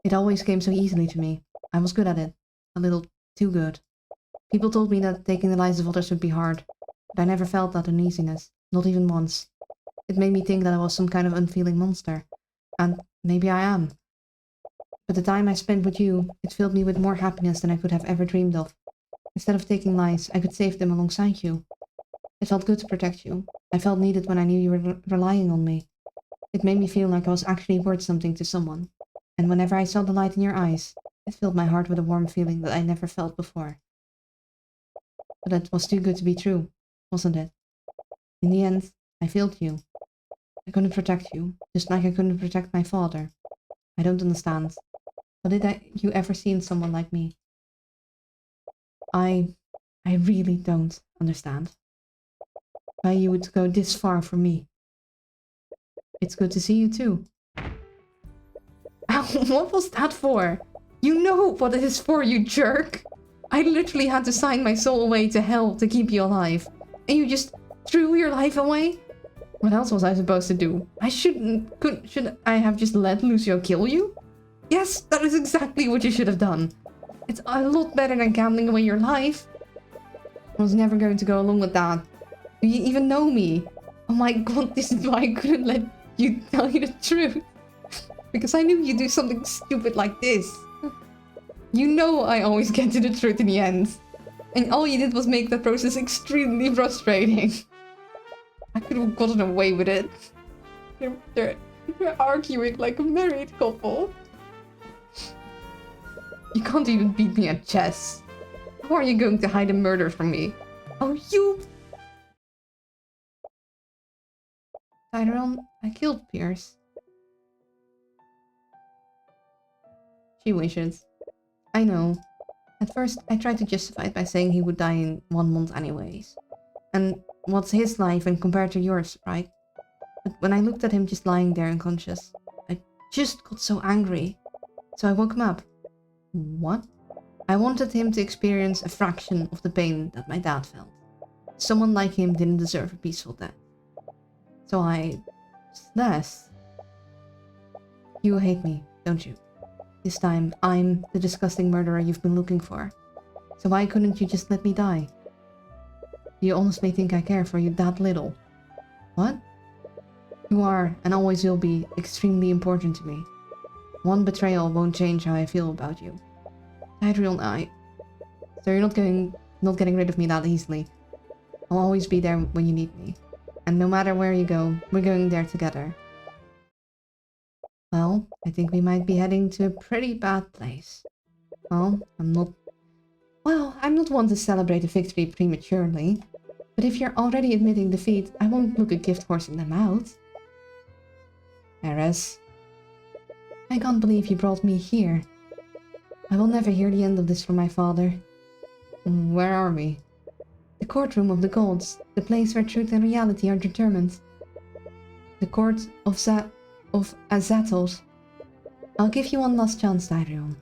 It always came so easily to me. I was good at it. A little too good. People told me that taking the lives of others would be hard, but I never felt that uneasiness, not even once. It made me think that I was some kind of unfeeling monster, and maybe I am. But the time I spent with you, it filled me with more happiness than I could have ever dreamed of. Instead of taking lives, I could save them alongside you. It felt good to protect you. I felt needed when I knew you were relying on me. It made me feel like I was actually worth something to someone. And whenever I saw the light in your eyes, it filled my heart with a warm feeling that I never felt before. But it was too good to be true, wasn't it? In the end, I failed you. I couldn't protect you, just like I couldn't protect my father. I don't understand. What did you ever see in someone like me? I really don't understand. Why you would go this far for me. It's good to see you too. What was that for? You know what it is for, you jerk! I literally had to sign my soul away to hell to keep you alive. And you just threw your life away? What else was I supposed to do? Should I have just let Lucio kill you? Yes, that is exactly what you should have done. It's a lot better than gambling away your life. I was never going to go along with that. Do you even know me? Oh my god, this is why I couldn't let you tell you the truth. Because I knew you'd do something stupid like this. You know I always get to the truth in the end. And all you did was make the process extremely frustrating. I could have gotten away with it. They're arguing like a married couple. You can't even beat me at chess. How are you going to hide a murder from me? Oh, you... Tyrone, I killed Pierce. She wishes. I know. At first, I tried to justify it by saying he would die in 1 month anyways. And what's his life and compared to yours, right? But when I looked at him just lying there unconscious, I just got so angry. So I woke him up. What? I wanted him to experience a fraction of the pain that my dad felt. Someone like him didn't deserve a peaceful death. So I... less. You hate me, don't you? This time, I'm the disgusting murderer you've been looking for. So why couldn't you just let me die? You honestly think I care for you that little? What? You are, and always will be, extremely important to me. One betrayal won't change how I feel about you. Adriel and I... So you're not getting rid of me that easily. I'll always be there when you need me. And no matter where you go, we're going there together. Well, I think we might be heading to a pretty bad place. Well, I'm not one to celebrate a victory prematurely. But if you're already admitting defeat, I won't look a gift horse in the mouth. Eris. I can't believe you brought me here. I will never hear the end of this from my father. Where are we? The courtroom of the gods, the place where truth and reality are determined. The court of Azathoth. I'll give you one last chance, Tyrion.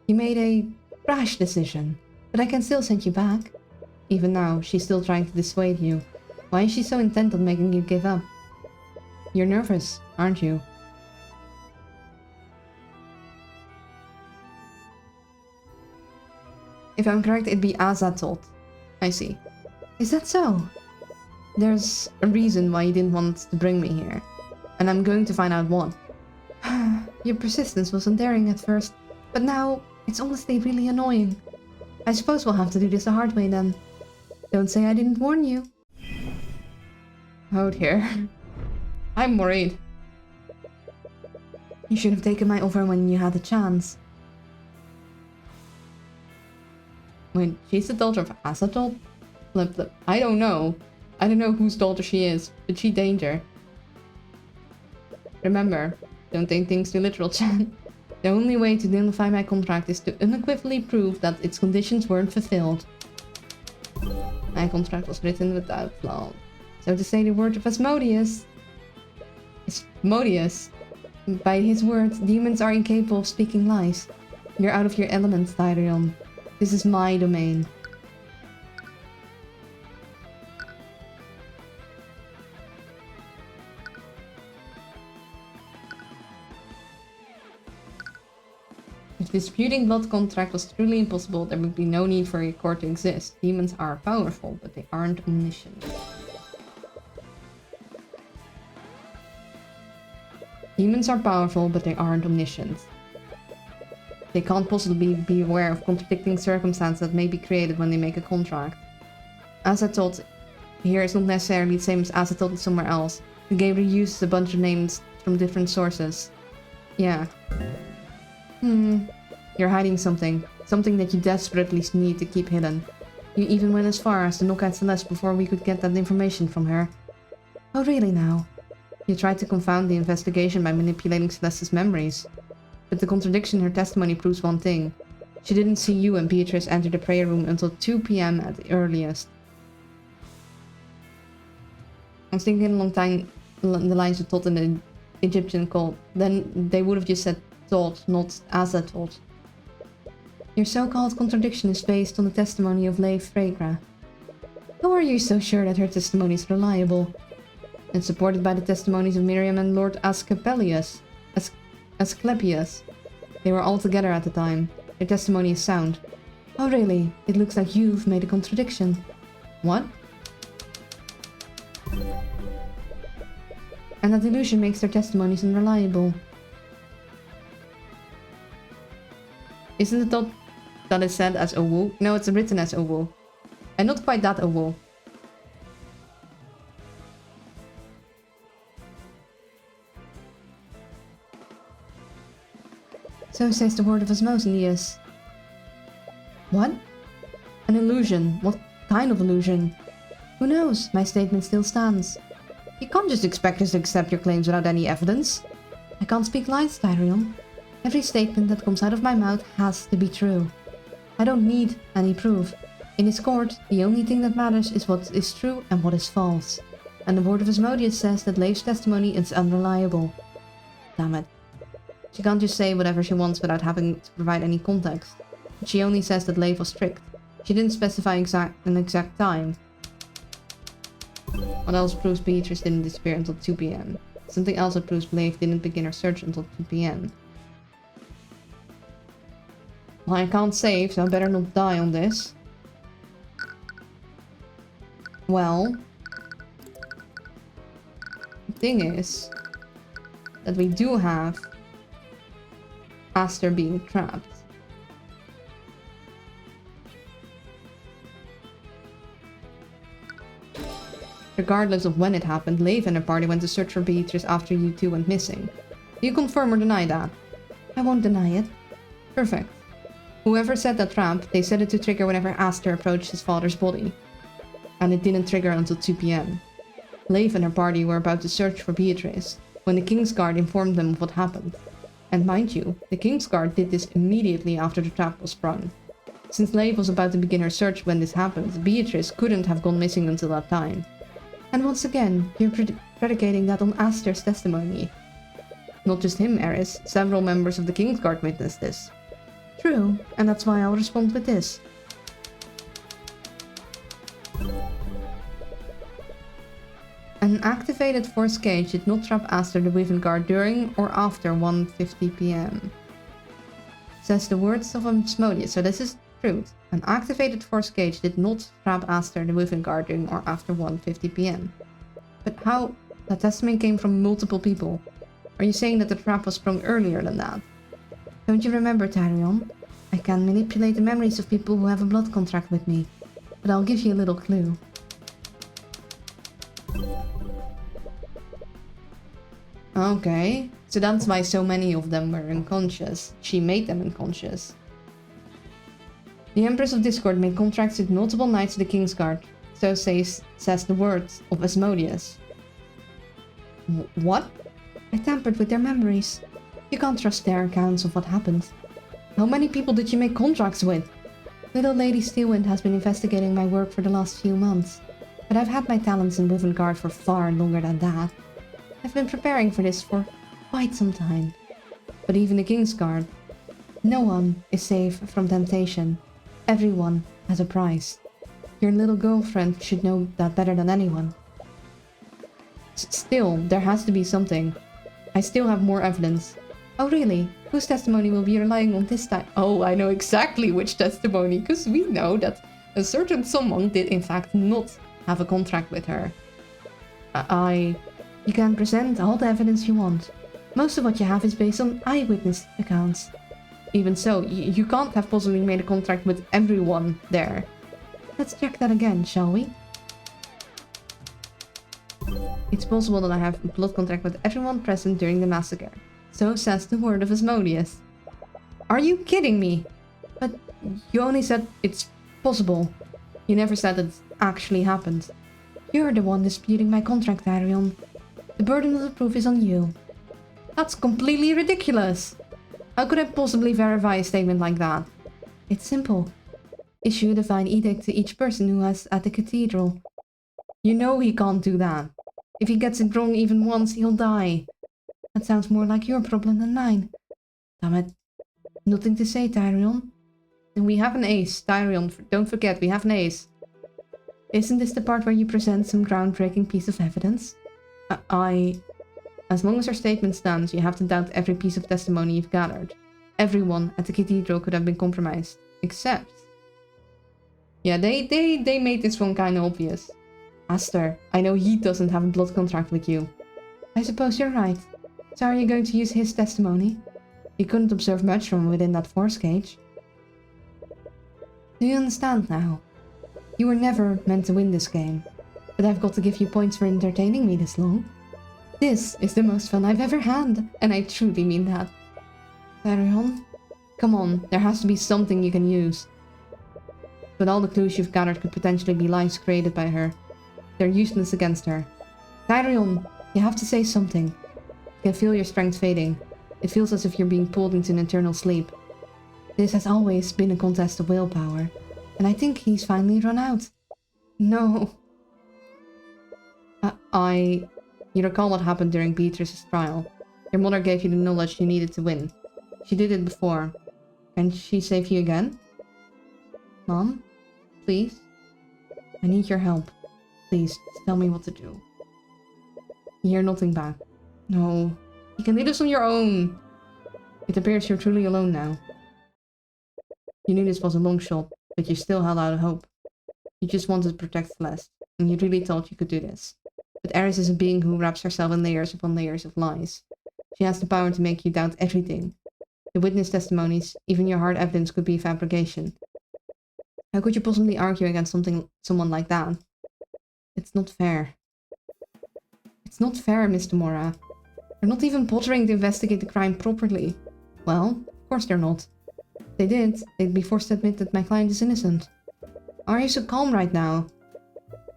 You made a rash decision, but I can still send you back. Even now, she's still trying to dissuade you. Why is she so intent on making you give up? You're nervous, aren't you? If I'm correct, it'd be Azathoth. I see. Is that so? There's a reason why you didn't want to bring me here. And I'm going to find out what. Your persistence was endearing at first, but now it's honestly really annoying. I suppose we'll have to do this the hard way then. Don't say I didn't warn you. Oh dear. I'm worried. You should have taken my offer when you had the chance. Wait, she's the daughter of Azathoth? Flip. I don't know. I don't know whose daughter she is, but she danger. Remember, don't take things too literal, Chan. The only way to nullify my contract is to unequivocally prove that its conditions weren't fulfilled. My contract was written without flaw. So to say the word of Asmodeus... Asmodeus? By his words, demons are incapable of speaking lies. You're out of your element, Tyrion. This is my domain. If disputing blood contract was truly impossible, there would be no need for a court to exist. Demons are powerful, but they aren't omniscient. Demons are powerful, but they aren't omniscient. They can't possibly be aware of contradicting circumstances that may be created when they make a contract. Azathoth here is not necessarily the same as Azathoth somewhere else. The game reuses a bunch of names from different sources. Yeah. You're hiding something. Something that you desperately need to keep hidden. You even went as far as to knock out Celeste before we could get that information from her. Oh really now? You tried to confound the investigation by manipulating Celeste's memories. But the contradiction in her testimony proves one thing. She didn't see you and Beatrice enter the prayer room until 2 PM at the earliest. I was thinking along the lines of Thoth and the Egyptian cult. Then they would have just said thought, not as a thought. Your so-called contradiction is based on the testimony of Leif Fregra. How are you so sure that her testimony is reliable? And supported by the testimonies of Miriam and Lord Asclepius. They were all together at the time. Their testimony is sound. Oh really? It looks like you've made a contradiction. What? And that illusion makes their testimonies unreliable. Isn't it thought that is said as Owo? No, it's written as Owo. And not quite that Owo. So says the word of Osmosis. What? An illusion. What kind of illusion? Who knows? My statement still stands. You can't just expect us to accept your claims without any evidence. I can't speak lies, Tyrion. Every statement that comes out of my mouth has to be true. I don't need any proof. In this court, the only thing that matters is what is true and what is false. And the word of Asmodeus says that Leif's testimony is unreliable. Damn it. She can't just say whatever she wants without having to provide any context. She only says that Leif was strict. She didn't specify an exact time. What else proves Beatrice didn't disappear until 2 PM? Something else that proves Leif didn't begin her search until 2 PM. Well, I can't save, so I better not die on this. Well, the thing is that we do have Aster being trapped. Regardless of when it happened, Leif and her party went to search for Beatrice after you two went missing. Do you confirm or deny that? I won't deny it. Perfect. Whoever set that trap, they set it to trigger whenever Aster approached his father's body. And it didn't trigger until 2 PM. Leif and her party were about to search for Beatrice, when the Kingsguard informed them of what happened. And mind you, the Kingsguard did this immediately after the trap was sprung. Since Leif was about to begin her search when this happened, Beatrice couldn't have gone missing until that time. And once again, you're predicating that on Aster's testimony. Not just him, Eris. Several members of the Kingsguard witnessed this. True, and that's why I'll respond with this. An activated force cage did not trap Aster the Wyvern Guard during or after 1:50 PM. Says the words of Asmodeus, so this is truth. An activated force cage did not trap Aster the Wyvern Guard during or after 1:50 PM. But how? That testimony came from multiple people. Are you saying that the trap was sprung earlier than that? Don't you remember, Tyrion? I can manipulate the memories of people who have a blood contract with me. But I'll give you a little clue. Okay, so that's why so many of them were unconscious. She made them unconscious. The Empress of Discord made contracts with multiple knights of the Kingsguard. So says the words of Asmodeus. What? I tampered with their memories. You can't trust their accounts of what happened. How many people did you make contracts with? Little Lady Steelwind has been investigating my work for the last few months. But I've had my talents in Wyvern Guard for far longer than that. I've been preparing for this for quite some time. But even the Kingsguard, no one is safe from temptation. Everyone has a price. Your little girlfriend should know that better than anyone. Still, there has to be something. I still have more evidence. Oh really? Whose testimony will be relying on this time? Oh, I know exactly which testimony, because we know that a certain someone did in fact not have a contract with her. You can present all the evidence you want. Most of what you have is based on eyewitness accounts. Even so, you can't have possibly made a contract with everyone there. Let's check that again, shall we? It's possible that I have a blood contract with everyone present during the massacre. So says the word of Asmodeus. Are you kidding me? But you only said it's possible. You never said it actually happened. You're the one disputing my contract, Tyrion. The burden of the proof is on you. That's completely ridiculous. How could I possibly verify a statement like that? It's simple. Issue a divine edict to each person who is at the cathedral. You know he can't do that. If he gets it wrong even once, he'll die. That sounds more like your problem than mine. Damn it. Nothing to say, Tyrion. And we have an ace, Tyrion. Don't forget, we have an ace. Isn't this the part where you present some groundbreaking piece of evidence? As long as our statement stands, you have to doubt every piece of testimony you've gathered. Everyone at the cathedral could have been compromised. Except... Yeah, they made this one kinda obvious. Aster, I know he doesn't have a blood contract with you. I suppose you're right. So are you going to use his testimony? You couldn't observe much from within that force cage. Do you understand now? You were never meant to win this game, but I've got to give you points for entertaining me this long. This is the most fun I've ever had, and I truly mean that. Tyrion, come on, there has to be something you can use. But all the clues you've gathered could potentially be lies created by her. They're useless against her. Tyrion, you have to say something. You can feel your strength fading. It feels as if you're being pulled into an eternal sleep. This has always been a contest of willpower, and I think he's finally run out. No. You recall what happened during Beatrice's trial. Your mother gave you the knowledge you needed to win. She did it before. Can she save you again? Mom? Please? I need your help. Please, just tell me what to do. You hear nothing back. No. You can lead us on your own. It appears you're truly alone now. You knew this was a long shot, but you still held out a hope. You just wanted to protect Celeste, and you really thought you could do this. But Eris is a being who wraps herself in layers upon layers of lies. She has the power to make you doubt everything. The witness testimonies, even your hard evidence, could be fabrication. How could you possibly argue against someone like that? It's not fair. It's not fair, Mr. Mora. They're not even bothering to investigate the crime properly. Well, of course they're not. If they did, they'd be forced to admit that my client is innocent. Why are you so calm right now?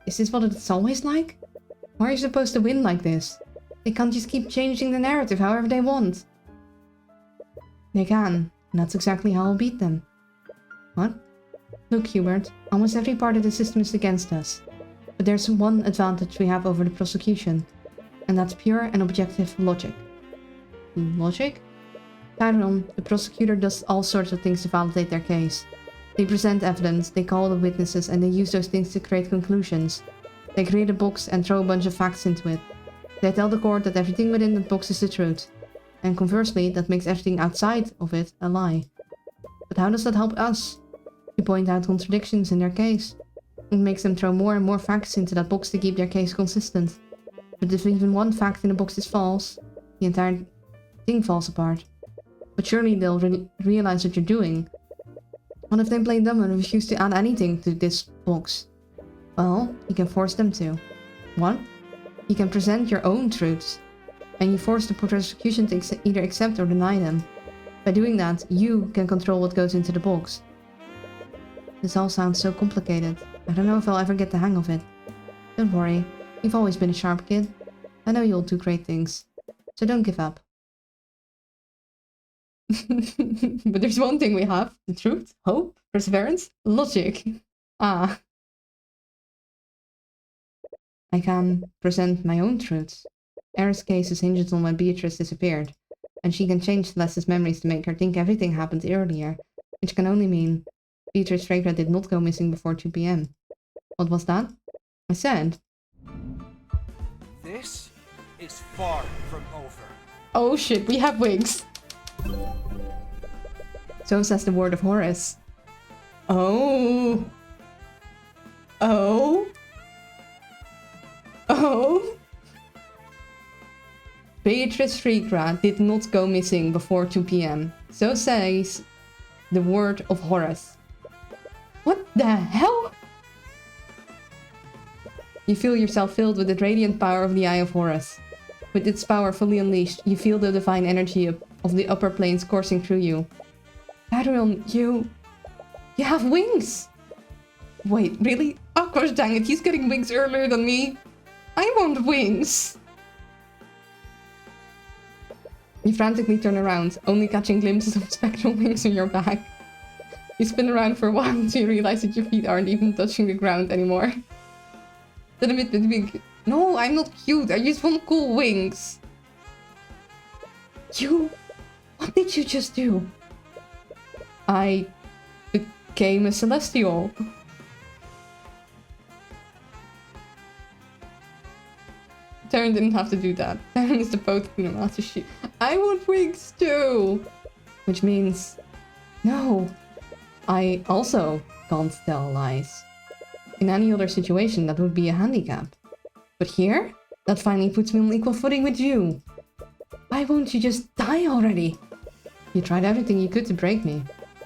Is this what it's always like? Why are you supposed to win like this? They can't just keep changing the narrative however they want. They can, and that's exactly how I'll beat them. What? Look, Hubert, almost every part of the system is against us. But there's one advantage we have over the prosecution, and that's pure and objective logic. Logic? Tyrion, the prosecutor does all sorts of things to validate their case. They present evidence, they call the witnesses, and they use those things to create conclusions. They create a box and throw a bunch of facts into it. They tell the court that everything within the box is the truth. And conversely, that makes everything outside of it a lie. But how does that help us? You point out contradictions in their case. It makes them throw more and more facts into that box to keep their case consistent. But if even one fact in the box is false, the entire thing falls apart. But surely they'll realize what you're doing. What if they play dumb and refuse to add anything to this box? Well, you can force them to. What? You can present your own truths. And you force the prosecution to either accept or deny them. By doing that, you can control what goes into the box. This all sounds so complicated. I don't know if I'll ever get the hang of it. Don't worry, you've always been a sharp kid. I know you'll do great things. So don't give up. But there's one thing we have. The truth, hope, perseverance, logic. Ah. I can present my own truths. Eris' case is hinged on when Beatrice disappeared, and she can change Celeste's memories to make her think everything happened earlier, which can only mean Beatrice Fragrant did not go missing before 2 p.m. What was that? I said... This is far from over. Oh shit, we have wigs! So says the word of Horus. Oh! Oh! Oh! Beatrice Freegra did not go missing before 2 p.m. So says the word of Horus. What the hell? You feel yourself filled with the radiant power of the Eye of Horus. With its power fully unleashed, you feel the divine energy of the upper planes coursing through you. Tyrion, you have wings! Wait, really? Oh gosh dang it, he's getting wings earlier than me. I want wings! You frantically turn around, only catching glimpses of spectral wings on your back. You spin around for a while until you realize that your feet aren't even touching the ground anymore. Then a bit between... No, I'm not cute, I just want cool wings. You What did you just do? I became a celestial. Darren didn't have to do that. Darren is the both Queen of Master Chief. I want wings too! Which means... No! I also can't tell lies. In any other situation, that would be a handicap. But here? That finally puts me on equal footing with you. Why won't you just die already? You tried everything you could to break me.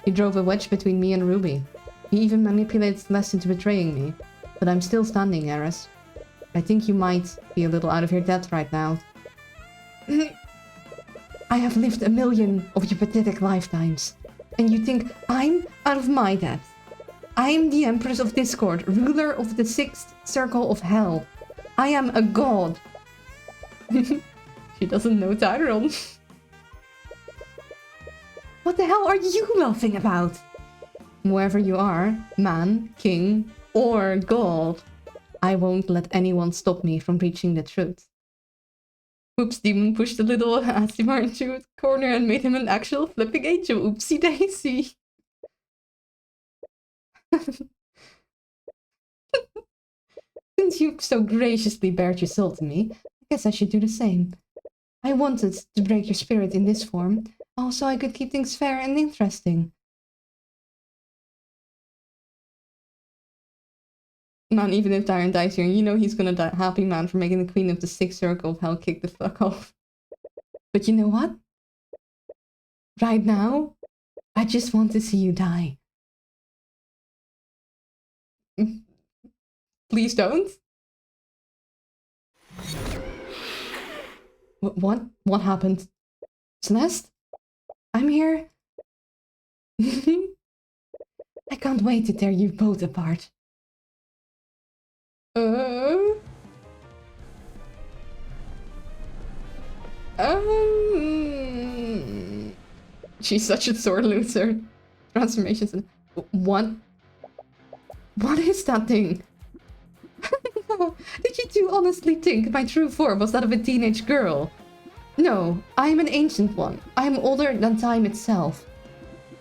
You drove a wedge between me and Ruby. You even manipulated Celeste into betraying me. But I'm still standing, Eris. I think you might be a little out of your depth right now. I have lived 1,000,000 of your pathetic lifetimes. And you think I'm out of my depth? I'm the Empress of Discord, ruler of the 6th circle of hell. I am a god. She doesn't know Tyrone. What the hell are you laughing about? Whoever you are, man, king, or god, I won't let anyone stop me from reaching the truth. Oops, Demon pushed a little Asimar into a corner and made him an actual flipping angel. Oopsie daisy. Since you so graciously bared your soul to me, I guess I should do the same. I wanted to break your spirit in this form, also I could keep things fair and interesting. Man, even if Darren dies here, you know he's gonna die happy, man, for making the Queen of the 6th Circle of Hell kick the fuck off. But you know what? Right now, I just want to see you die. Please don't. What? What happened? Celeste? I'm here. I can't wait to tear you both apart. She's such a sore loser. Transformations. What? What is that thing? Did you two honestly think my true form was that of a teenage girl? No, I am an ancient one. I am older than time itself.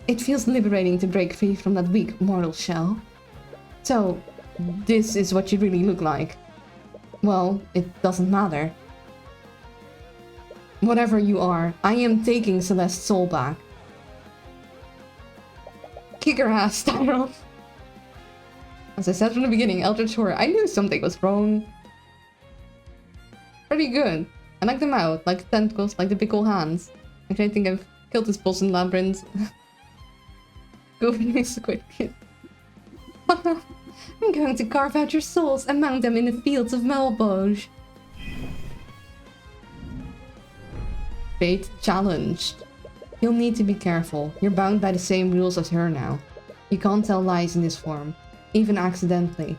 It feels liberating to break free from that weak mortal shell. So, this is what you really look like. Well, it doesn't matter. Whatever you are, I am taking Celeste's soul back. Kick her ass, Tyrone. As I said from the beginning, Eldritch Horror, I knew something was wrong. Pretty good. I like them out, like the tentacles, like the big old hands. Actually, I think I've killed this boss in Labyrinth. Go for me, Squid Kid. I'm going to carve out your souls and mount them in the fields of Malboj. Fate challenged. You'll need to be careful. You're bound by the same rules as her now. You can't tell lies in this form, even accidentally.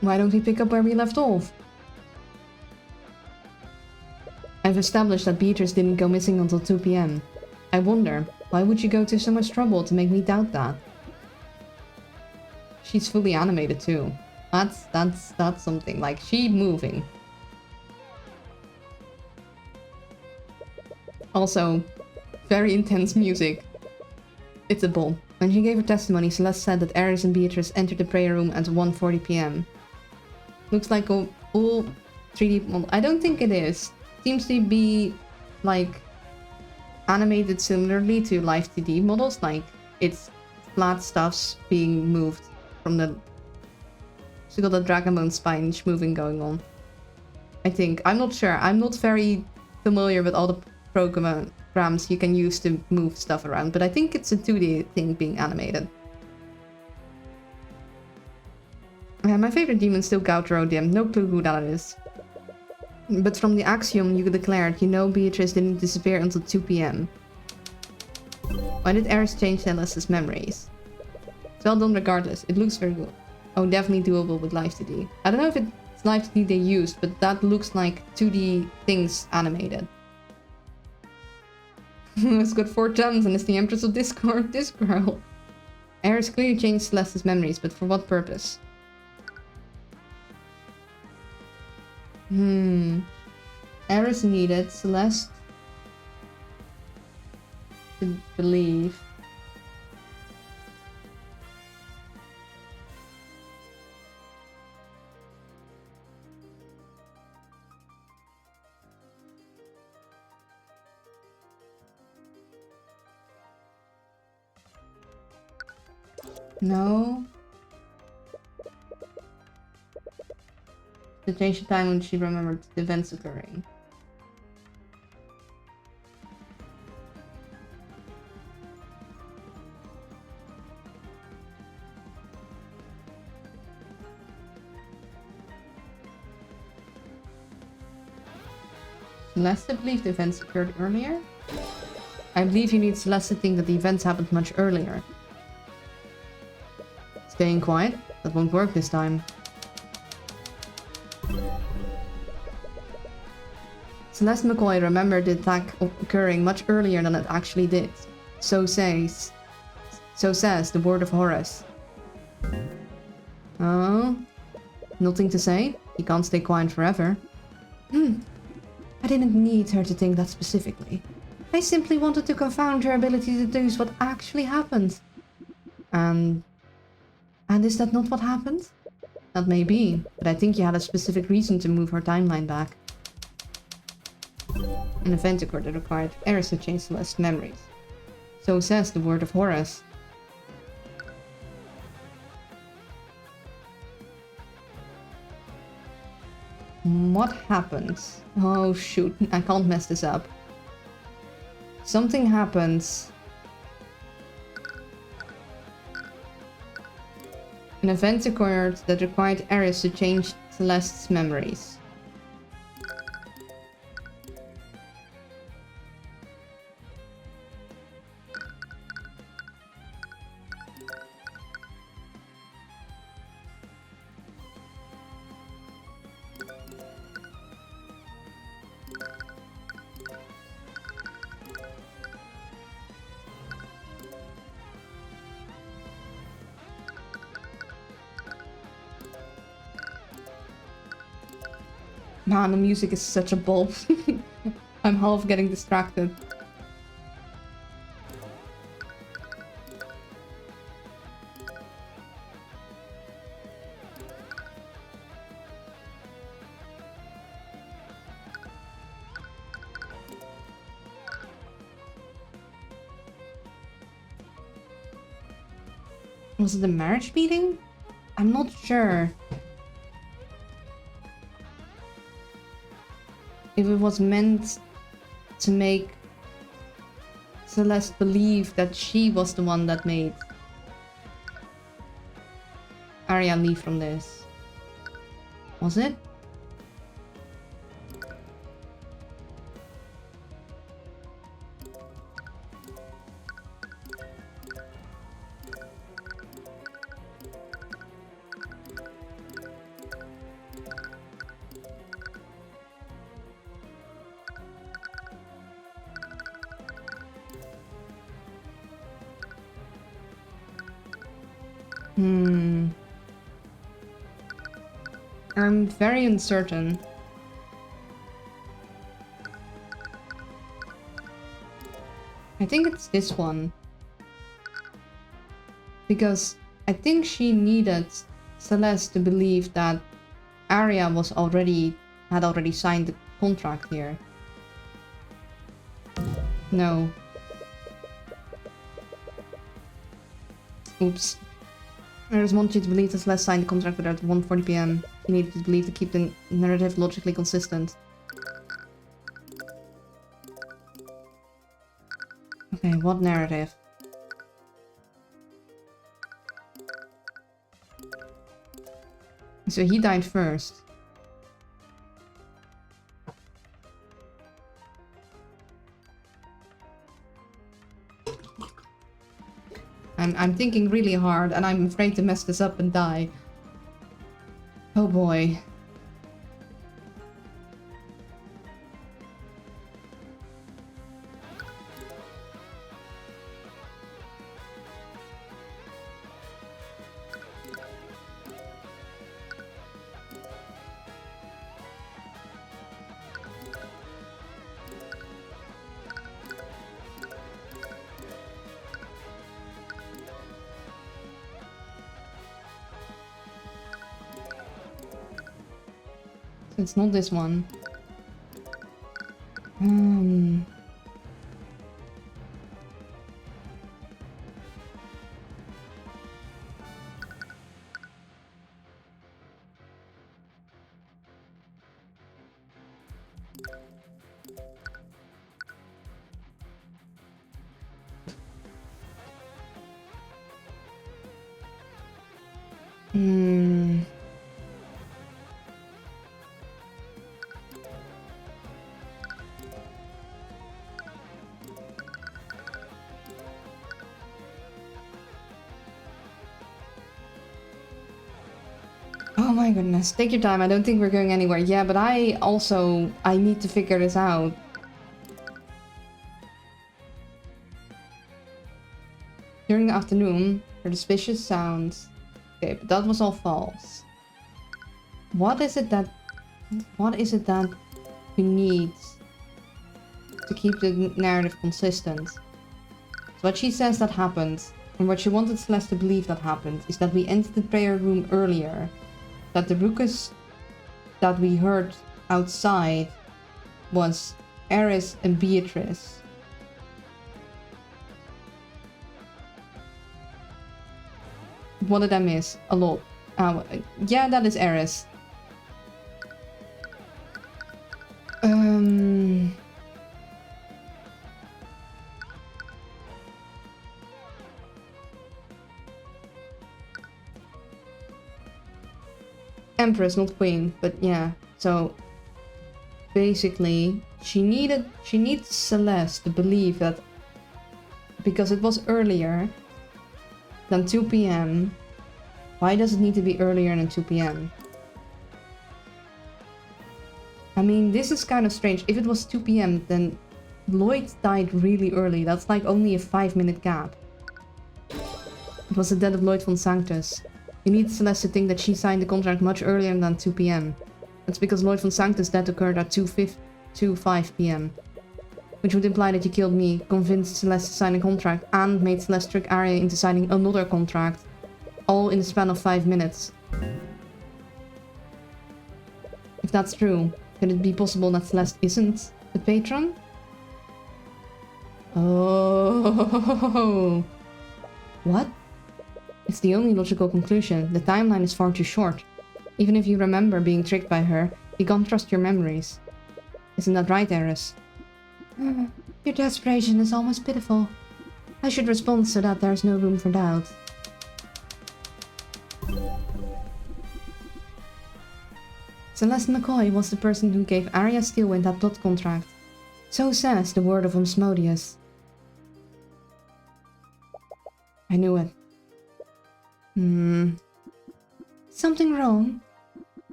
Why don't we pick up where we left off? I've established that Beatrice didn't go missing until 2 PM. I wonder, why would you go to so much trouble to make me doubt that? She's fully animated too. That's something. Like, she moving. Also, very intense music. It's a bull. When she gave her testimony, Celeste said that Eris and Beatrice entered the prayer room at 1:40 PM. Looks like a full 3D model. I don't think it is. Seems to be, like, animated similarly to live 2D models. Like, it's flat stuffs being moved from the... So got the dragon bone spine moving going on. I think. I'm not sure. I'm not very familiar with all the programs you can use to move stuff around, but I think it's a 2D thing being animated. Yeah, my favorite demon's still Gautro Dim. No clue who that is. But from the axiom you declared, you know Beatrice didn't disappear until 2 PM. Why did Eris change Celeste's memories? It's well done regardless. It looks very good. Oh, definitely doable with Live 2D. I don't know if it's Live 2D they used, but that looks like 2D things animated. It's got 4 gems and it's the Empress of Discord, this girl. Eris clearly changed Celeste's memories, but for what purpose? Eris needed Celeste to believe. No. To change the time when she remembered the events occurring. Celeste believed the events occurred earlier? I believe you need Celeste to think that the events happened much earlier. Staying quiet? That won't work this time. Celeste McCoy remembered the attack occurring much earlier than it actually did. So says the word of Horus. Oh? Nothing to say? You can't stay quiet forever. I didn't need her to think that specifically. I simply wanted to confound her ability to deduce what actually happened. And is that not what happened? That may be, but I think you had a specific reason to move her timeline back. An event occurred that required Eris to change Celeste's memories. So says the word of Horus. What happened? Oh shoot, I can't mess this up. Something happens. An event occurred that required Eris to change Celeste's memories. Man, the music is such a bulb. I'm half getting distracted. Was it a marriage meeting? I'm not sure. If it was meant to make Celeste believe that she was the one that made Arya leave from this. Was it? I'm very uncertain. I think it's this one. Because I think she needed Celeste to believe that Arya had already signed the contract here. No. Oops. I just wanted you to believe that Celeste signed the contract with her at 1:40 PM. You needed to believe to keep the narrative logically consistent. Okay, what narrative? So he died first. I'm thinking really hard, and I'm afraid to mess this up and die. Oh boy. It's not this one. Oh my goodness, take your time. I don't think we're going anywhere. Yeah, but I need to figure this out. During the afternoon, heard suspicious sounds. Okay, but that was all false. What is it that we need to keep the narrative consistent? So what she says that happened, and what she wanted Celeste to believe that happened, is that we entered the prayer room earlier. That the ruckus that we heard outside was Eris and Beatrice. What did I miss? A lot. Yeah, that is Eris. Empress, not Queen, but yeah. So basically, she needs Celeste to believe that because it was earlier than 2 p.m. Why does it need to be earlier than 2 p.m.? I mean, this is kind of strange. If it was 2 p.m., then Lloyd died really early. That's like only a 5-minute gap. It was the death of Lloyd von Sanctus. You need Celeste to think that she signed the contract much earlier than 2 p.m. That's because Lloyd von Sanctus' death occurred at 2:05 p.m. Which would imply that you killed me, convinced Celeste to sign a contract, and made Celeste trick Arya into signing another contract. All in the span of 5 minutes. If that's true, could it be possible that Celeste isn't the patron? Oh. What? It's the only logical conclusion. The timeline is far too short. Even if you remember being tricked by her, you can't trust your memories. Isn't that right, Eris? Your desperation is almost pitiful. I should respond so that there's no room for doubt. Celeste McCoy was the person who gave Arya Steelwind that blood contract. So says the word of Asmodeus. I knew it. Something wrong?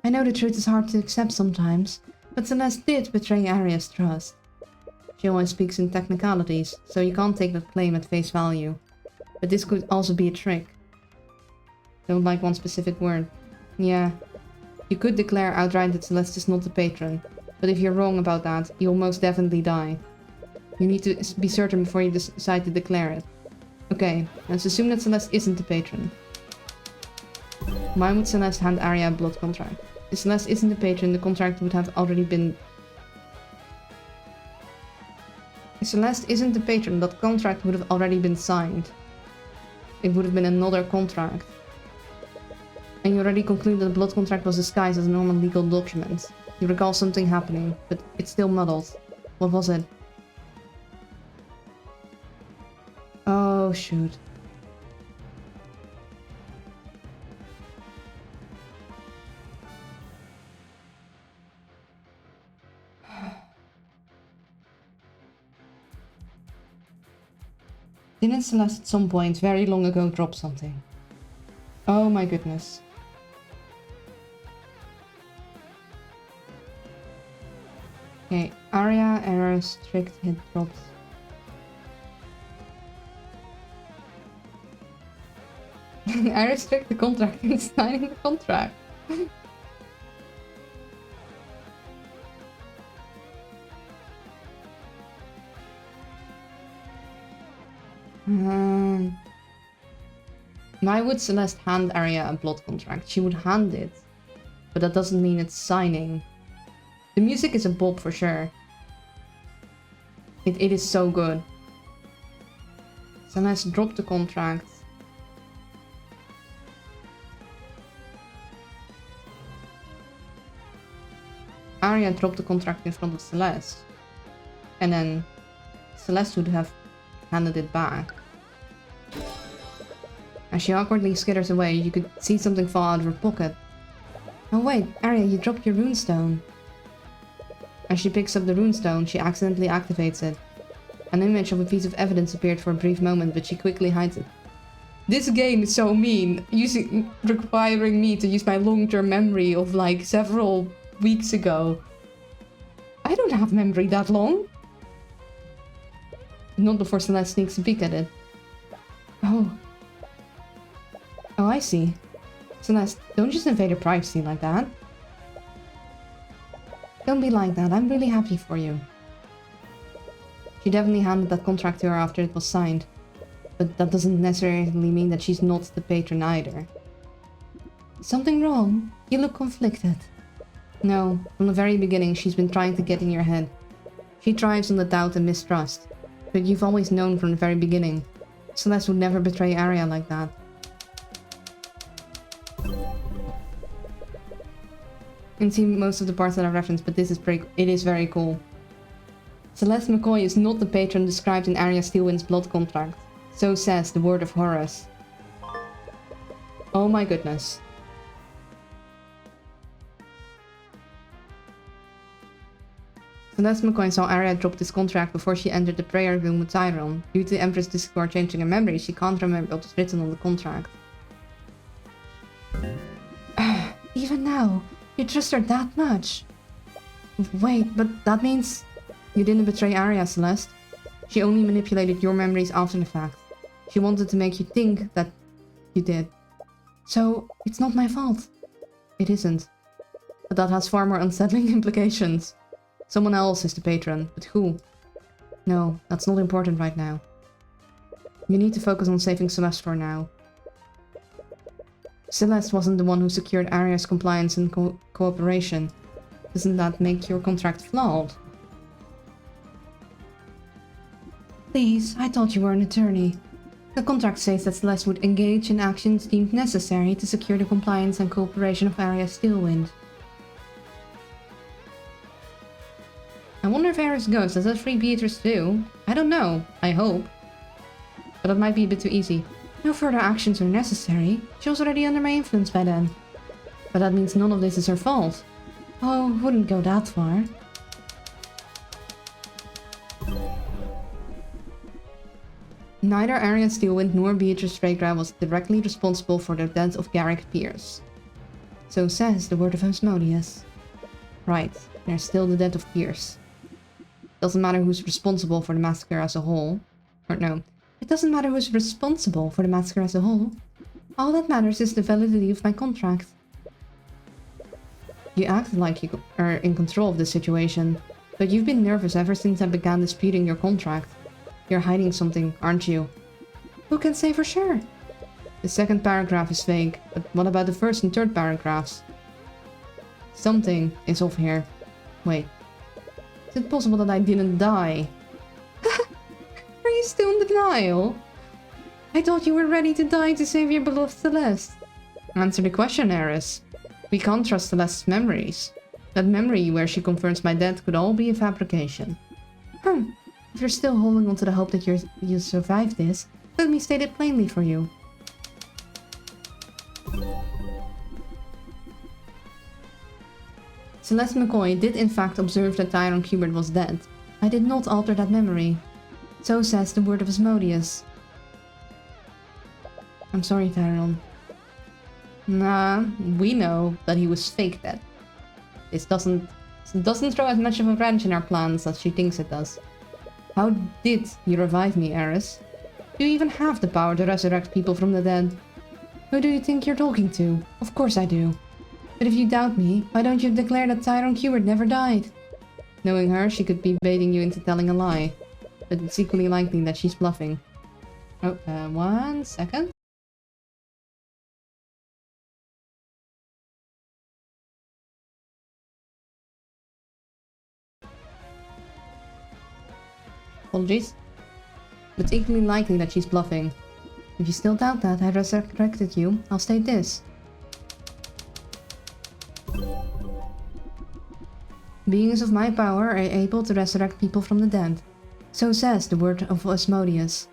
I know the truth is hard to accept sometimes, but Celeste did betray Arya's trust. She always speaks in technicalities, so you can't take that claim at face value. But this could also be a trick. Don't like one specific word. Yeah. You could declare outright that Celeste is not the patron, but if you're wrong about that, you'll most definitely die. You need to be certain before you decide to declare it. Okay, let's assume that Celeste isn't the patron. Why would Celeste hand Arya a blood contract? If Celeste isn't the patron, the contract would have already been... If Celeste isn't the patron, that contract would have already been signed. It would have been another contract. And you already concluded that the blood contract was disguised as a normal legal document. You recall something happening, but it's still muddled. What was it? Oh, shoot. Didn't Celeste at some point very long ago drop something? Oh my goodness. Okay, Arya, Eris, tricked, hit, dropped. Eris tricked the contract in signing the contract. Why would Celeste hand Arya a blood contract? She would hand it, but that doesn't mean it's signing. The music is a bop for sure. It is so good. Celeste dropped the contract. Arya dropped the contract in front of Celeste. And then Celeste would have handed it back. As she awkwardly skitters away, you could see something fall out of her pocket. Oh wait, Arya, you dropped your runestone. As she picks up the runestone, she accidentally activates it. An image of a piece of evidence appeared for a brief moment, but she quickly hides it. This game is so mean, requiring me to use my long-term memory of like several weeks ago. I don't have memory that long. Not before Celeste sneaks a peek at it. Oh, I see. Celeste, don't just invade her privacy like that. Don't be like that, I'm really happy for you. She definitely handed that contract to her after it was signed. But that doesn't necessarily mean that she's not the patron either. Something wrong? You look conflicted. No, from the very beginning she's been trying to get in your head. She thrives on the doubt and mistrust. But you've always known from the very beginning. Celeste would never betray Arya like that. You can see most of the parts that I referenced, but it is very cool. Celeste McCoy is not the patron described in Arya Steelwind's blood contract. So says the word of Horus. Oh my goodness. Celeste McCoy saw Arya drop this contract before she entered the prayer room with Tyrone. Due to Empress Discord changing her memory, she can't remember what was written on the contract. Even now, you trust her that much? Wait, but that means you didn't betray Arya, Celeste. She only manipulated your memories after the fact. She wanted to make you think that you did. So, it's not my fault. It isn't. But that has far more unsettling implications. Someone else is the patron, but who? No, that's not important right now. You need to focus on saving Celeste for now. Celeste wasn't the one who secured Arya's compliance and cooperation. Doesn't that make your contract flawed? Please, I thought you were an attorney. The contract says that Celeste would engage in actions deemed necessary to secure the compliance and cooperation of Arya Steelwind. I wonder if Ares goes. Does that free Beatrice too? I don't know. I hope. But that might be a bit too easy. No further actions are necessary. She was already under my influence by then. But that means none of this is her fault. Oh, wouldn't go that far. Neither Arya Steelwind nor Beatrice Freygra was directly responsible for the death of Garrick Pierce. So says the word of Asmodeus. Right, there's still the death of Pierce. Doesn't matter who's responsible for the massacre as a whole. Or no, it doesn't matter who's responsible for the massacre as a whole. All that matters is the validity of my contract. You act like you are in control of the situation, but you've been nervous ever since I began disputing your contract. You're hiding something, aren't you? Who can say for sure? The second paragraph is vague, but what about the first and third paragraphs? Something is off here. Wait. Is it possible that I didn't die? Are you still in denial? I thought you were ready to die to save your beloved Celeste. Answer the question, Eris. We can't trust Celeste's memories. That memory where she confirms my death could all be a fabrication. If you're still holding on to the hope that you'll survive this, let me state it plainly for you. Celeste McCoy did in fact observe that Tyrone Cubert was dead. I did not alter that memory. So says the word of Asmodeus. I'm sorry, Tyrone. Nah, we know that he was fake dead. This doesn't throw as much of a wrench in our plans as she thinks it does. How did you revive me, Eris? Do you even have the power to resurrect people from the dead? Who do you think you're talking to? Of course I do. But if you doubt me, why don't you declare that Tyrone Cubert never died? Knowing her, she could be baiting you into telling a lie. But it's equally likely that she's bluffing. Oh, 1 second. Apologies. But it's equally likely that she's bluffing. If you still doubt that I resurrected you, I'll state this. Beings of my power are able to resurrect people from the dead. So says the word of Asmodeus.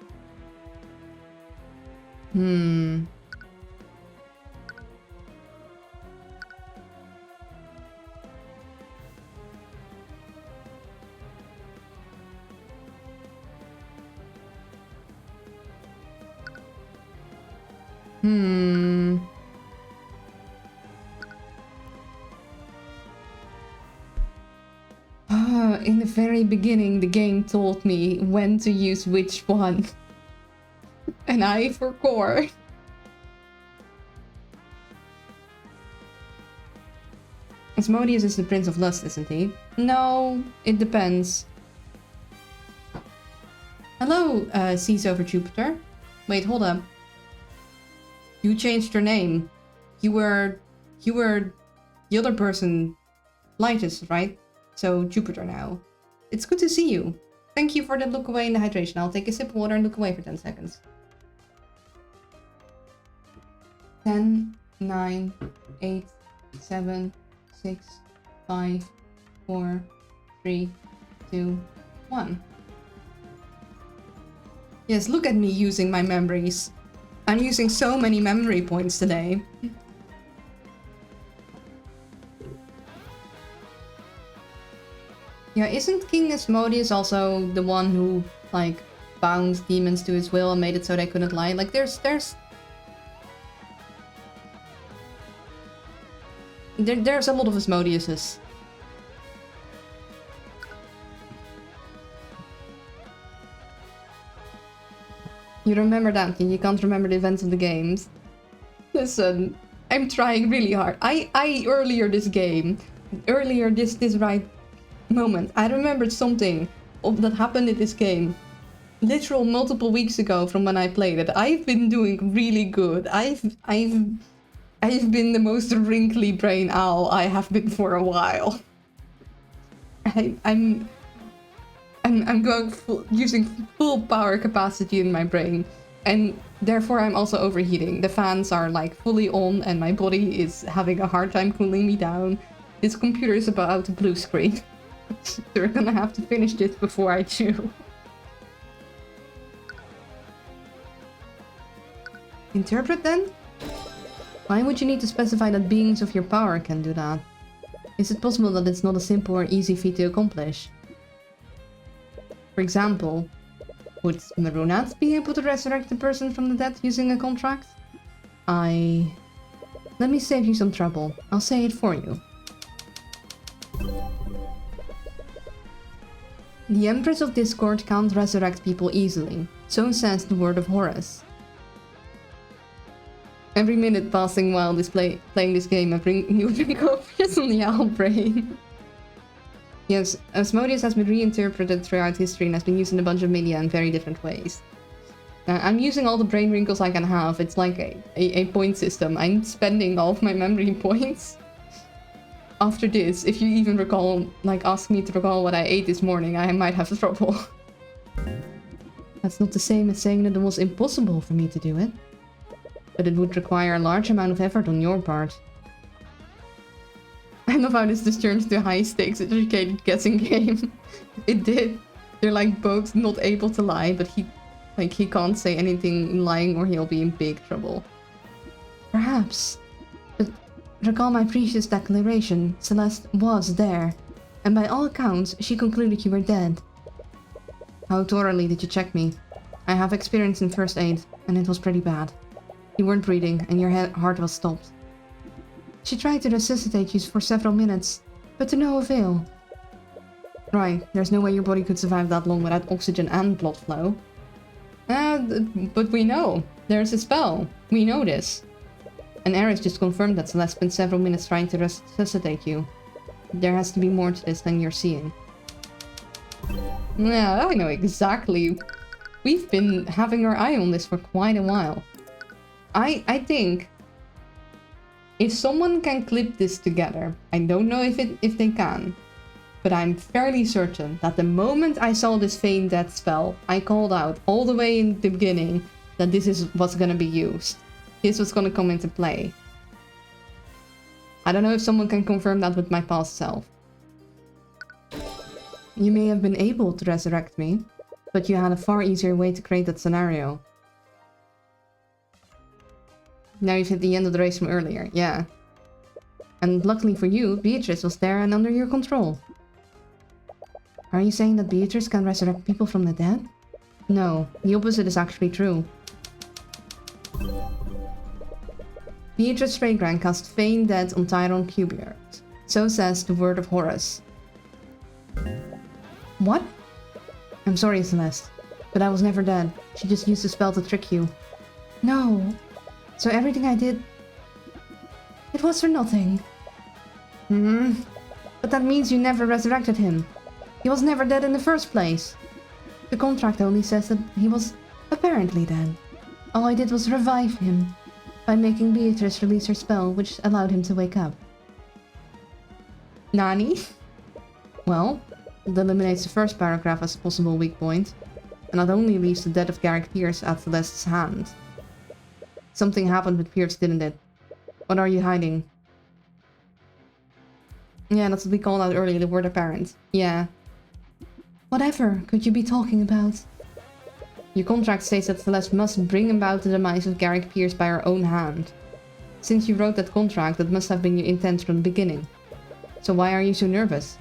In the very beginning, the game told me when to use which one. And I forgot. Asmodeus is the Prince of Lust, isn't he? No, it depends. Hello, Seas over Jupiter. Wait, hold up. You changed your name. You were the other person, Lightus, right? So Jupiter now. It's good to see you. Thank you for the look away and the hydration. I'll take a sip of water and look away for 10 seconds. 10, 9, 8, 7, 6, 5, 4, 3, 2, 1. Yes, look at me using my memories. I'm using so many memory points today. Yeah, isn't King Asmodeus also the one who, like, bound demons to his will and made it so they couldn't lie? Like, there's a lot of Asmodeuses. You remember that, and you can't remember the events of the games. Listen, I'm trying really hard. Earlier this right moment, I remembered something that happened in this game. Literal multiple weeks ago from when I played it. I've been doing really good. I've been the most wrinkly brain owl I have been for a while. I'm going using full power capacity in my brain, and therefore I'm also overheating. The fans are like fully on and my body is having a hard time cooling me down. This computer is about to blue screen. So we're gonna have to finish this before I chew. Interpret then? Why would you need to specify that beings of your power can do that? Is it possible that it's not a simple or easy feat to accomplish? For example, would Marunat be able to resurrect a person from the dead using a contract? Let me save you some trouble. I'll say it for you. The Empress of Discord can't resurrect people easily. So says the word of Horus. Every minute passing while playing this game, I bring new copies on the owl brain. Yes, Asmodeus has been reinterpreted throughout history and has been used in a bunch of media in very different ways. I'm using all the brain wrinkles I can have. It's like a point system. I'm spending all of my memory points. After this, if you even recall, like ask me to recall what I ate this morning, I might have trouble. That's not the same as saying that it was impossible for me to do it. But it would require a large amount of effort on your part. I love how this just turned into a high-stakes educated guessing game. It did. They're like both not able to lie, but he can't say anything lying or he'll be in big trouble. Perhaps. But recall my previous declaration. Celeste was there. And by all accounts, she concluded you were dead. How thoroughly did you check me? I have experience in first aid, and it was pretty bad. You weren't breathing, and your heart was stopped. She tried to resuscitate you for several minutes, but to no avail. Right, there's no way your body could survive that long without oxygen and blood flow. But we know. There's a spell. We know this. And Eris just confirmed that Celeste spent several minutes trying to resuscitate you. There has to be more to this than you're seeing. Yeah, I know exactly. We've been having our eye on this for quite a while. I think if someone can clip this together, I don't know if they can, but I'm fairly certain that the moment I saw this feign death spell, I called out all the way in the beginning that this is what's gonna be used. This was gonna come into play. I don't know if someone can confirm that with my past self. You may have been able to resurrect me, but you had a far easier way to create that scenario. Now you've hit the end of the race from earlier, yeah. And luckily for you, Beatrice was there and under your control. Are you saying that Beatrice can resurrect people from the dead? No, the opposite is actually true. Beatrice Fragrant cast Feign Dead on Tyrone Cubier. So says the word of Horus. What? I'm sorry, Celeste, but I was never dead. She just used the spell to trick you. No. So everything I did... It was for nothing. But that means you never resurrected him. He was never dead in the first place. The contract only says that he was apparently dead. All I did was revive him by making Beatrice release her spell, which allowed him to wake up. Nani? Well, it eliminates the first paragraph as a possible weak point, and not only leaves the death of Garrick Pierce at Celeste's hand. Something happened with Pierce, didn't it? What are you hiding? Yeah, that's what we called out earlier, the word apparent. Yeah. Whatever could you be talking about? Your contract states that Celeste must bring about the demise of Garrick Pierce by her own hand. Since you wrote that contract, that must have been your intent from the beginning. So why are you so nervous?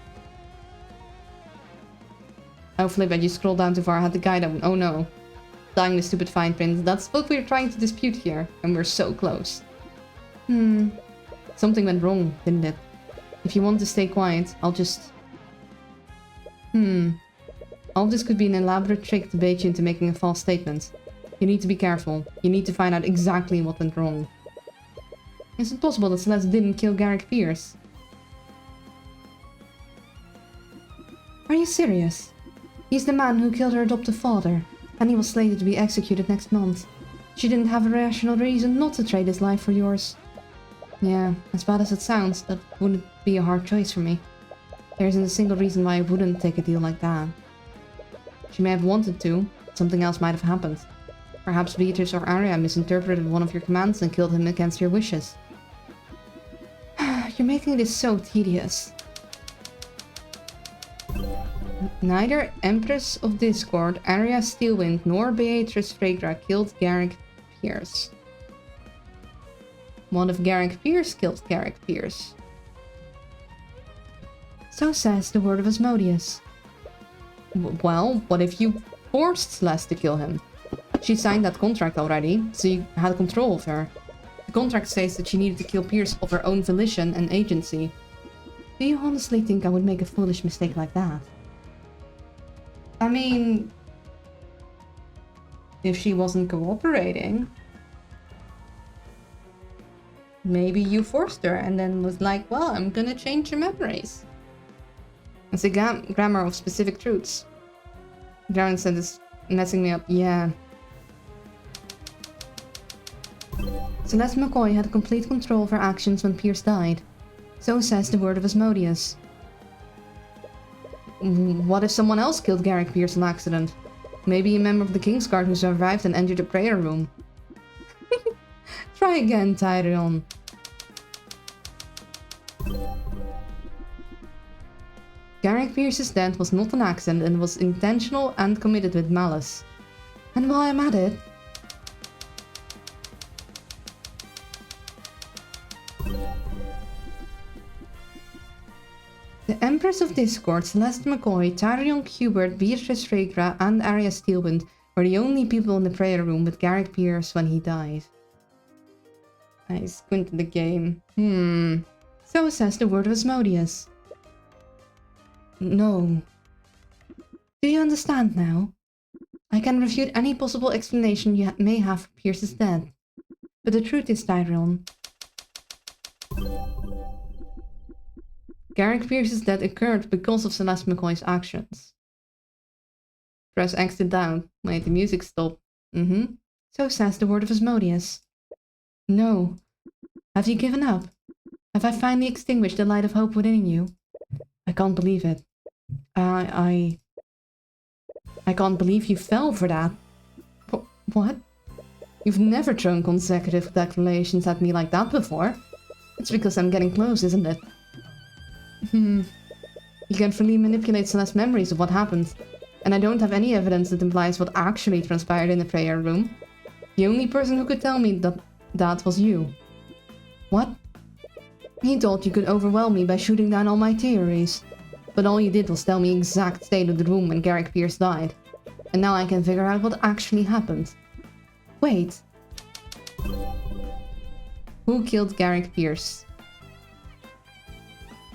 Oh flip, I just scrolled down too far, I had to guide them. Oh no. Dying the stupid fine print, that's what we're trying to dispute here, and we're so close. Something went wrong, didn't it? If you want to stay quiet, I'll just... All this could be an elaborate trick to bait you into making a false statement. You need to be careful. You need to find out exactly what went wrong. Is it possible that Celeste didn't kill Garrick Pierce? Are you serious? He's the man who killed her adoptive father, and he was slated to be executed next month. She didn't have a rational reason not to trade his life for yours. Yeah, as bad as it sounds, that wouldn't be a hard choice for me. There isn't a single reason why I wouldn't take a deal like that. She may have wanted to, but something else might have happened. Perhaps Beatrice or Arya misinterpreted one of your commands and killed him against your wishes. You're making this so tedious. Neither Empress of Discord, Arya Steelwind, nor Beatrice Fregra killed Garrick Pierce. What if Garrick Pierce killed Garrick Pierce? So says the word of Asmodeus. Well, what if you forced Celeste to kill him? She signed that contract already, so you had control of her. The contract says that she needed to kill Pierce of her own volition and agency. Do you honestly think I would make a foolish mistake like that? I mean... if she wasn't cooperating... maybe you forced her and then was like, well, I'm gonna change your memories. It's a grammar of specific truths. Garen said this messing me up. Yeah. Celeste McCoy had complete control of her actions when Pierce died. So says the word of Asmodeus. What if someone else killed Garrick Pierce on accident? Maybe a member of the Kingsguard who survived and entered the prayer room. Try again, Tyrion. Garrick Pierce's death was not an accident and was intentional and committed with malice. And while I'm at it... the Empress of Discord, Celeste McCoy, Tyrion Hubert, Beatrice Fregra, and Arya Steelwind were the only people in the prayer room with Garrick Pierce when he died. I squinted the game. So says the word of Asmodeus. No. Do you understand now? I can refute any possible explanation you may have for Pierce's death. But the truth is, Tyrion, Garrick Pierce's death occurred because of Celeste McCoy's actions. Press X it down. Wait, the music stopped. So says the word of Asmodeus. No. Have you given up? Have I finally extinguished the light of hope within you? I can't believe it. I can't believe you fell for that. What? You've never thrown consecutive declarations at me like that before. It's because I'm getting close, isn't it? You can freely manipulate Celeste's memories of what happened. And I don't have any evidence that implies what actually transpired in the prayer room. The only person who could tell me that was you. What? You thought you could overwhelm me by shooting down all my theories. But all you did was tell me the exact state of the room when Garrick Pierce died. And now I can figure out what actually happened. Wait. Who killed Garrick Pierce?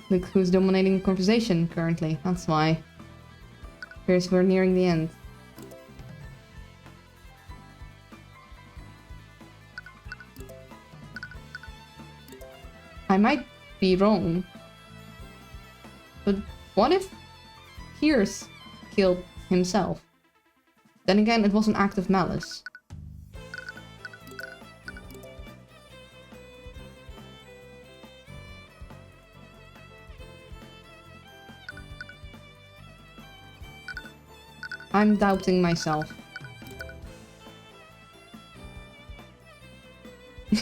Look who's dominating the conversation currently, that's why. Pierce, we're nearing the end. I might be wrong. But what if Pierce killed himself? Then again, it was an act of malice. I'm doubting myself.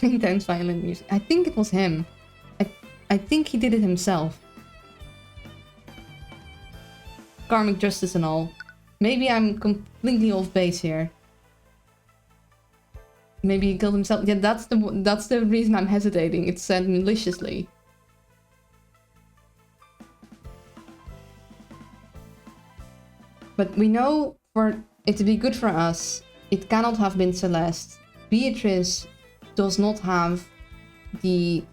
Intense violent music. I think it was him. I think he did it himself. Karmic justice and all. Maybe I'm completely off base here. Maybe he killed himself. Yeah, that's the reason I'm hesitating. It's said maliciously. But we know for it to be good for us, it cannot have been Celeste. Beatrice does not have the...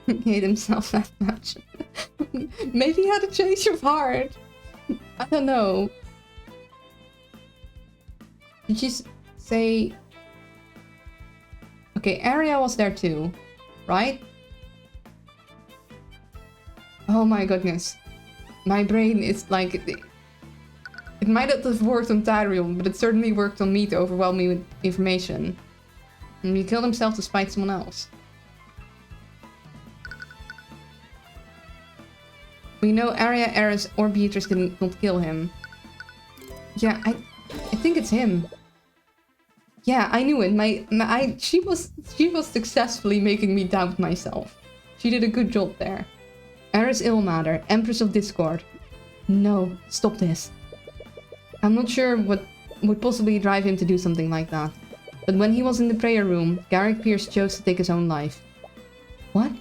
he hate himself that much. Maybe he had a change of heart. I don't know. Did you say... Okay, Aria was there too, right? Oh my goodness. My brain is like... It might not have worked on Tyrion, but it certainly worked on me to overwhelm me with information. And he killed himself to spite someone else. We know Arya, Eris, or Beatrice did not kill him. Yeah, I think it's him. Yeah, I knew it. She was successfully making me doubt myself. She did a good job there. Eris Ilmater, Empress of Discord. No, stop this. I'm not sure what would possibly drive him to do something like that. But when he was in the prayer room, Garrick Pierce chose to take his own life. What?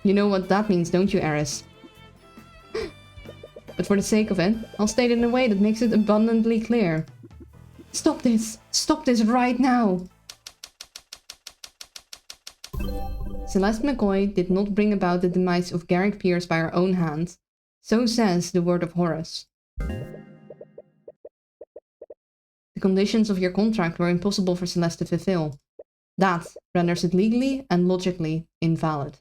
You know what that means, don't you, Eris? But for the sake of it, I'll state it in a way that makes it abundantly clear. Stop this! Stop this right now! Celeste McCoy did not bring about the demise of Garrick Pierce by her own hand. So says the word of Horus. The conditions of your contract were impossible for Celeste to fulfill. That renders it legally and logically invalid.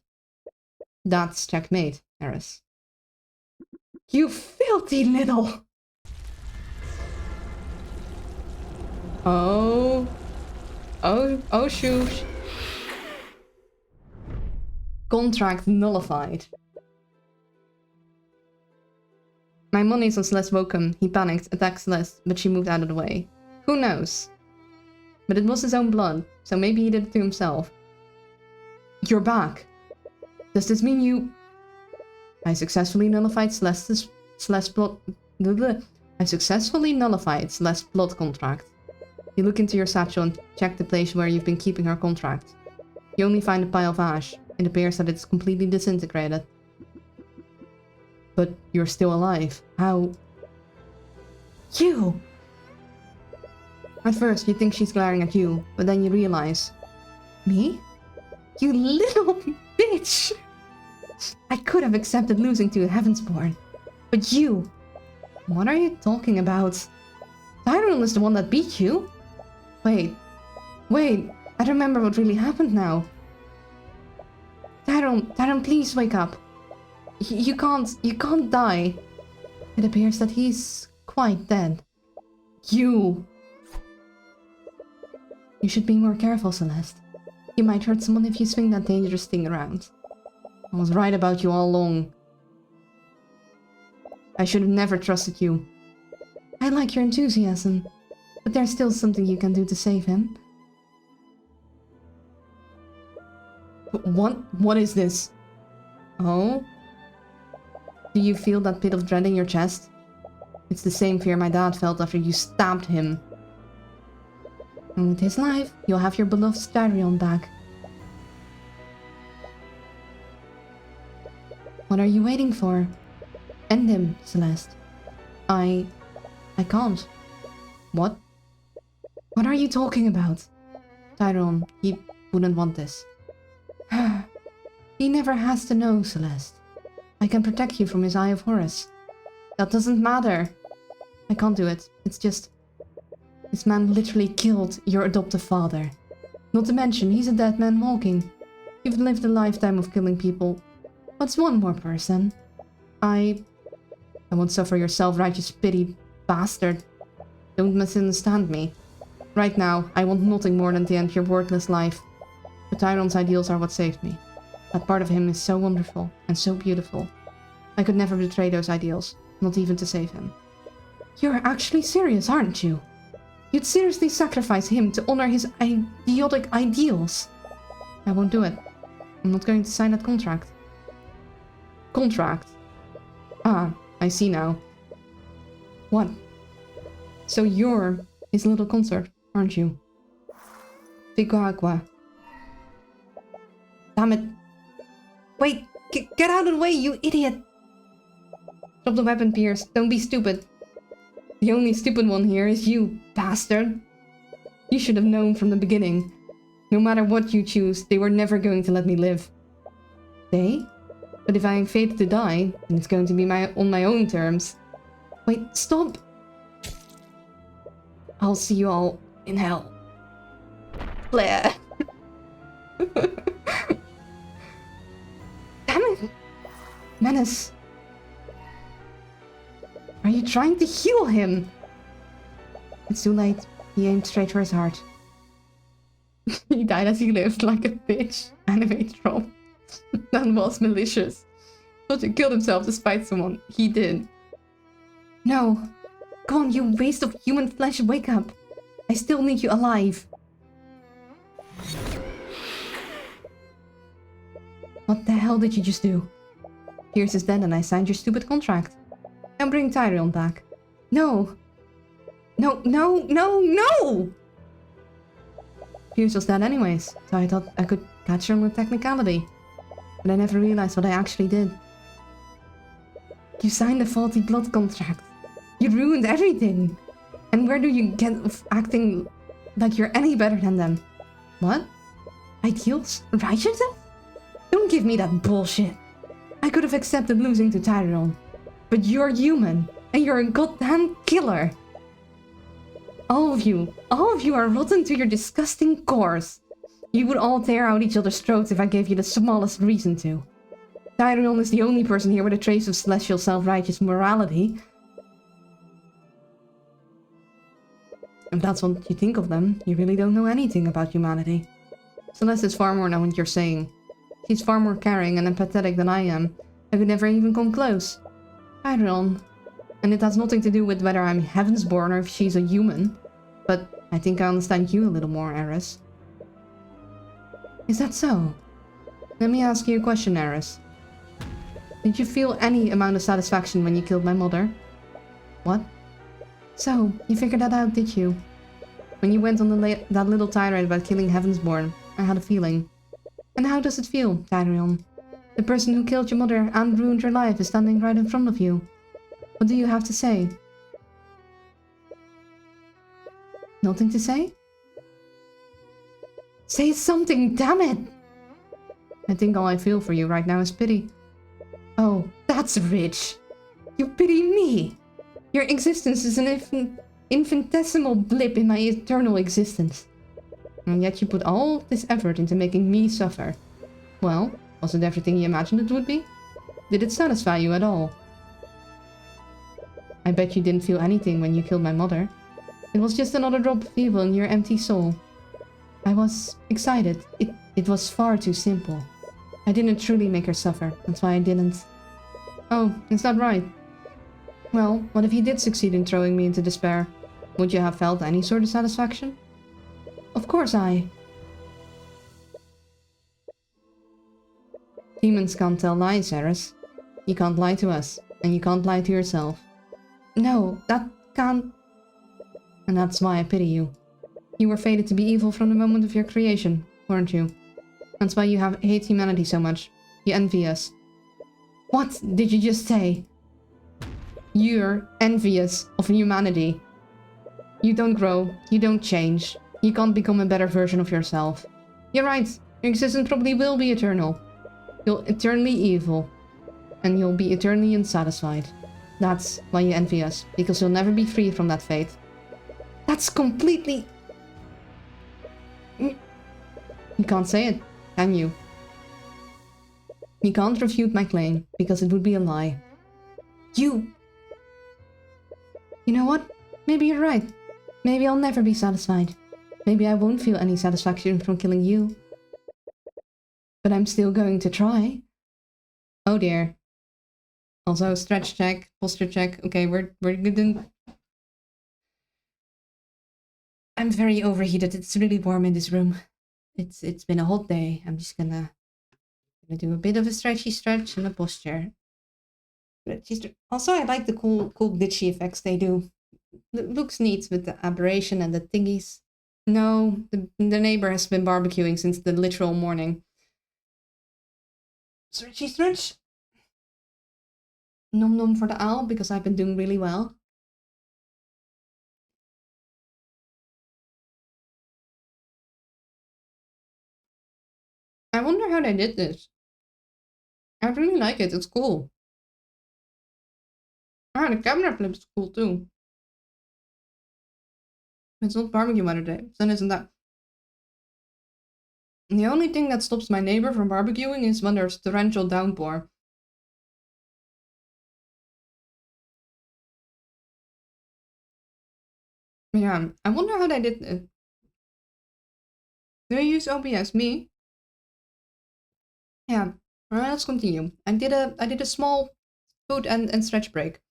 That's checkmate, Eris. You filthy little... Oh, shoot. Contract nullified. My money's on Celeste Woken. He panicked, attacked Celeste, but she moved out of the way. Who knows? But it was his own blood, so maybe he did it to himself. You're back. Does this mean you... I successfully nullified Celeste's blood... I successfully nullified Celeste's blood contract. You look into your satchel and check the place where you've been keeping her contract. You only find a pile of ash. It appears that it's completely disintegrated. But you're still alive. How? You! At first, you think she's glaring at you, but then you realize... Me? You little bitch! I could have accepted losing to a Heavensborn. But you... What are you talking about? Tyrone is the one that beat you? Wait, I remember what really happened now. Tyrone, please wake up. You can't die. It appears that he's quite dead. You should be more careful, Celeste. You might hurt someone if you swing that dangerous thing around. I was right about you all along. I should have never trusted you. I like your enthusiasm, but there's still something you can do to save him. What? What is this? Oh? Do you feel that pit of dread in your chest? It's the same fear my dad felt after you stabbed him. And with his life, you'll have your beloved Styrion back. What are you waiting for? End him, Celeste. I can't. What? What are you talking about? Tyron, he wouldn't want this. He never has to know, Celeste. I can protect you from his Eye of Horus. That doesn't matter. I can't do it. It's just... This man literally killed your adoptive father. Not to mention, he's a dead man walking. You've lived a lifetime of killing people. What's one more person? I won't suffer your self-righteous pity, bastard. Don't misunderstand me. Right now, I want nothing more than to end your worthless life. But Tyron's ideals are what saved me. That part of him is so wonderful and so beautiful. I could never betray those ideals, not even to save him. You're actually serious, aren't you? You'd seriously sacrifice him to honor his idiotic ideals. I won't do it. I'm not going to sign that contract. Contract? Ah, I see now. What? So you're his little consort, aren't you? Fico Aqua. Damn it. Wait, get out of the way, you idiot! Drop the weapon, Pierce. Don't be stupid. The only stupid one here is you, bastard. You should have known from the beginning. No matter what you choose, they were never going to let me live. They? But if I am fated to die, then it's going to be on my own terms. Wait, stop! I'll see you all in hell. Blair. Damn it! Menace. Are you trying to heal him? It's too late. He aimed straight for his heart. He died as he lived, like a bitch. Anime troll. That was malicious. But he killed himself despite someone. He did. No. Come on, you waste of human flesh, wake up. I still need you alive. What the hell did you just do? Pierce is dead and I signed your stupid contract. Now bring Tyrion back. No. No, no, no, no! Pierce was dead anyways, so I thought I could catch her on a technicality. But I never realized what I actually did. You signed a faulty blood contract. You ruined everything. And where do you get of acting like you're any better than them? What? Ideals? Righteousness? Don't give me that bullshit. I could have accepted losing to Tyrion. But you're human, and you're a goddamn killer. All of you are rotten to your disgusting cores. You would all tear out each other's throats if I gave you the smallest reason to. Tyrion is the only person here with a trace of celestial self-righteous morality. If that's what you think of them, you really don't know anything about humanity. Celeste is far more than what you're saying. She's far more caring and empathetic than I am. I could never even come close. Tyrion. And it has nothing to do with whether I'm heavensborn or if she's a human. But I think I understand you a little more, Eris. Is that so? Let me ask you a question, Eris. Did you feel any amount of satisfaction when you killed my mother? What? So, you figured that out, did you? When you went on that little tirade about killing Heavensborn, I had a feeling. And how does it feel, Tyrion? The person who killed your mother and ruined your life is standing right in front of you. What do you have to say? Nothing to say? Say something, damn it! I think all I feel for you right now is pity. Oh, that's rich. You pity me. Your existence is an infinitesimal blip in my eternal existence. And yet you put all this effort into making me suffer. Well, was it everything you imagined it would be? Did it satisfy you at all? I bet you didn't feel anything when you killed my mother. It was just another drop of evil in your empty soul. I was excited. It was far too simple. I didn't truly make her suffer. That's why I didn't. Oh, is that right? Well, what if he did succeed in throwing me into despair? Would you have felt any sort of satisfaction? Of course I. Demons can't tell lies, Eris. You can't lie to us, and you can't lie to yourself. No, that can't... And that's why I pity you. You were fated to be evil from the moment of your creation, weren't you? That's why you hate humanity so much. You envy us. What did you just say? You're envious of humanity. You don't grow, you don't change. You can't become a better version of yourself. You're right, your existence probably will be eternal. You'll eternally evil. And you'll be eternally unsatisfied. That's why you envy us, because you'll never be free from that fate. That's completely... You can't say it, can you? You can't refute my claim, because it would be a lie. You know what? Maybe you're right. Maybe I'll never be satisfied. Maybe I won't feel any satisfaction from killing you. But I'm still going to try. Oh dear. Also, stretch check, posture check. Okay, we're good in... I'm very overheated. It's really warm in this room. It's been a hot day. I'm just gonna do a bit of a stretchy stretch and a posture. Also, I like the cool glitchy effects they do. It looks neat with the aberration and the thingies. No, the neighbor has been barbecuing since the literal morning. Stretchy stretch. Nom nom for the owl, because I've been doing really well. I wonder how they did this. I really like it, it's cool. Ah, the camera flip's cool too. It's not barbecue weather day, then isn't that? The only thing that stops my neighbor from barbecuing is when there's torrential downpour. Yeah, I wonder how they did it. Do I use OBS? Me? Yeah. Alright, let's continue. I did a small food and stretch break.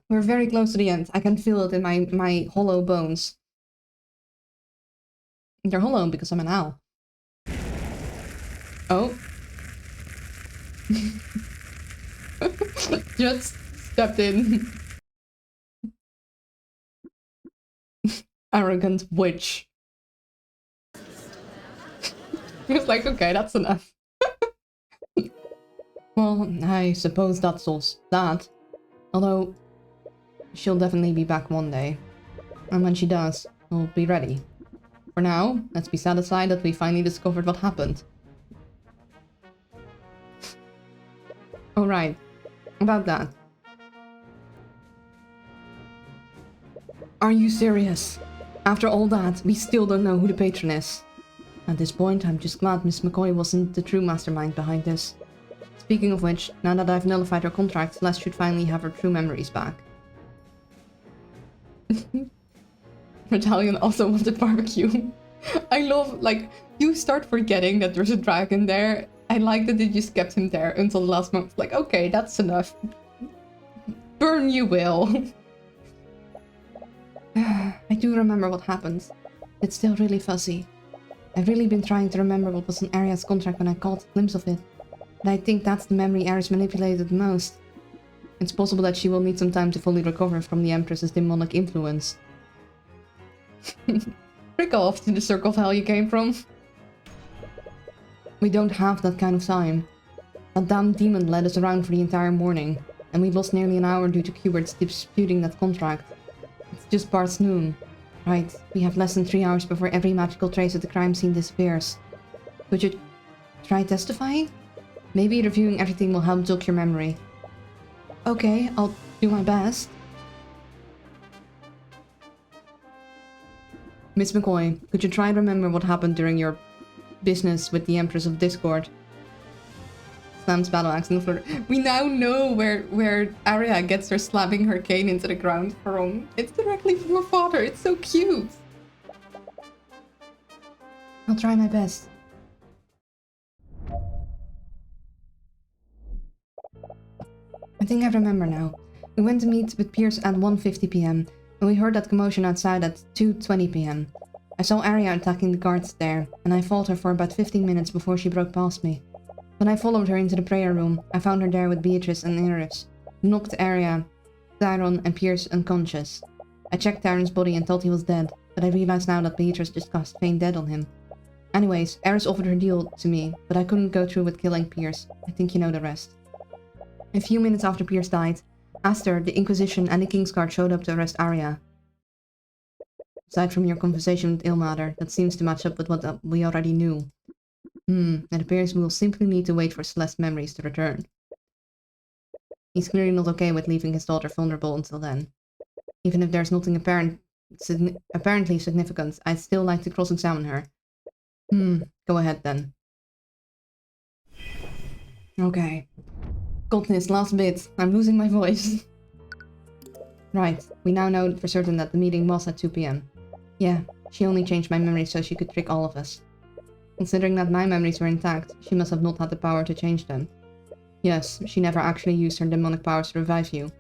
We're very close to the end. I can feel it in my hollow bones. They're hollow because I'm an owl. Oh. Just stepped in. Arrogant witch. He was like, okay, that's enough. Well, I suppose that's all that. Although, she'll definitely be back one day. And when she does, we'll be ready. For now, let's be satisfied that we finally discovered what happened. Oh right, about that. Are you serious? After all that, we still don't know who the patron is. At this point, I'm just glad Miss McCoy wasn't the true mastermind behind this. Speaking of which, now that I've nullified her contract, Celeste should finally have her true memories back. Battalion also wanted barbecue. I love, like, you start forgetting that there's a dragon there. I like that they just kept him there until the last month. Like, okay, that's enough. Burn you will. I do remember what happened. It's still really fuzzy. I've really been trying to remember what was in Aria's contract when I caught a glimpse of it. But I think that's the memory Aris manipulated the most. It's possible that she will need some time to fully recover from the Empress's demonic influence. Frick off to the circle of hell you came from. We don't have that kind of time. That damn demon led us around for the entire morning, and we lost nearly an hour due to Cubert's disputing that contract. It's just past noon. Right, we have less than 3 hours before every magical trace of the crime scene disappears. Could you try testifying? Maybe reviewing everything will help jog your memory. Okay, I'll do my best. Miss McCoy, could you try and remember what happened during your business with the Empress of Discord? Slams battle axe on the floor. We now know where Aria gets her slamming her cane into the ground from. It's directly from her father. It's so cute. I'll try my best. think I remember now. We went to meet with Pierce at 1:50 p.m. and we heard that commotion outside at 2:20 p.m. I saw Arya attacking the guards there, and I fought her for about 15 minutes before she broke past me. When I followed her into the prayer room, I found her there with Beatrice and Iris, who knocked Arya, Tyron, and Pierce unconscious. I checked Tyron's body and thought he was dead, but I realized now that Beatrice just cast feign dead on him. Anyways, Iris offered her deal to me, but I couldn't go through with killing Pierce. I think you know the rest. A few minutes after Pierce died, Aster, the Inquisition, and the Kingsguard showed up to arrest Arya. Aside from your conversation with Ilmater, that seems to match up with what we already knew. It appears we will simply need to wait for Celeste's memories to return. He's clearly not okay with leaving his daughter vulnerable until then. Even if there's nothing apparently significant, I'd still like to cross-examine her. Go ahead then. Okay. Goodness, last bit. I'm losing my voice. Right, we now know for certain that the meeting was at 2 p.m. Yeah, she only changed my memories so she could trick all of us. Considering that my memories were intact, she must have not had the power to change them. Yes, she never actually used her demonic powers to revive you.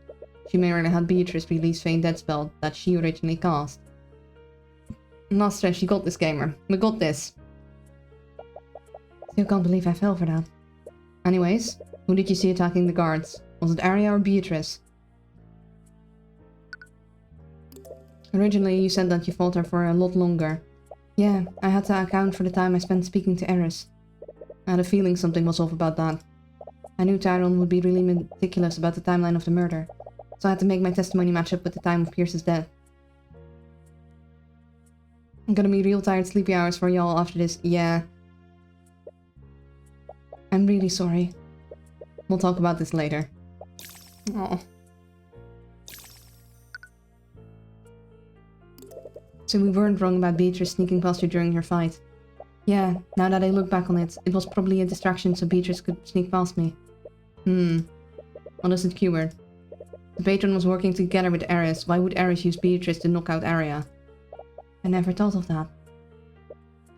She merely had Beatrice release Feign Dead spell that she originally cast. Not stress, you got this, gamer. We got this. Still can't believe I fell for that. Anyways, who did you see attacking the guards? Was it Arya or Beatrice? Originally, you said that you fought her for a lot longer. Yeah, I had to account for the time I spent speaking to Eris. I had a feeling something was off about that. I knew Tyron would be really meticulous about the timeline of the murder, so I had to make my testimony match up with the time of Pierce's death. I'm gonna be real tired sleepy hours for y'all after this, yeah. I'm really sorry. We'll talk about this later. Oh. So we weren't wrong about Beatrice sneaking past you during your fight. Yeah, now that I look back on it, it was probably a distraction so Beatrice could sneak past me. What is it, Qbert? The patron was working together with Eris. Why would Eris use Beatrice to knock out Arya? I never thought of that.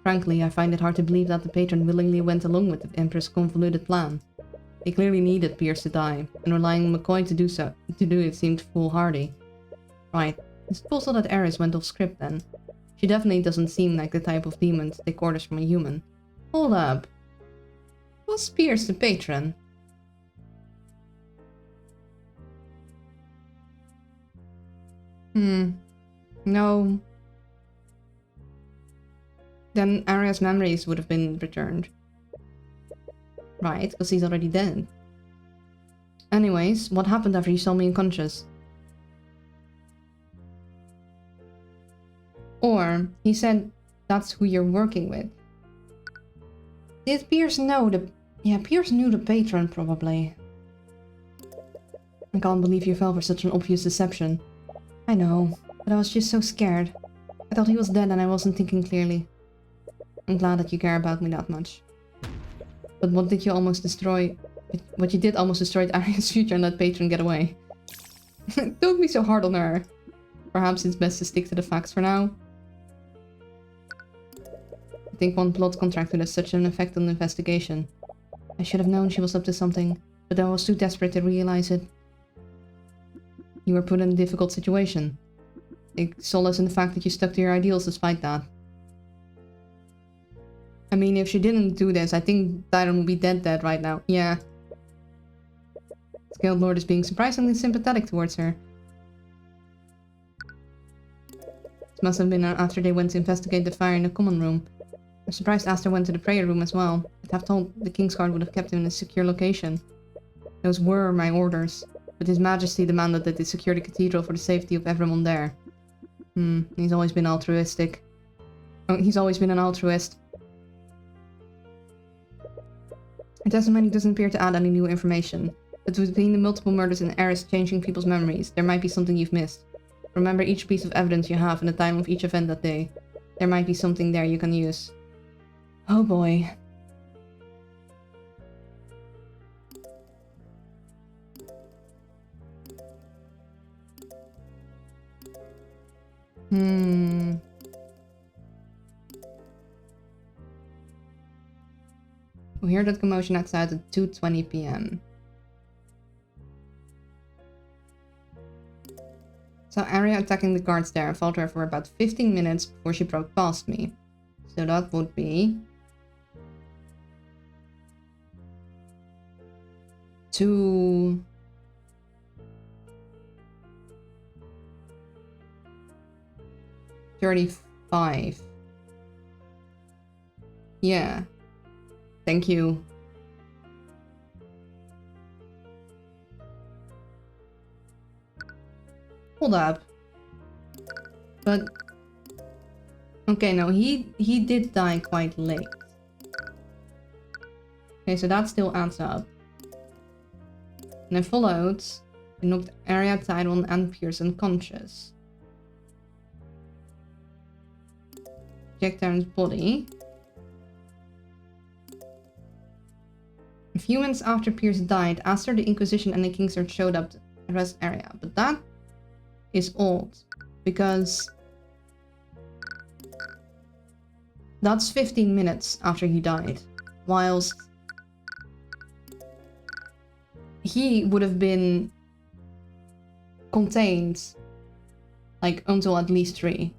Frankly, I find it hard to believe that the patron willingly went along with the Empress' convoluted plan. They clearly needed Pierce to die, and relying on McCoy to do it seemed foolhardy. Right. Is it possible that Eris went off script then? She definitely doesn't seem like the type of demon to take orders from a human. Hold up. Was Pierce the patron? No. Then Arya's memories would have been returned. Right, because he's already dead. Anyways, what happened after you saw me unconscious? Or, he said that's who you're working with. Did Pierce know the... Yeah, Pierce knew the patron, probably. I can't believe you fell for such an obvious deception. I know, but I was just so scared. I thought he was dead and I wasn't thinking clearly. I'm glad that you care about me that much. But what did you almost destroy... What you did almost destroyed Arya's future and let Patron get away. Don't be so hard on her. Perhaps it's best to stick to the facts for now. I think one plot contractor has such an effect on the investigation. I should have known she was up to something, but I was too desperate to realize it. You were put in a difficult situation. Take solace in the fact that you stuck to your ideals despite that. I mean, if she didn't do this, I think Tyron would be dead right now. Yeah. Guild Lord is being surprisingly sympathetic towards her. This must have been after they went to investigate the fire in the common room. I'm surprised Aster went to the prayer room as well. I'd have told the Kingsguard would have kept him in a secure location. Those were my orders, but His Majesty demanded that they secure the cathedral for the safety of everyone there. He's always been altruistic. Oh, he's always been an altruist. The testimony doesn't appear to add any new information, but between the multiple murders and Eris changing people's memories, there might be something you've missed. Remember each piece of evidence you have and the time of each event that day. There might be something there you can use. Oh boy. We hear that commotion outside at 2:20 p.m. So Arya attacking the guards there followed her for about 15 minutes before she broke past me. So that would be... 2:35. Yeah. Thank you. Hold up. But... Okay, no, he did die quite late. Okay, so that still adds up. And I followed, and knocked Arya, Tyrone, and Pierce unconscious. Checked Tyrion's body. A few minutes after Pierce died, Aster, the Inquisition, and the Kingsguard showed up to arrest Arya. But that is odd, because that's 15 minutes after he died, whilst he would have been contained like until at least 3.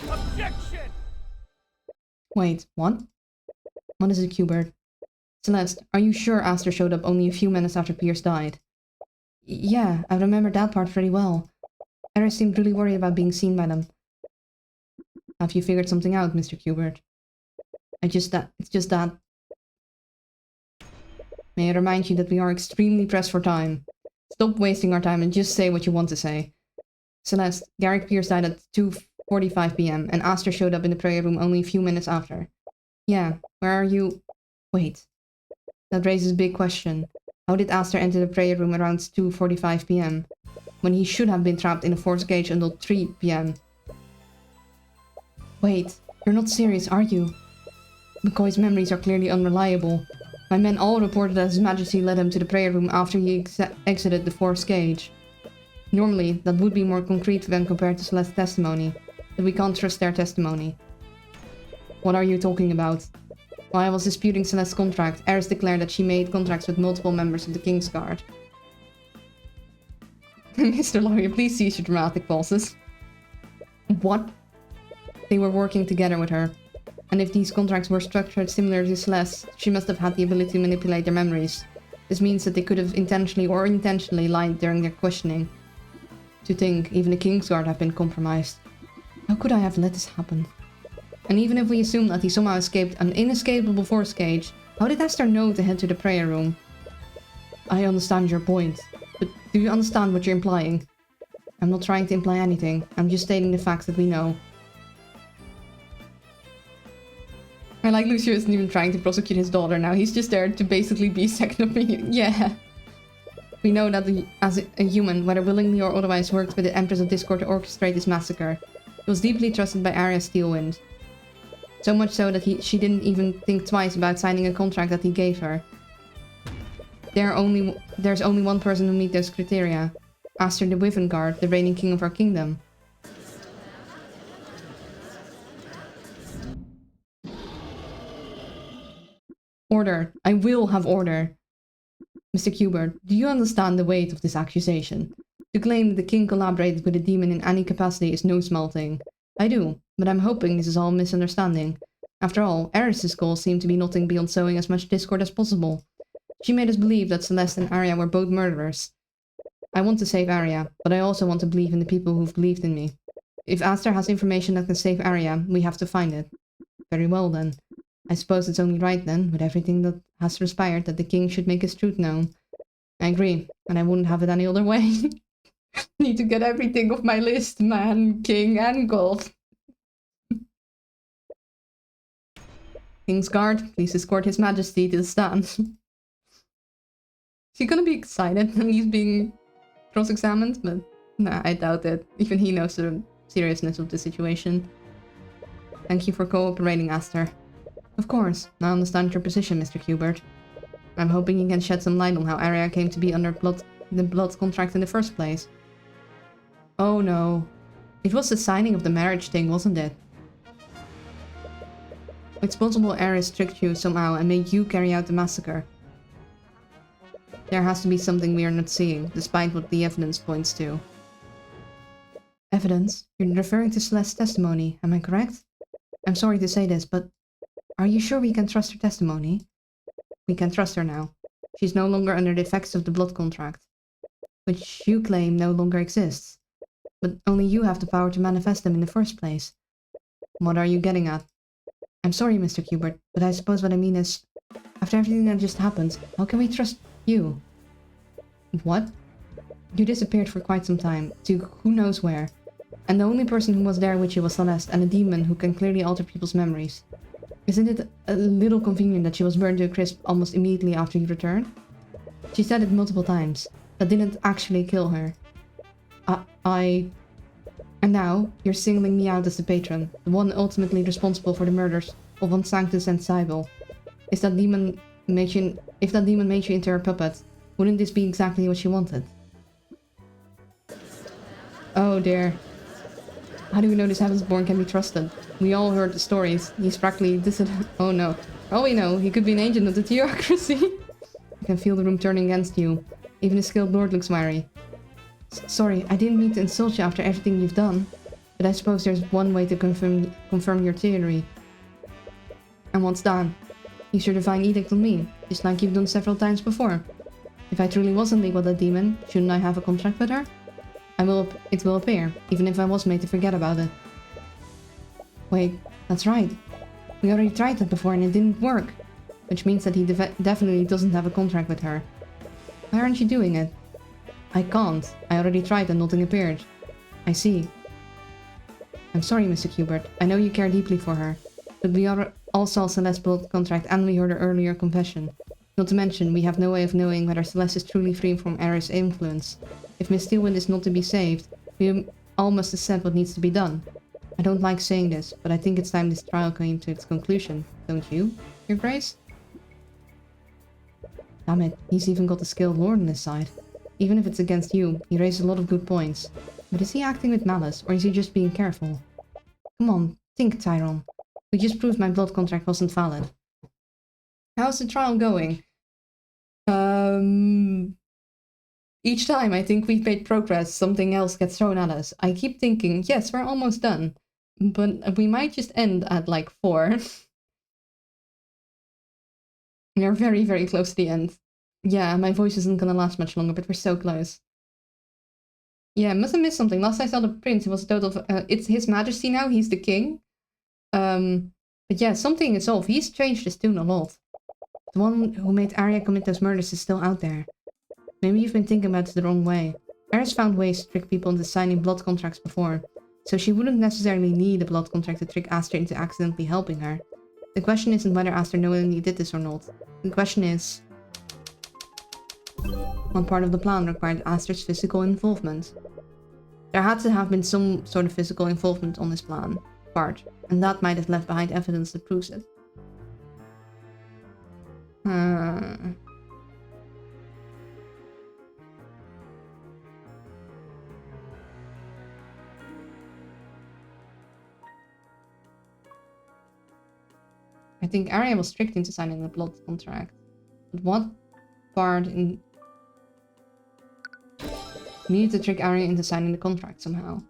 Objection! Wait, what? What is it, Hubert? Celeste, are you sure Aster showed up only a few minutes after Pierce died? Yeah, I remember that part pretty well. Eris seemed really worried about being seen by them. Have you figured something out, Mr. Hubert? It's just that... May I remind you that we are extremely pressed for time. Stop wasting our time and just say what you want to say. Celeste, Garrick Pierce died at 2:45 p.m. and Aster showed up in the prayer room only a few minutes after. Yeah, where are you? Wait. That raises a big question. How did Aster enter the prayer room around 2:45 p.m. when he should have been trapped in a force cage until 3 p.m.? Wait, you're not serious, are you? McCoy's memories are clearly unreliable. My men all reported that His Majesty led him to the prayer room after he exited the force cage. Normally, that would be more concrete when compared to Celeste's testimony, but we can't trust their testimony. What are you talking about? While I was disputing Celeste's contract, Eris declared that she made contracts with multiple members of the Kingsguard. Mr. Lawyer, please cease your dramatic pauses. What? They were working together with her. And if these contracts were structured similar to Celeste, she must have had the ability to manipulate their memories. This means that they could have intentionally or unintentionally lied during their questioning. To think, even the Kingsguard have been compromised. How could I have let this happen? And even if we assume that he somehow escaped an inescapable force cage, how did Aster know to head to the prayer room? I understand your point, but do you understand what you're implying? I'm not trying to imply anything, I'm just stating the facts that we know. I like Lucio isn't even trying to prosecute his daughter now, he's just there to basically be second opinion. Yeah. We know that as a human, whether willingly or otherwise, worked with the Empress of Discord to orchestrate this massacre. He was deeply trusted by Arya Steelwind. So much so that she didn't even think twice about signing a contract that he gave her. There's only one person who meets those criteria. Aster the Wyvern Guard, the reigning king of our kingdom. Order. I will have order. Mr. Hubert, do you understand the weight of this accusation? To claim that the king collaborated with a demon in any capacity is no small thing. I do, but I'm hoping this is all a misunderstanding. After all, Eris's goals seem to be nothing beyond sowing as much discord as possible. She made us believe that Celeste and Arya were both murderers. I want to save Arya, but I also want to believe in the people who've believed in me. If Aster has information that can save Arya, we have to find it. Very well then. I suppose it's only right then, with everything that has transpired, that the king should make his truth known. I agree, and I wouldn't have it any other way. Need to get everything off my list, man, king, and god. Kingsguard, please escort His Majesty to the stand. Is he gonna be excited when he's being cross-examined? But nah, I doubt it. Even he knows the seriousness of the situation. Thank you for cooperating, Aster. Of course, I understand your position, Mr. Hubert. I'm hoping you can shed some light on how Arya came to be under the blood contract in the first place. Oh no. It was the signing of the marriage thing, wasn't it? It's possible Eris tricked you somehow and made you carry out the massacre. There has to be something we are not seeing, despite what the evidence points to. Evidence? You're referring to Celeste's testimony, am I correct? I'm sorry to say this, but are you sure we can trust her testimony? We can trust her now. She's no longer under the effects of the blood contract, which you claim no longer exists. But only you have the power to manifest them in the first place. What are you getting at? I'm sorry, Mr. Kubert, but I suppose what I mean is, after everything that just happened, how can we trust you? What? You disappeared for quite some time, to who knows where. And the only person who was there with you was Celeste, and a demon who can clearly alter people's memories. Isn't it a little convenient that she was burned to a crisp almost immediately after you returned? She said it multiple times. That didn't actually kill her. And now, you're singling me out as the patron, the one ultimately responsible for the murders of Von Sanctus and Cybele. If that demon made you into her puppet, wouldn't this be exactly what she wanted? Oh dear. How do we know this Heavensborn can be trusted? We all heard the stories. He's practically oh no. Oh we know, he could be an agent of the theocracy. I can feel the room turning against you. Even the skilled lord looks wary. Sorry, I didn't mean to insult you after everything you've done. But I suppose there's one way to confirm your theory. And what's that? Use your divine edict on me, just like you've done several times before. If I truly was in league with that demon, shouldn't I have a contract with her? It will appear, even if I was made to forget about it. Wait, that's right. We already tried that before and it didn't work. Which means that he definitely doesn't have a contract with her. Why aren't you doing it? I can't. I already tried and nothing appeared. I see. I'm sorry, Mr. Kubert. I know you care deeply for her. But we all saw Celeste's blood contract and we heard her earlier confession. Not to mention, we have no way of knowing whether Celeste is truly free from Ares' influence. If Miss Steelwind is not to be saved, we all must accept what needs to be done. I don't like saying this, but I think it's time this trial came to its conclusion, don't you, Your Grace? Damn it, he's even got the skilled lord on his side. Even if it's against you, he raises a lot of good points. But is he acting with malice, or is he just being careful? Come on, think, Tyrone. We just proved my blood contract wasn't valid. How's the trial going? Each time I think we've made progress, something else gets thrown at us. I keep thinking, yes, we're almost done. But we might just end at like 4. We are very, very close to the end. Yeah, my voice isn't gonna last much longer, but we're so close. Yeah, must have missed something. Last I saw the prince, it was a total of, it's His Majesty now, he's the king. But yeah, something is off. He's changed his tune a lot. The one who made Arya commit those murders is still out there. Maybe you've been thinking about it the wrong way. Ares found ways to trick people into signing blood contracts before, so she wouldn't necessarily need a blood contract to trick Aster into accidentally helping her. The question isn't whether Aster knowingly did this or not. The question is, what part of the plan required Aster's physical involvement? There had to have been some sort of physical involvement on this plan part, and that might have left behind evidence that proves it. I think Arya was tricked into signing the blood contract. But what part in... We needed to trick Arya into signing the contract somehow.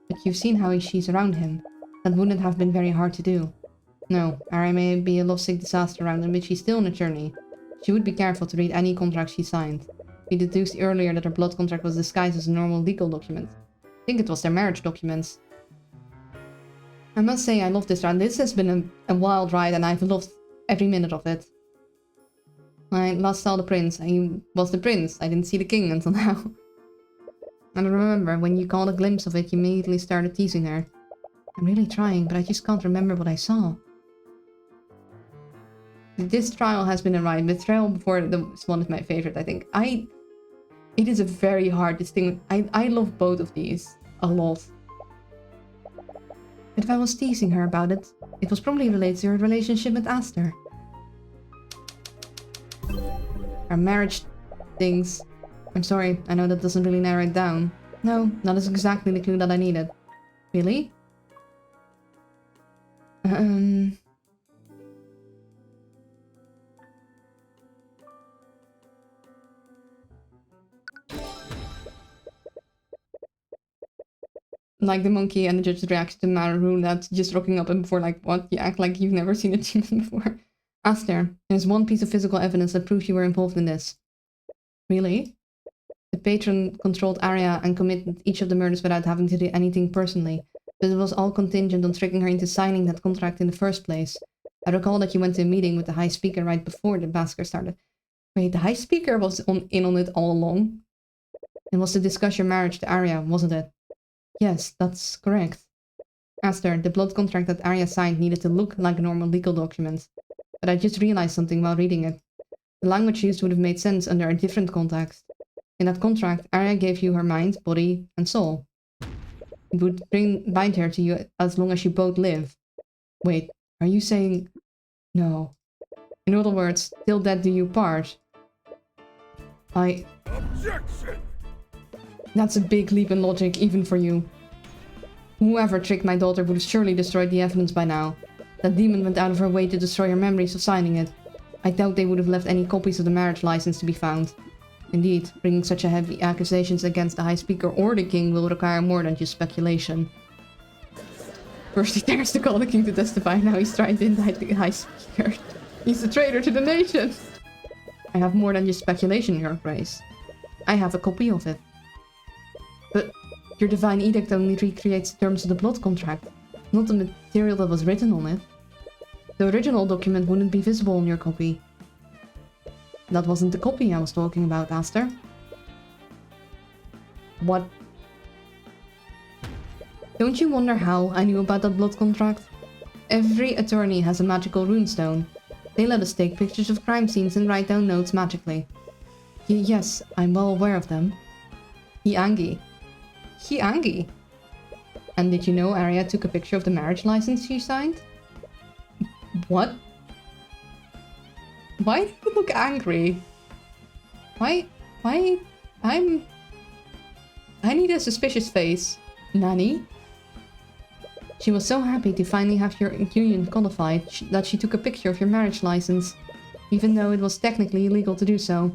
But you've seen how she's around him. That wouldn't have been very hard to do. No, Arya may be a lovesick disaster around him, but she's still an attorney. She would be careful to read any contract she signed. We deduced earlier that her blood contract was disguised as a normal legal document. I think it was their marriage documents. I must say I love this ride. This has been a wild ride and I've loved every minute of it. I last saw the prince. He was the prince. I didn't see the king until now. And I remember when you caught a glimpse of it, you immediately started teasing her. I'm really trying, but I just can't remember what I saw. This trial has been a ride. The trial before this one is my favorite, I think. It is a very hard distinction. I love both of these a lot. But if I was teasing her about it, it was probably related to her relationship with Aster. Our marriage things. I'm sorry, I know that doesn't really narrow it down. No, that is exactly the clue that I needed. Really? I Like the monkey and the judge's reaction to Maroon that's just rocking up and before like, what? You act like you've never seen a demon before. Aster, there's one piece of physical evidence that proves you were involved in this. Really? The patron controlled Arya and committed each of the murders without having to do anything personally. But it was all contingent on tricking her into signing that contract in the first place. I recall that you went to a meeting with the High Speaker right before the massacre started. Wait, the High Speaker was in on it all along? It was to discuss your marriage to Arya, wasn't it? Yes, that's correct. Aster, the blood contract that Arya signed needed to look like a normal legal document. But I just realized something while reading it. The language used would have made sense under a different context. In that contract, Arya gave you her mind, body, and soul. It would bind her to you as long as you both live. Wait, are you saying... No. In other words, till death do you part. Objection! That's a big leap in logic, even for you. Whoever tricked my daughter would have surely destroyed the evidence by now. That demon went out of her way to destroy her memories of signing it. I doubt they would have left any copies of the marriage license to be found. Indeed, bringing such a heavy accusations against the High Speaker or the King will require more than just speculation. First he dares to call the King to testify, now he's trying to indict the High Speaker. He's a traitor to the nation! I have more than just speculation, Your Grace. I have a copy of it. But your divine edict only recreates the terms of the blood contract, not the material that was written on it. The original document wouldn't be visible on your copy. That wasn't the copy I was talking about, Aster. What? Don't you wonder how I knew about that blood contract? Every attorney has a magical runestone. They let us take pictures of crime scenes and write down notes magically. Yes, I'm well aware of them. Hiangi. Hiangi? And did you know Arya took a picture of the marriage license she signed? What? Why do you look angry? Why? I need a suspicious face. Nanny? She was so happy to finally have your union codified that she took a picture of your marriage license, even though it was technically illegal to do so.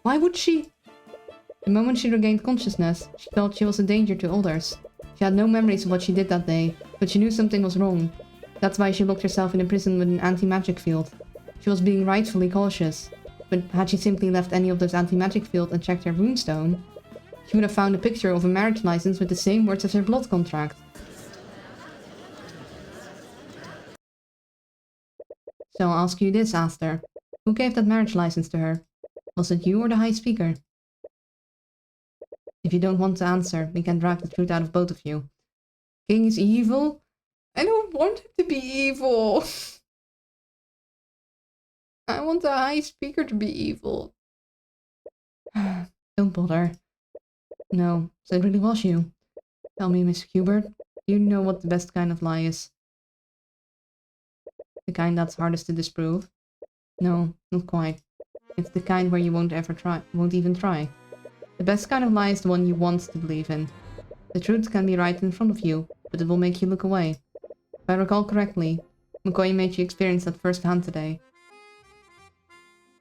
Why would she? The moment she regained consciousness, she thought she was a danger to others. She had no memories of what she did that day, but she knew something was wrong. That's why she locked herself in a prison with an anti-magic field. She was being rightfully cautious, but had she simply left any of those anti-magic fields and checked her runestone, she would have found a picture of a marriage license with the same words as her blood contract. So I'll ask you this, Aster. Who gave that marriage license to her? Was it you or the High Speaker? If you don't want to answer, we can drag the truth out of both of you. King is evil? I don't want him to be evil. I want the High Speaker to be evil. Don't bother. No, so it really was you. Tell me, Miss Hubert, do you know what the best kind of lie is? The kind that's hardest to disprove? No, not quite. It's the kind where you won't even try. The best kind of lie is the one you want to believe in. The truth can be right in front of you, but it will make you look away. If I recall correctly, McCoy made you experience that firsthand today.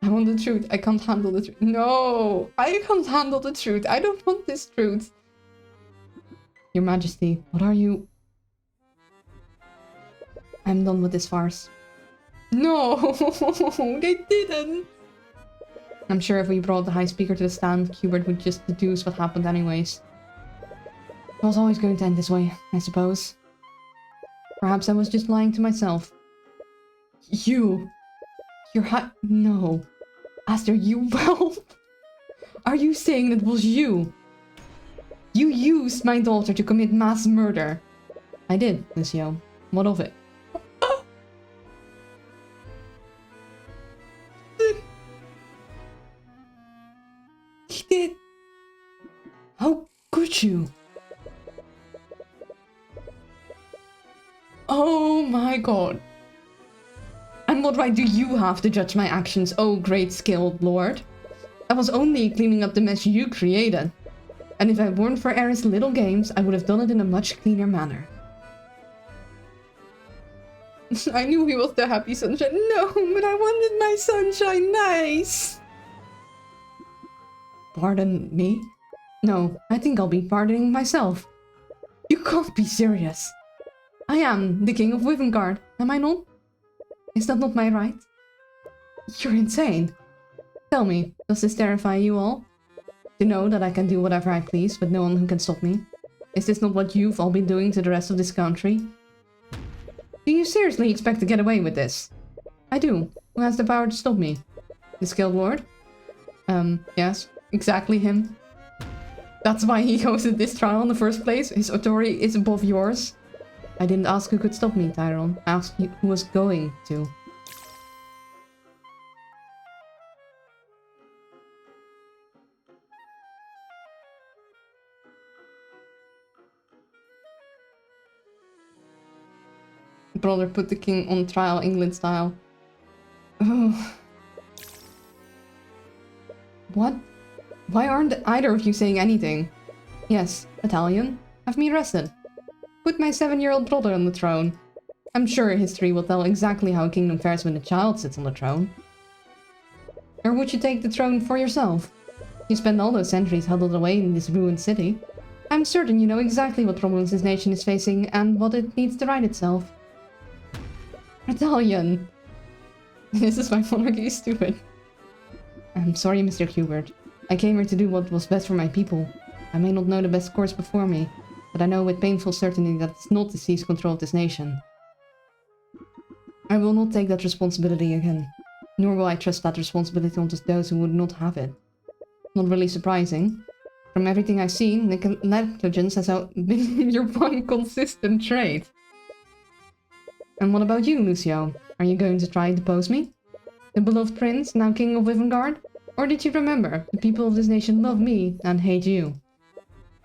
I want the truth. I can't handle the truth. No! I can't handle the truth. I don't want this truth. Your Majesty, what are you... I'm done with this farce. No! They didn't! I'm sure if we brought the High Speaker to the stand, Hubert would just deduce what happened anyways. It was always going to end this way, I suppose. Perhaps I was just lying to myself. You! No. Aster, you well... Are you saying that was you? You used my daughter to commit mass murder. I did, Miss Yo. What of it? He did. How could you? Oh my god. And what right do you have to judge my actions, oh great skilled lord? I was only cleaning up the mess you created. And if I weren't for Aerith's little games, I would have done it in a much cleaner manner. I knew he was the happy sunshine. No, but I wanted my sunshine nice. Pardon me? No, I think I'll be pardoning myself. You can't be serious. I am the King of Wivengard, am I not? Is that not my right? You're insane. Tell me, does this terrify you all? To know that I can do whatever I please, but no one who can stop me? Is this not what you've all been doing to the rest of this country? Do you seriously expect to get away with this? I do. Who has the power to stop me? The Skilled Lord? Yes, exactly him. That's why he hosted this trial in the first place. His authority is above yours. I didn't ask who could stop me, Tyrone. I asked who was going to. Brother put the king on trial, England style. Oh. What? Why aren't either of you saying anything? Yes, Italian. Have me arrested. Put my 7-year-old brother on the throne. I'm sure history will tell exactly how a kingdom fares when a child sits on the throne. Or would you take the throne for yourself? You spent all those centuries huddled away in this ruined city. I'm certain you know exactly what problems this nation is facing and what it needs to right itself. Italian! This is why monarchy is stupid. I'm sorry, Mr. Hubert. I came here to do what was best for my people. I may not know the best course before me, but I know with painful certainty that it's not to seize control of this nation. I will not take that responsibility again, nor will I trust that responsibility onto those who would not have it. Not really surprising. From everything I've seen, negligence has been your one consistent trait. And what about you, Lucio? Are you going to try and depose me? The beloved prince, now king of Wivengard? Or did you remember, the people of this nation love me and hate you?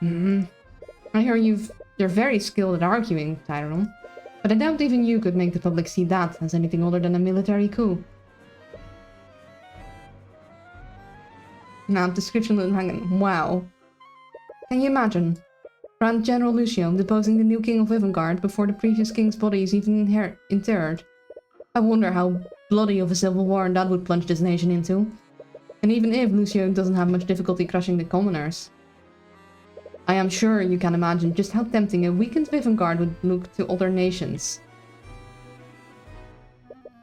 I hear you're very skilled at arguing, Tyrone. But I doubt even you could make the public see that as anything other than a military coup. Now, description of the dragon. Wow. Can you imagine? Grand General Lucio deposing the new king of Wivengard before the previous king's body is even interred. I wonder how bloody of a civil war that would plunge this nation into. And even if Lucio doesn't have much difficulty crushing the commoners. I am sure you can imagine just how tempting a weakened Wivengard would look to other nations.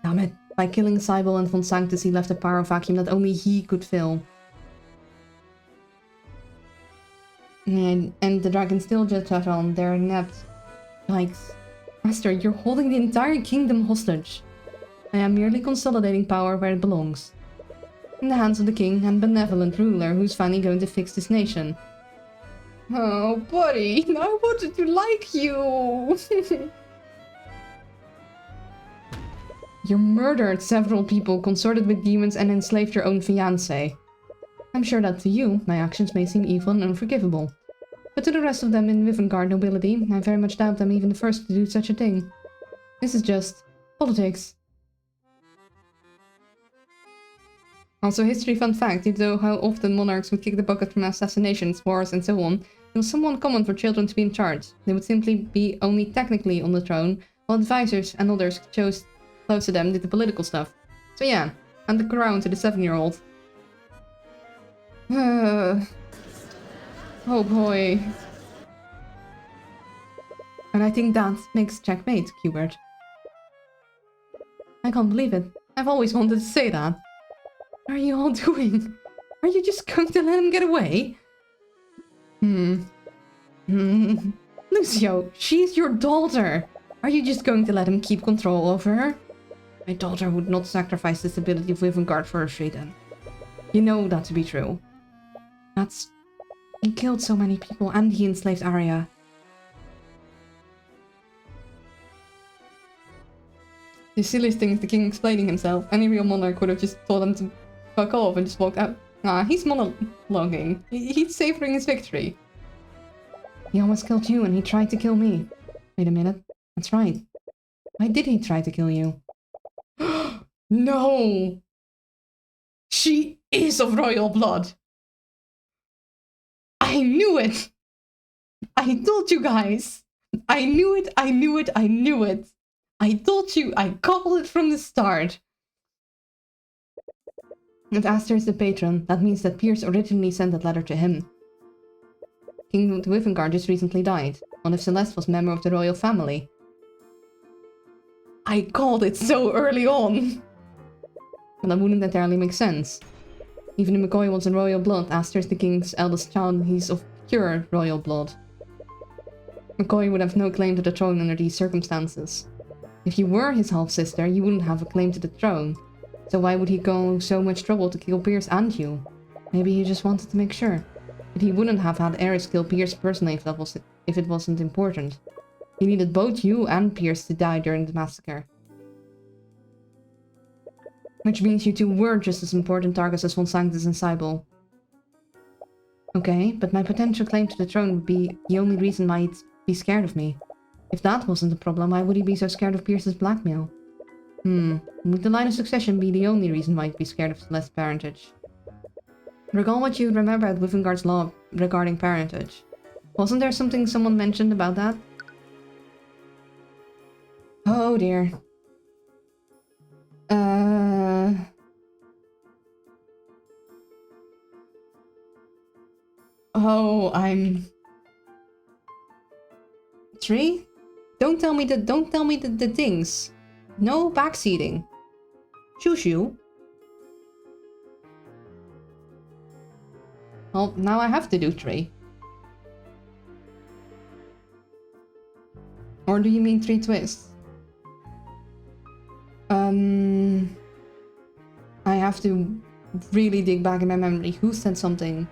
Damn it, by killing Cybele and Von Sanctus he left a power vacuum that only he could fill. And the dragons still just touch on their inept. Yikes. Master, you're holding the entire kingdom hostage. I am merely consolidating power where it belongs. In the hands of the king and benevolent ruler who's finally going to fix this nation. Oh, buddy, I wanted to like you! You murdered several people, consorted with demons, and enslaved your own fiancé. I'm sure that to you, my actions may seem evil and unforgivable. But to the rest of them in Wivengard nobility, I very much doubt them even the first to do such a thing. This is just politics. Also, history fun fact, you know how often monarchs would kick the bucket from assassinations, wars, and so on. It was somewhat common for children to be in charge. They would simply be only technically on the throne, while advisors and others chose close to them did the political stuff. So yeah, and the crown to the 7-year-old. Oh boy. And I think that makes checkmate, Hubert. I can't believe it. I've always wanted to say that. What are you all doing? Are you just going to let him get away? Lucio, she's your daughter. Are you just going to let him keep control over her? My daughter would not sacrifice the stability of Wivengard for her freedom. You know that to be true. He killed so many people and he enslaved Arya. The silliest thing is the king explaining himself. Any real monarch would have just told him to fuck off and just walked out. Nah, he's monologuing. He's savoring his victory. He almost killed you and he tried to kill me. Wait a minute. That's right. Why did he try to kill you? No! She is of royal blood! I knew it! I told you guys! I knew it, I knew it, I knew it! I told you, I called it from the start! If Aster is the patron, that means that Pierce originally sent that letter to him. King Wivengard just recently died. What if Celeste was a member of the royal family? I called it so early on! But that wouldn't entirely make sense. Even if McCoy was in royal blood, Aster is the king's eldest child, he's of pure royal blood. McCoy would have no claim to the throne under these circumstances. If you were his half-sister, you wouldn't have a claim to the throne. So why would he go so much trouble to kill Pierce and you? Maybe he just wanted to make sure. But he wouldn't have had Eris kill Pierce personally if it wasn't important. He needed both you and Pierce to die during the massacre. Which means you two were just as important targets as Von Sanctus and Cybele. Okay, but my potential claim to the throne would be the only reason why he'd be scared of me. If that wasn't the problem, why would he be so scared of Pierce's blackmail? Would the line of succession be the only reason why he'd be scared of Celeste's parentage? Recall what you remember at Wivengard's law regarding parentage. Wasn't there something someone mentioned about that? Oh dear. Oh, I'm... 3? Don't tell me the things. No backseating. Shoo. Well, now I have to do 3. Or do you mean 3 twists? I have to really dig back in my memory. Who said something?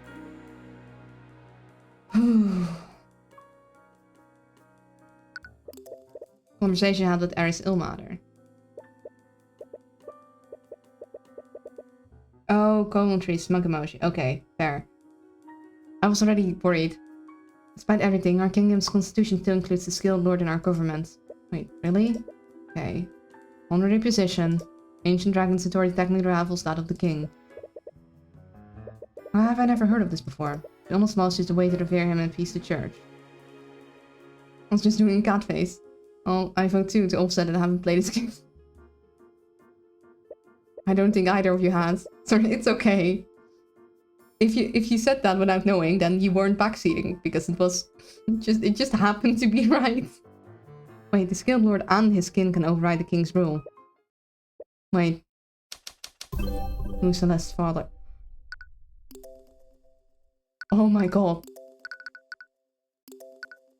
Conversation I had with Eris Ilmater. Oh, commentary, smug emoji. Okay, fair. I was already worried. Despite everything, our kingdom's constitution still includes the skilled lord in our government. Wait, really? Okay. Honorary position. Ancient dragon's authority technically rivals that of the king. How have I never heard of this before? The honest mouse used a way to revere him and appease the church. I was just doing a cat face. Well, I vote too to offset that I haven't played this game. I don't think either of you has. Sorry, it's okay. If you said that without knowing, then you weren't backseating because it just happened to be right. Wait, the skilled lord and his kin can override the king's rule. Wait. Who's Celeste's father? Oh my god.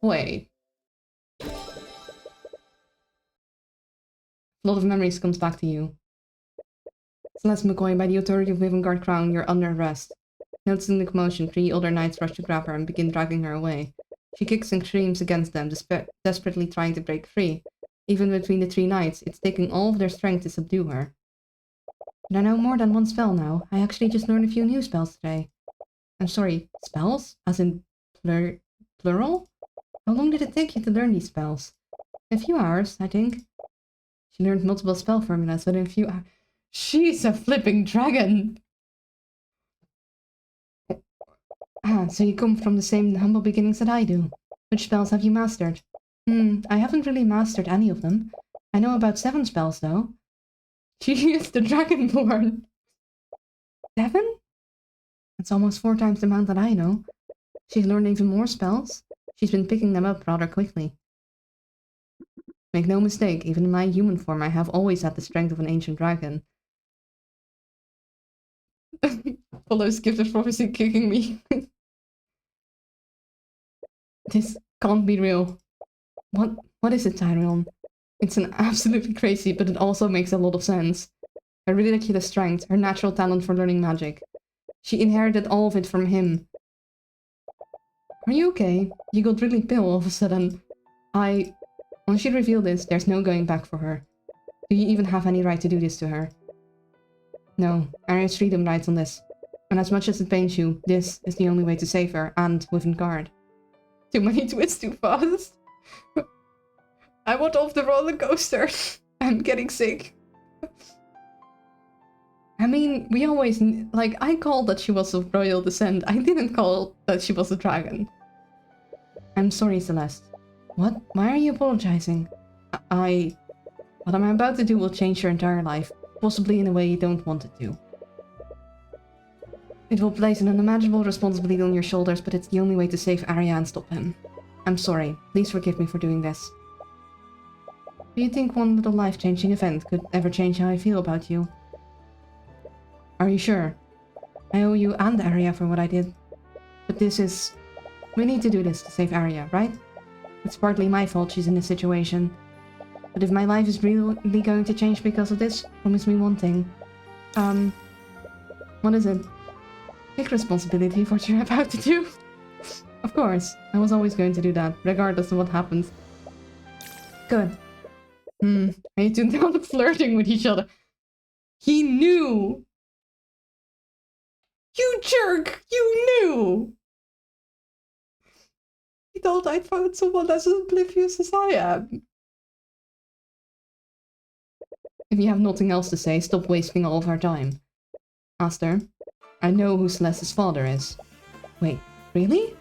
Wait. A lot of memories comes back to you. Celeste McCoy, by the authority of Wivengard Crown, you're under arrest. Noticing the commotion, 3 older knights rush to grab her and begin dragging her away. She kicks and screams against them, desperately trying to break free. Even between the 3 knights, it's taking all of their strength to subdue her. But I know more than one spell now. I actually just learned a few new spells today. I'm sorry, spells? As in plural? How long did it take you to learn these spells? A few hours, I think. She learned multiple spell formulas within a few hours. She's a flipping dragon! Ah, so you come from the same humble beginnings that I do. Which spells have you mastered? I haven't really mastered any of them. I know about 7 spells, though. She is the Dragonborn! 7? That's almost 4 times the amount that I know. She's learned even more spells. She's been picking them up rather quickly. Make no mistake, even in my human form, I have always had the strength of an ancient dragon. Follows gift of prophecy kicking me. This can't be real. What is it, Tyrion? It's an absolutely crazy, but it also makes a lot of sense. Her ridiculous strength, her natural talent for learning magic. She inherited all of it from him. Are you okay? You got really pale all of a sudden. Once she revealed this, there's no going back for her. Do you even have any right to do this to her? No, Aria's freedom rides on this. And as much as it pains you, this is the only way to save her, and Wivengard. Too many twists too fast. I want off the roller coaster. I'm getting sick. I mean, we always... Like, I called that she was of royal descent. I didn't call that she was a dragon. I'm sorry, Celeste. What? Why are you apologizing? What I'm about to do will change your entire life. Possibly in a way you don't want it to. It will place an unimaginable responsibility on your shoulders, but it's the only way to save Arya and stop him. I'm sorry. Please forgive me for doing this. Do you think one little life-changing event could ever change how I feel about you? Are you sure? I owe you and Arya for what I did. But this is... We need to do this to save Arya, right? It's partly my fault she's in this situation. But if my life is really going to change because of this, promise me one thing. What is it? Take responsibility for what you're about to do. Of course, I was always going to do that, regardless of what happens. Good. I two now flirting with each other. He knew! You jerk! You knew! He thought I'd found someone as oblivious as I am. If you have nothing else to say, stop wasting all of our time. Aster, I know who Celeste's father is. Wait, really?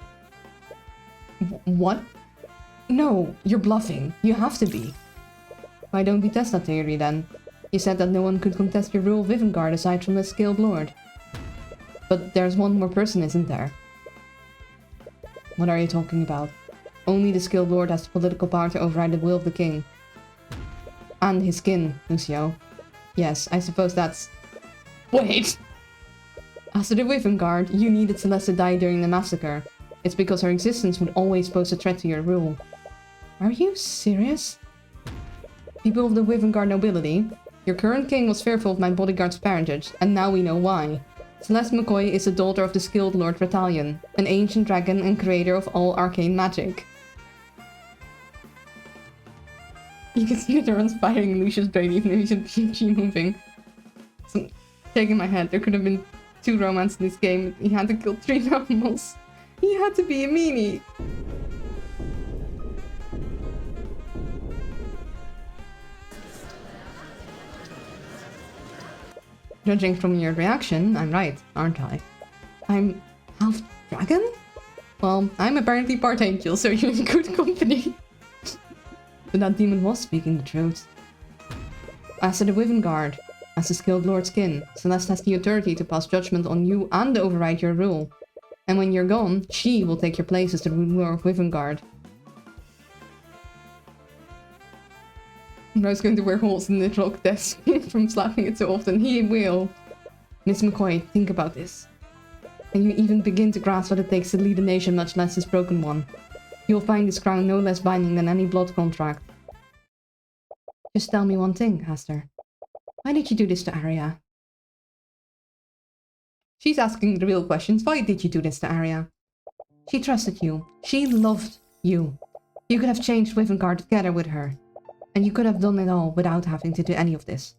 What? No, you're bluffing. You have to be. Why don't we test that theory then? You said that no one could contest your rule of Ivengard aside from the skilled lord. But there's one more person, isn't there? What are you talking about? Only the skilled lord has the political power to override the will of the king. And his kin, Lucio. Yes, I suppose that's... Wait! As to the Ivengard, you needed Celeste to die during the massacre. It's because her existence would always pose a threat to your rule. Are you serious? People of the Ivengard nobility, your current king was fearful of my bodyguard's parentage, and now we know why. Celeste McCoy is the daughter of the skilled Lord Ratalion, an ancient dragon and creator of all arcane magic. You can see they're inspiring Lucius brain even though he's in PG moving. So, shaking my head, there could have been 2 romance in this game. He had to kill 3 animals. He had to be a meanie. Judging from your reaction, I'm right, aren't I? I'm half dragon? Well, I'm apparently part angel, so you're in good company. But that demon was speaking the truth. As to the Ivengard, as the skilled lord's kin, Celeste has the authority to pass judgment on you and override your rule. And when you're gone, she will take your place as the ruler of Ivengard. I was going to wear holes in the rock desk from slapping it so often. He will. Miss McCoy, think about this. Can you even begin to grasp what it takes to lead a nation, much less this broken one? You'll find this crown no less binding than any blood contract. Just tell me one thing, Aster. Why did you do this to Arya? She's asking the real questions. Why did you do this to Arya? She trusted you. She loved you. You could have changed Ivengard together with her. And you could have done it all without having to do any of this.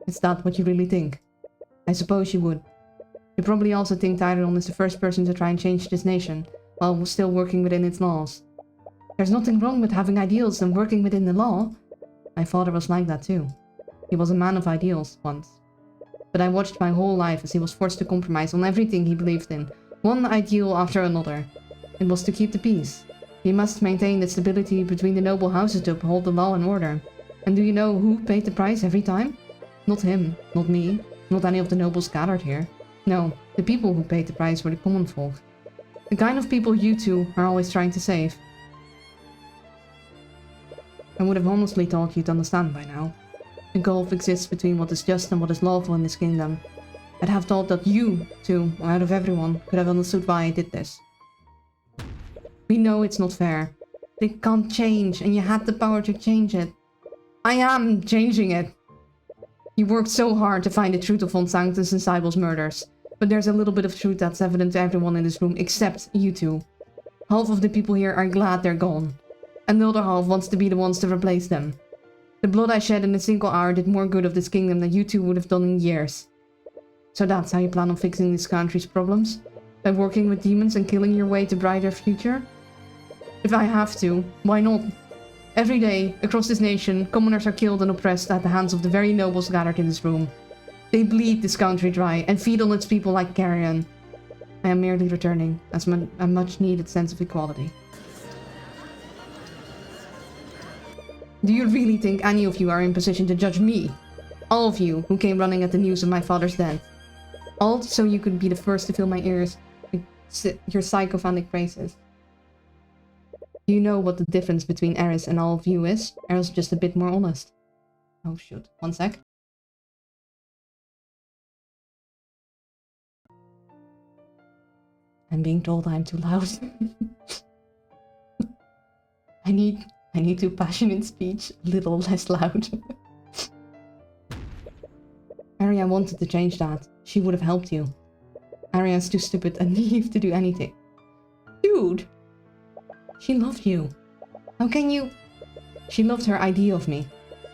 Is that what you really think? I suppose you would. You probably also think Tyrion is the first person to try and change this nation, while still working within its laws. There's nothing wrong with having ideals and working within the law. My father was like that too. He was a man of ideals, once. But I watched my whole life as he was forced to compromise on everything he believed in, one ideal after another. It was to keep the peace. He must maintain the stability between the noble houses to uphold the law and order. And do you know who paid the price every time? Not him, not me, not any of the nobles gathered here. No, the people who paid the price were the common folk. The kind of people you two are always trying to save. I would have honestly thought you'd understand by now. A gulf exists between what is just and what is lawful in this kingdom. I'd have thought that you two, out of everyone, could have understood why I did this. We know it's not fair. They can't change, and you had the power to change it. I am changing it. You worked so hard to find the truth of Von Sanctus and Cybel's murders. But there's a little bit of truth that's evident to everyone in this room, except you two. Half of the people here are glad they're gone. And the other half wants to be the ones to replace them. The blood I shed in a single hour did more good of this kingdom than you two would have done in years. So that's how you plan on fixing this country's problems? By working with demons and killing your way to a brighter future? If I have to, why not? Every day, across this nation, commoners are killed and oppressed at the hands of the very nobles gathered in this room. They bleed this country dry and feed on its people like carrion. I am merely returning as a much-needed sense of equality. Do you really think any of you are in position to judge me? All of you who came running at the news of my father's death. All so you could be the first to fill my ears with your sycophantic praises. Do you know what the difference between Eris and all of you is? Eris is just a bit more honest. Oh shoot, one sec. I'm being told I'm too loud. I need to passionate speech a little less loud. Arya wanted to change that. She would have helped you. Arya's too stupid and naive to do anything. Dude! She loved you. How can you... She loved her idea of me.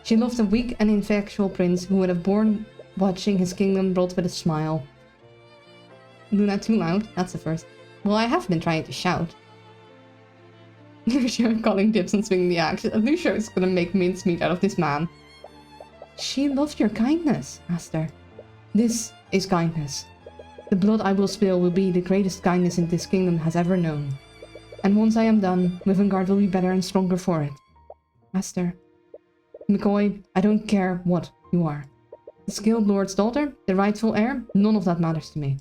She loved a weak and ineffectual prince who would have borne watching his kingdom brought with a smile. Luna too loud? That's the first. Well, I have been trying to shout. Lucio calling dibs and swinging the axe. Lucio is gonna make mincemeat out of this man. She loved your kindness, Master. This is kindness. The blood I will spill will be the greatest kindness in this kingdom has ever known. And once I am done, Wivengard will be better and stronger for it. Master. McCoy, I don't care what you are. The skilled lord's daughter, the rightful heir, none of that matters to me.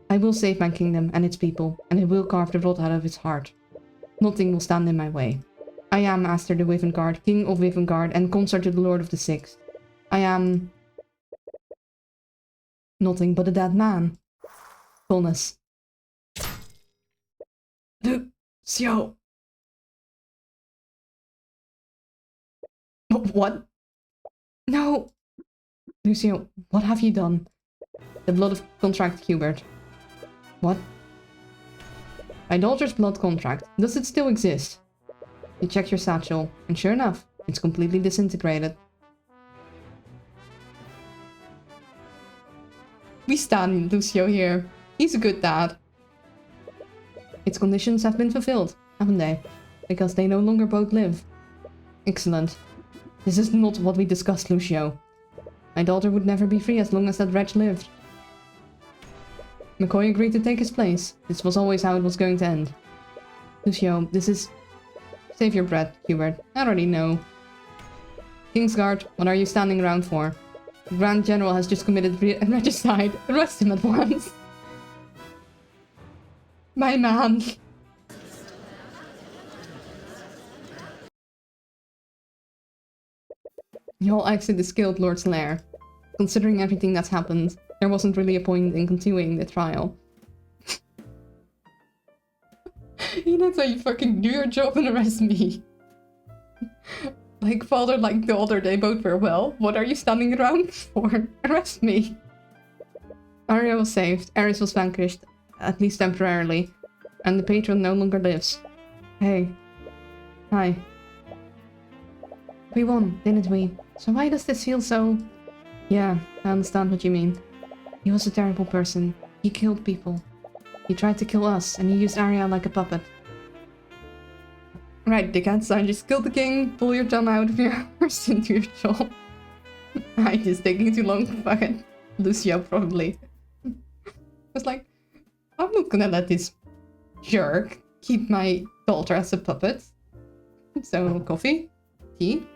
I will save my kingdom and its people, and I will carve the rot out of its heart. Nothing will stand in my way. I am Master the Wivengard, King of Wivengard, and consort to the Lord of the Sixth. I am... nothing but a dead man. Fullness. Lucio! What? No! Lucio, what have you done? The blood of contract Hubert. What? My daughter's blood contract. Does it still exist? You checked your satchel, and sure enough, it's completely disintegrated. We stand Lucio here. He's a good dad. Its conditions have been fulfilled, haven't they? Because they no longer both live. Excellent. This is not what we discussed, Lucio. My daughter would never be free as long as that wretch lived. McCoy agreed to take his place. This was always how it was going to end. Lucio, this is... Save your breath, Hubert. I already know. Kingsguard, what are you standing around for? The Grand General has just committed regicide. Arrest him at once. My man. You all exit the Skilled Lord's lair. Considering everything that's happened, there wasn't really a point in continuing the trial. That's how you fucking do your job and arrest me. Like father, like daughter, they both were well. What are you standing around for? Arrest me. Arya was saved, Eris was vanquished, at least temporarily, and the patron no longer lives. Hey. Hi. We won, didn't we? So why does this feel so... Yeah, I understand what you mean. He was a terrible person. He killed people. He tried to kill us, and he used Arya like a puppet. Right, dickheads, I just killed the king, pull your thumb out of your horse into your jaw. I'm just taking too long, fuck it. Lucio, probably. I was like, I'm not gonna let this jerk keep my daughter as a puppet. So, coffee, tea,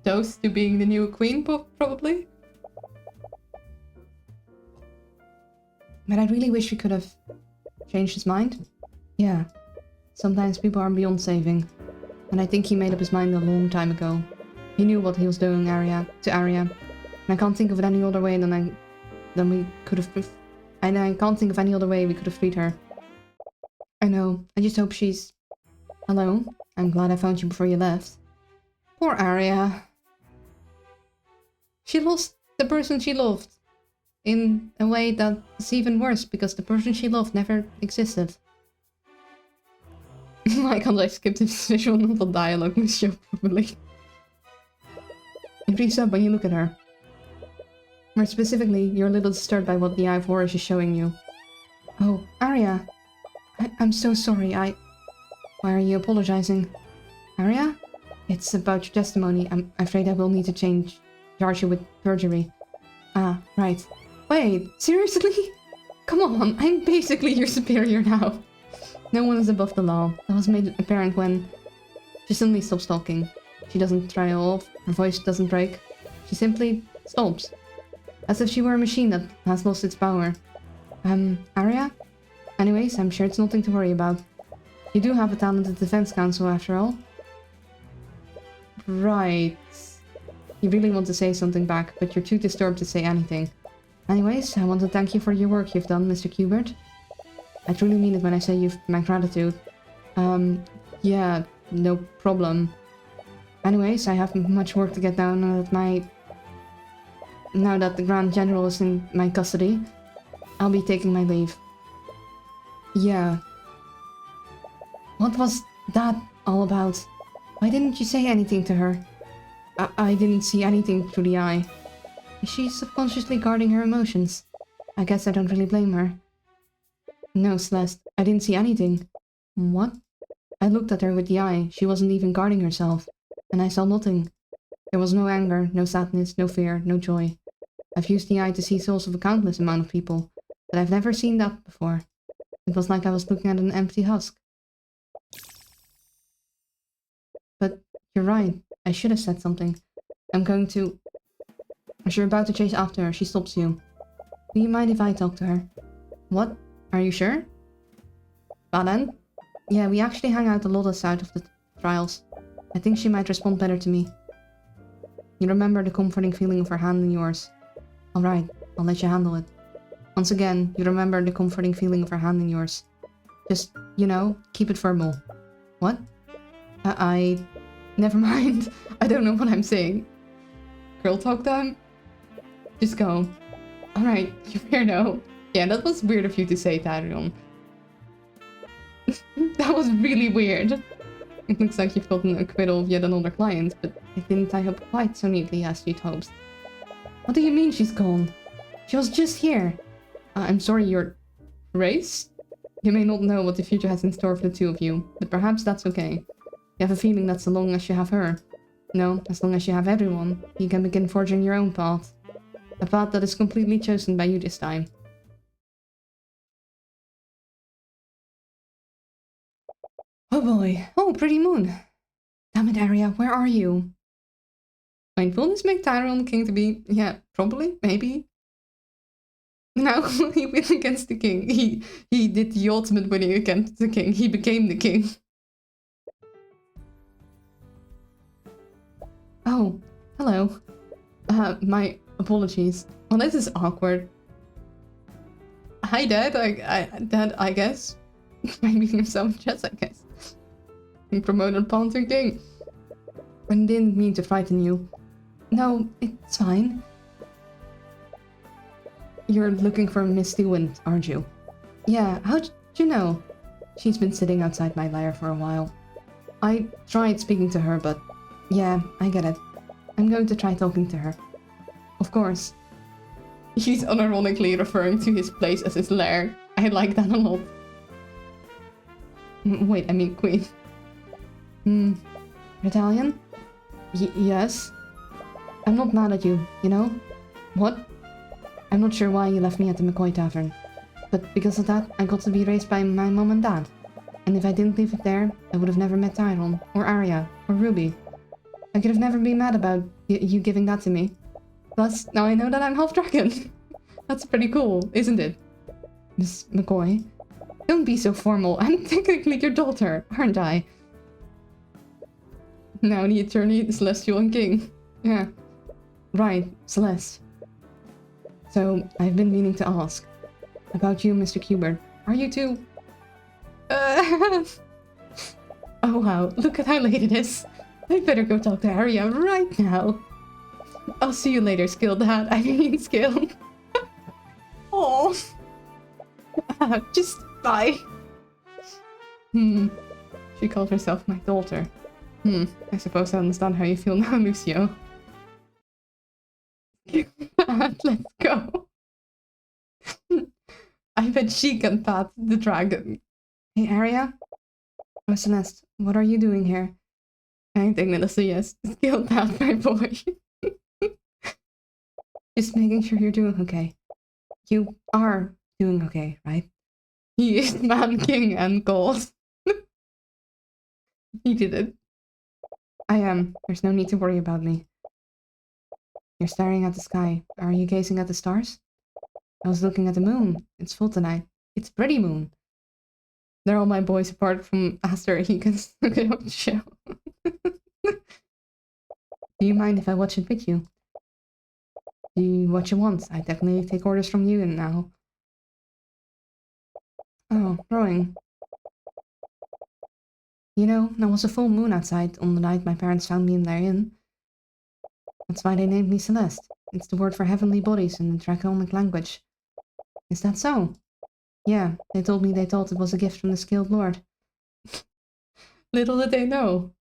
toast to being the new queen, probably. But I really wish we could have changed his mind. Yeah. Sometimes people are beyond saving. And I think he made up his mind a long time ago. He knew what he was doing to Arya. And I can't think of it any other way than we could have... And I can't think of any other way we could have freed her. I know. I just hope she's... Hello? I'm glad I found you before you left. Poor Arya. She lost the person she loved. In a way that's even worse, because the person she loved never existed. Why can't I skip this visual novel dialogue, Monsieur, probably? It breathes up when you look at her. More specifically, you're a little disturbed by what the Eye of Horus is showing you. Oh, Arya! I'm so sorry, Why are you apologizing? Arya? It's about your testimony. I'm afraid I will need to charge you with perjury. Ah, right. Wait, seriously? Come on, I'm basically your superior now. No one is above the law. That was made apparent when she suddenly stops talking. She doesn't trail off, her voice doesn't break. She simply stops. As if she were a machine that has lost its power. Arya? Anyways, I'm sure it's nothing to worry about. You do have a talented defense counsel after all. Right. You really want to say something back, but you're too disturbed to say anything. Anyways, I want to thank you for your work you've done, Mr. Kubert. I truly mean it when I say you've my gratitude. Yeah, no problem. Anyways, I have much work to get down now that the Grand General is in my custody. I'll be taking my leave. Yeah. What was that all about? Why didn't you say anything to her? I didn't see anything through the eye. Is she subconsciously guarding her emotions? I guess I don't really blame her. No, Celeste, I didn't see anything. What? I looked at her with the eye. She wasn't even guarding herself. And I saw nothing. There was no anger, no sadness, no fear, no joy. I've used the eye to see souls of a countless amount of people, but I've never seen that before. It was like I was looking at an empty husk. But you're right. I should have said something. As you're about to chase after her, she stops you. Do you mind if I talk to her? What? Are you sure? Valen? Yeah, we actually hang out a lot outside of the trials. I think she might respond better to me. You remember the comforting feeling of her hand in yours. Alright, I'll let you handle it. Once again, you remember the comforting feeling of her hand in yours. Just, you know, keep it verbal. What? Never mind. I don't know what I'm saying. Girl talk time? Just go. Alright, you weirdo. Yeah, that was weird of you to say, Tyrion. That was really weird. It looks like you've gotten acquittal of yet another client, but it didn't tie up quite so neatly as you'd hoped. What do you mean she's gone? She was just here. I'm sorry, your race? You may not know what the future has in store for the two of you, but perhaps that's okay. You have a feeling that so long as you have her, no, as long as you have everyone, you can begin forging your own path. A path that is completely chosen by you this time. Oh boy. Oh, pretty moon. Damn it, Arya, where are you? Mindfulness make Tyrion king to be... Yeah, probably, maybe. No, he went against the king. He did the ultimate winning against the king. He became the king. Oh, hello. My apologies. Well, this is awkward. Hi, Dad. Dad, I guess. Maybe yourself, Jess, I guess. You promoted pawn to king. I didn't mean to frighten you. No, it's fine. You're looking for Misty Wind, aren't you? Yeah, how'd you know? She's been sitting outside my lair for a while. I tried speaking to her, but yeah, I get it. I'm going to try talking to her. Of course. He's unironically referring to his place as his lair. I like that a lot. Wait, I mean queen. Italian? Yes? I'm not mad at you, you know? What? I'm not sure why you left me at the McCoy Tavern. But because of that, I got to be raised by my mom and dad. And if I didn't leave it there, I would have never met Tyron, or Arya, or Ruby. I could have never been mad about you giving that to me. Plus, now I know that I'm half dragon. That's pretty cool, isn't it? Miss McCoy? Don't be so formal. I'm technically your daughter, aren't I? Now the attorney, Celestial and King. Yeah. Right, Celeste. So, I've been meaning to ask. About you, Mr. Kubert. Are you too... Oh wow, look at how late it is. I better go talk to Arya right now. I'll see you later, Skill Dad. I mean, Skill. Oh. Just bye. She called herself my daughter. I suppose I understand how you feel now, Lucio. Let's go. I bet she can pat the dragon. Hey, Arya? Oh, Celeste, what are you doing here? Anything, Melissa, yes. Skill pat, my boy. Just making sure you're doing okay. You are doing okay, right? He is man, king, and god. He did it. I am. There's no need to worry about me. You're staring at the sky. Are you gazing at the stars? I was looking at the moon. It's full tonight. It's a pretty moon. They're all my boys apart from Aster. You can look it up the show. Do you mind if I watch it with you? Do you watch it once? I definitely take orders from you and now. Oh, rowing. You know, there was a full moon outside on the night my parents found me in their inn. That's why they named me Celeste. It's the word for heavenly bodies in the draconic language. Is that so? Yeah, they told me they thought it was a gift from the skilled lord. Little did they know.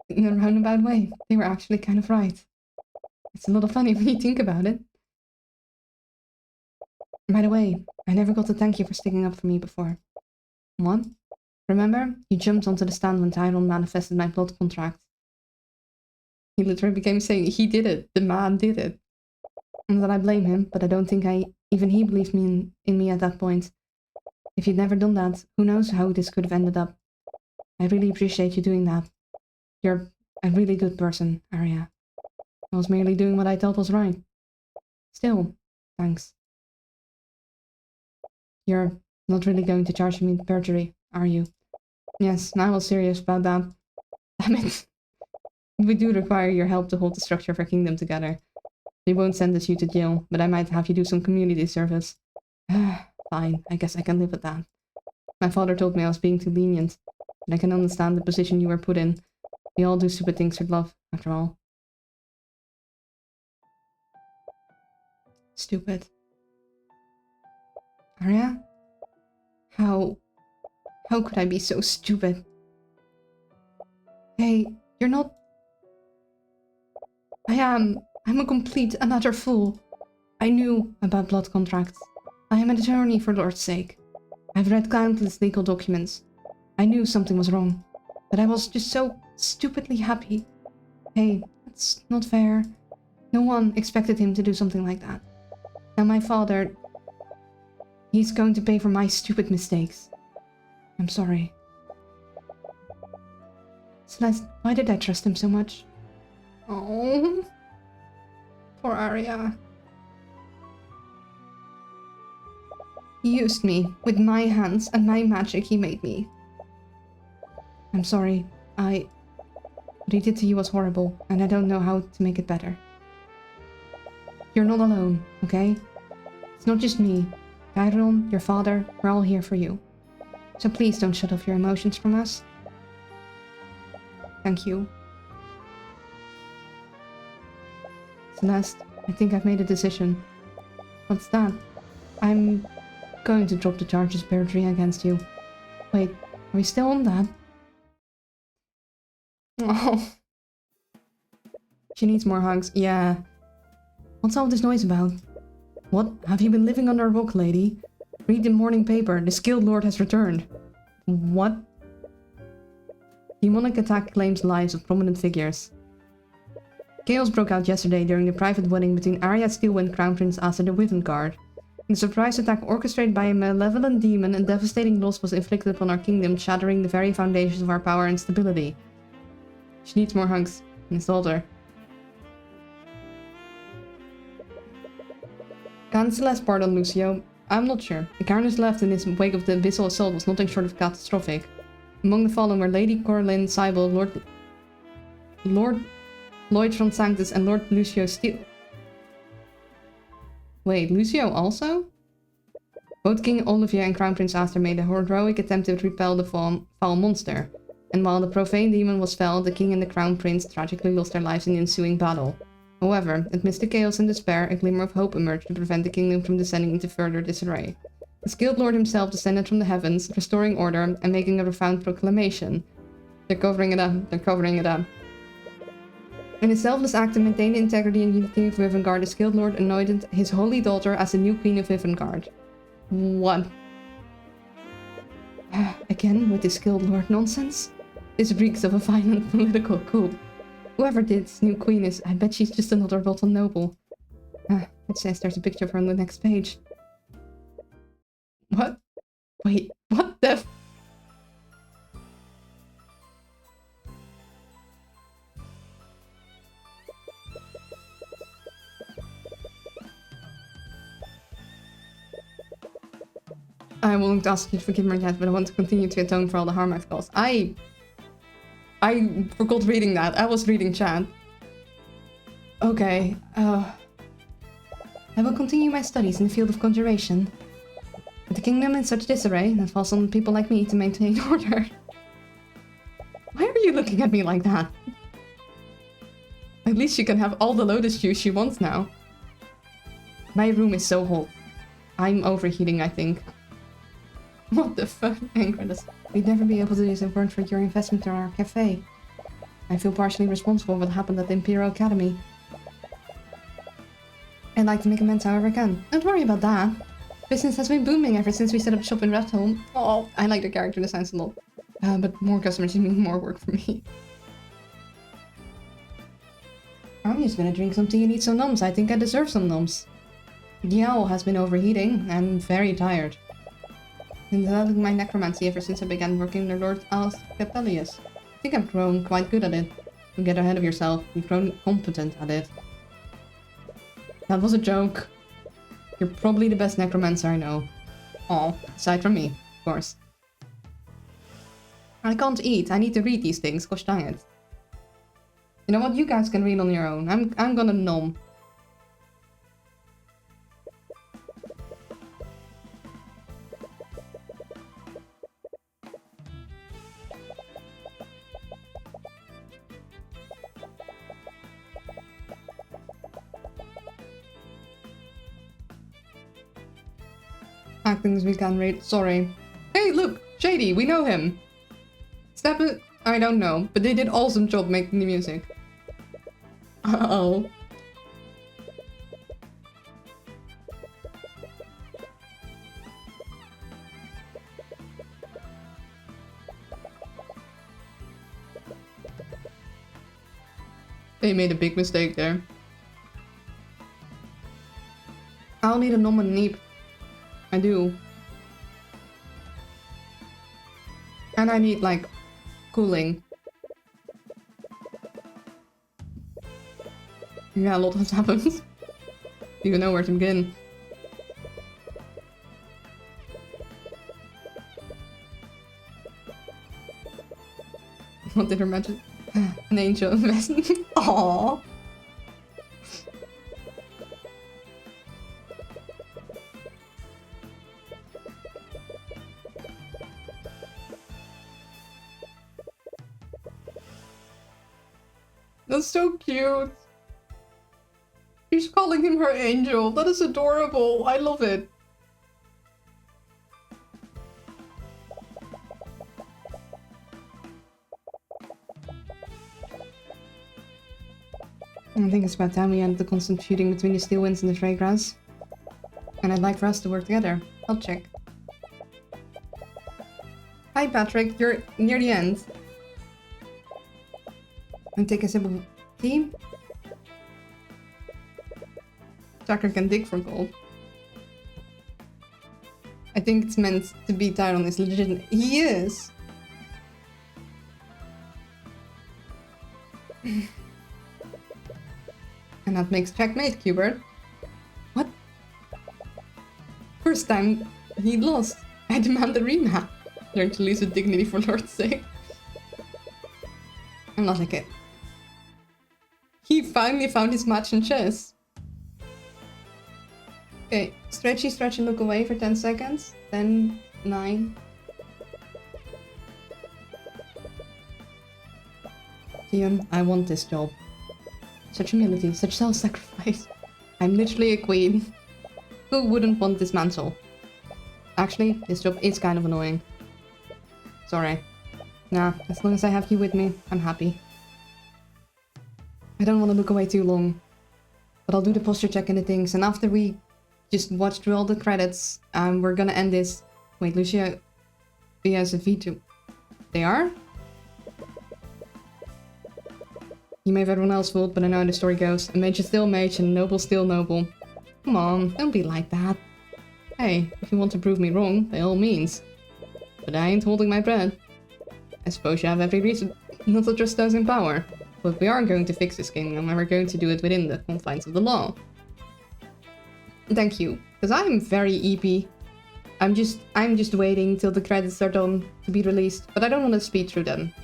In a roundabout way, they were actually kind of right. It's a little funny when you think about it. By the way, I never got to thank you for sticking up for me before. What? Remember? You jumped onto the stand when Tyrone manifested my blood contract. He literally became saying he did it. The man did it. And that I blame him, but I don't think even he believed me in me at that point. If you'd never done that, who knows how this could have ended up. I really appreciate you doing that. You're a really good person, Arya. I was merely doing what I thought was right. Still, thanks. You're not really going to charge me with perjury, are you? Yes, I was serious about that. Damn it. We do require your help to hold the structure of our kingdom together. They won't send us you to jail, but I might have you do some community service. Fine, I guess I can live with that. My father told me I was being too lenient, but I can understand the position you were put in. We all do stupid things with love, after all. Stupid. Arya? How could I be so stupid? Hey, you're not... I'm a complete and utter fool. I knew about blood contracts. I am an attorney for Lord's sake. I've read countless legal documents. I knew something was wrong, but I was just so stupidly happy. Hey, that's not fair. No one expected him to do something like that. Now my father... He's going to pay for my stupid mistakes. I'm sorry. Celeste, why did I trust him so much? Oh, poor Arya. He used me with my hands and my magic he made me. I'm sorry. What he did to you was horrible, and I don't know how to make it better. You're not alone, okay? It's not just me. Tyrone, your father, we're all here for you. So please don't shut off your emotions from us. Thank you. Celeste, I think I've made a decision. What's that? I'm going to drop the charges of perjury against you. Wait, are we still on that? Oh. She needs more hugs. Yeah. What's all this noise about? What? Have you been living under a rock, lady? Read the morning paper. The skilled lord has returned. What? Demonic attack claims lives of prominent figures. Chaos broke out yesterday during the private wedding between Arya Steele and Crown Prince Asa the Wyvern Guard. In the surprise attack orchestrated by a malevolent demon, a devastating loss was inflicted upon our kingdom, shattering the very foundations of our power and stability. She needs more hugs. Miss Daughter. Can Celeste pardon Lucio? I'm not sure. The carnage left in his wake of the abyssal assault was nothing short of catastrophic. Among the fallen were Lady Corlin Cybele, Lord Lloyd von Sanctus, and Lord Lucio Steele. Wait, Lucio also? Both King Olivier and Crown Prince Aster made a heroic attempt to repel the foul monster, and while the profane demon was felled, the king and the Crown Prince tragically lost their lives in the ensuing battle. However, amidst the chaos and despair, a glimmer of hope emerged to prevent the kingdom from descending into further disarray. The skilled lord himself descended from the heavens, restoring order and making a profound proclamation. They're covering it up. They're covering it up. In a selfless act to maintain the integrity and unity of Wyvern, the skilled lord anointed his holy daughter as the new queen of Wyvern. What? Again with this skilled lord nonsense? This reeks of a violent political coup. Whoever this new queen is, I bet she's just another rotten noble. It says there's a picture of her on the next page. What? Wait, what the... I won't ask you to forgive me yet, but I want to continue to atone for all the harm I've caused. I forgot reading that. I was reading chat. Okay, I will continue my studies in the field of conjuration. With the kingdom in such disarray, it falls on people like me to maintain order. Why are you looking at me like that? At least she can have all the lotus juice she wants now. My room is so hot. I'm overheating, I think. What the fuck, Empress? We'd never be able to do this if it weren't for your investment in our cafe. I feel partially responsible for what happened at the Imperial Academy. I'd like to make amends however I can. Don't worry about that. Business has been booming ever since we set up shop in Raftholm. Oh, I like the character designs a lot. But more customers mean more work for me. I'm just gonna drink some tea and eat some noms. I think I deserve some noms. The owl has been overheating and very tired. Been developing my necromancy ever since I began working under Lord Asclepius. I think I've grown quite good at it. Don't get ahead of yourself. You've grown competent at it. That was a joke. You're probably the best necromancer I know. Aw, aside from me, of course. I can't eat. I need to read these things. Gosh dang it. You know what? You guys can read on your own. I'm gonna nom. Things we can read. Sorry. Hey, look! Shady, we know him! Step it. I don't know, but they did awesome job making the music. Uh-oh. They made a big mistake there. I'll need a nom and neep. I do. And I need, like, cooling. Yeah, a lot has happened. Don't even know where to begin. What did her magic? An angel investment. Aww. That's so cute. She's calling him her angel. That is adorable. I love it. I think it's about time we end the constant feuding between the Steel Winds and the Freygrass. And I'd like for us to work together. I'll check. Hi Patrick, you're near the end. And take a sip of tea. Tucker can dig for gold. I think it's meant to be tied on this legit. He is! And that makes checkmate, Qbert. What? First time he lost. I demand a rematch. Learn to lose with dignity for Lord's sake. I'm not like it. He finally found his match in chess. Okay, stretchy, stretch and look away for 10 seconds. 10, 9. Theon, I want this job. Such humility, such self-sacrifice. I'm literally a queen. Who wouldn't want this mantle? Actually, this job is kind of annoying. Sorry. Nah, as long as I have you with me, I'm happy. I don't want to look away too long. But I'll do the posture check and the things, and after we just watch through all the credits, we're gonna end this. Wait, Lucia has a veto. They are? You may have everyone else fooled, but I know how the story goes. A mage is still a mage, and a noble still noble. Come on, don't be like that. Hey, if you want to prove me wrong, by all means. But I ain't holding my breath. I suppose you have every reason not to trust those in power. But we are going to fix this kingdom, and we're going to do it within the confines of the law. Thank you, because I'm very EP. I'm just waiting till the credits are done to be released, but I don't want to speed through them.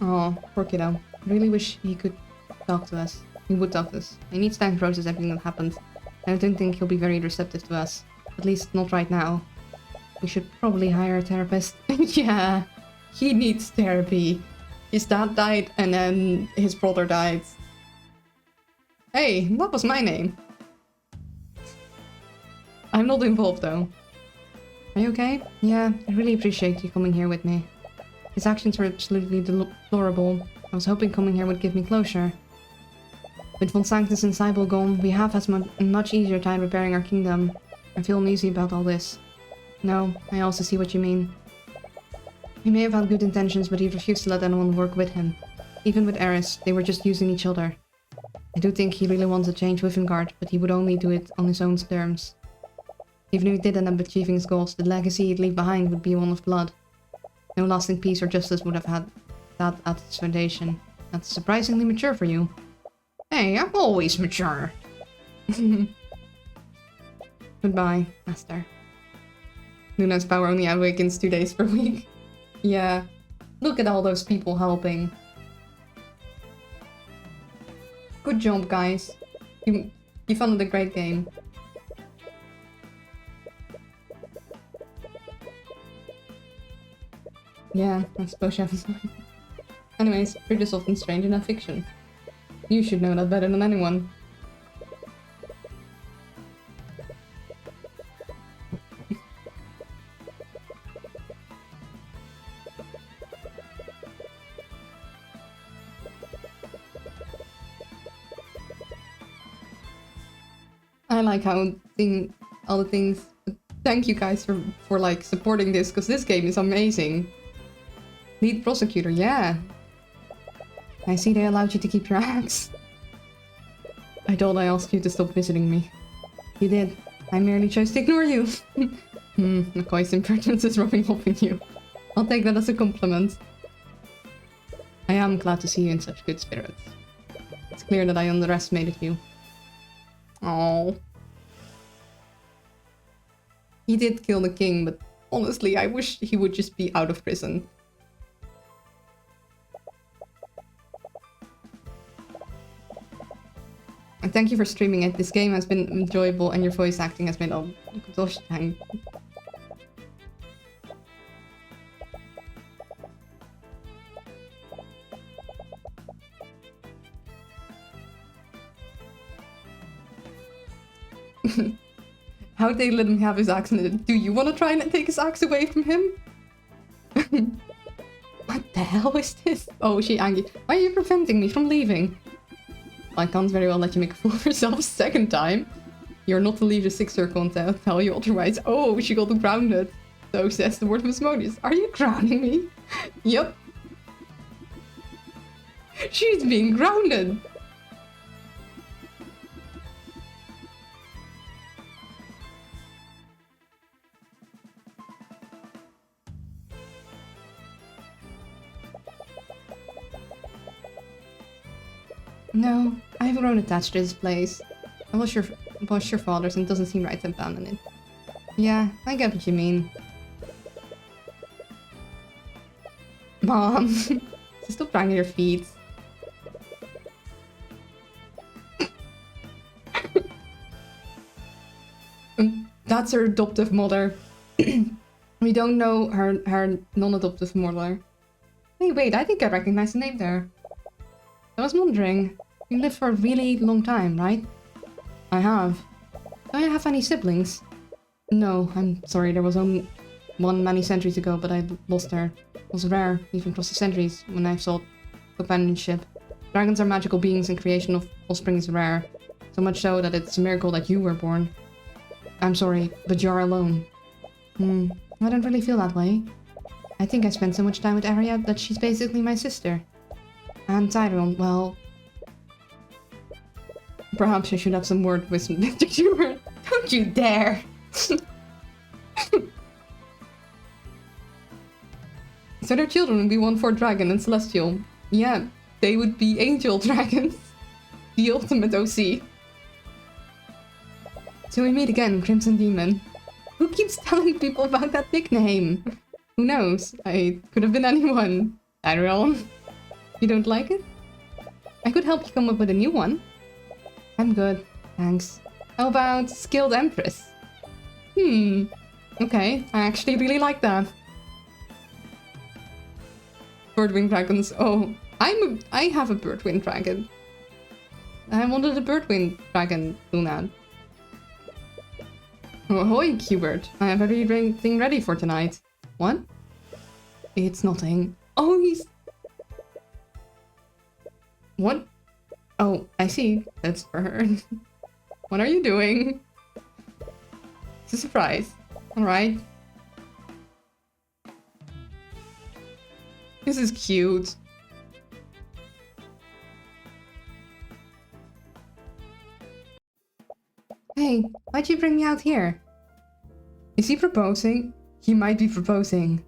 Oh, poor kiddo. I really wish he could talk to us. He would talk to us. He needs time to process everything that happened. And I don't think he'll be very receptive to us. At least not right now. We should probably hire a therapist. Yeah, he needs therapy. His dad died and then his brother died. Hey, what was my name? I'm not involved though. Are you okay? Yeah, I really appreciate you coming here with me. His actions were absolutely deplorable. I was hoping coming here would give me closure. With Von Sanctus and Cybele gone, we have had a much easier time repairing our kingdom. I feel uneasy about all this. No, I also see what you mean. He may have had good intentions, but he refused to let anyone work with him. Even with Eris, they were just using each other. I do think he really wants to change Withengard, but he would only do it on his own terms. Even if he did end up achieving his goals, the legacy he'd leave behind would be one of blood. No lasting peace or justice would have had that at its foundation. That's surprisingly mature for you. Hey, I'm always mature. Goodbye, Master. Luna's power only awakens 2 days per week. Yeah. Look at all those people helping. Good job, guys. You found a great game. Yeah, I suppose you have a point. Anyways, you're just often strange in fiction. You should know that better than anyone. I like how all the things. Thank you guys for like supporting this, because this game is amazing. Lead prosecutor, yeah. I see they allowed you to keep your axe. I thought I asked you to stop visiting me. You did. I merely chose to ignore you. McCoy's impertinence is rubbing off on you. I'll take that as a compliment. I am glad to see you in such good spirits. It's clear that I underestimated you. Oh. He did kill the king, but honestly, I wish he would just be out of prison. And thank you for streaming it. This game has been enjoyable and your voice acting has been oh gosh dang. How'd they let him have his axe? Do you want to try and take his axe away from him? What the hell is this? Oh, she angry. Why are you preventing me from leaving? I can't very well let you make a fool of yourself a second time. You're not to leave the Sixth Circle until I tell you otherwise. Oh, she got grounded. So says the word of Asmodeus. Are you grounding me? Yup. She's being grounded. No, I've grown attached to this place. I was your father's and it doesn't seem right to abandon it. Yeah, I get what you mean. Mom, stop dragging your feet. That's her adoptive mother. We don't know her non-adoptive mother. Hey, wait, I think I recognize the name there. I was wondering, you lived for a really long time, right? I have. Do I have any siblings? No, I'm sorry, there was only one many centuries ago, but I lost her. It was rare, even across the centuries, when I sought companionship. Dragons are magical beings and creation of offspring is rare. So much so that it's a miracle that you were born. I'm sorry, but you're alone. I don't really feel that way. I think I spent so much time with Aria that she's basically my sister. And Tyrone, well... Perhaps I should have some word with Mr. Humor. Don't you dare! So their children would be 1/4 dragon and celestial. Yeah, they would be angel dragons. The ultimate OC. So we meet again, Crimson Demon. Who keeps telling people about that nickname? Who knows? I could have been anyone. Ariel. You don't like it? I could help you come up with a new one. I'm good, thanks. How about Skilled Empress? Okay, I actually really like that. Birdwing dragons. Oh, I have a birdwing dragon. I wanted a birdwing dragon, Luna. Oh, ahoy, Qbert. I have everything ready for tonight. What? It's nothing. Oh, he's... What? Oh, I see. That's for her. What are you doing? It's a surprise. Alright. This is cute. Hey, why'd you bring me out here? Is he proposing? He might be proposing.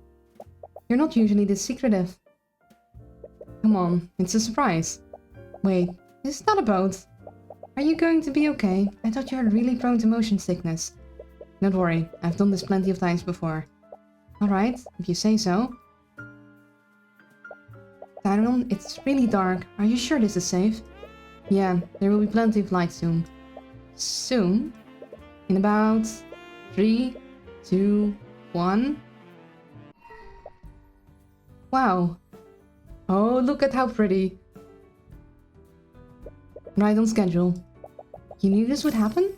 You're not usually this secretive. Come on, it's a surprise. Wait, is that a boat? Are you going to be okay? I thought you were really prone to motion sickness. Don't worry, I've done this plenty of times before. Alright, if you say so. Tyron, it's really dark. Are you sure this is safe? Yeah, there will be plenty of light soon. Soon? In about 3, 2, 1. Wow. Oh, look at how pretty. Right on schedule. You knew this would happen?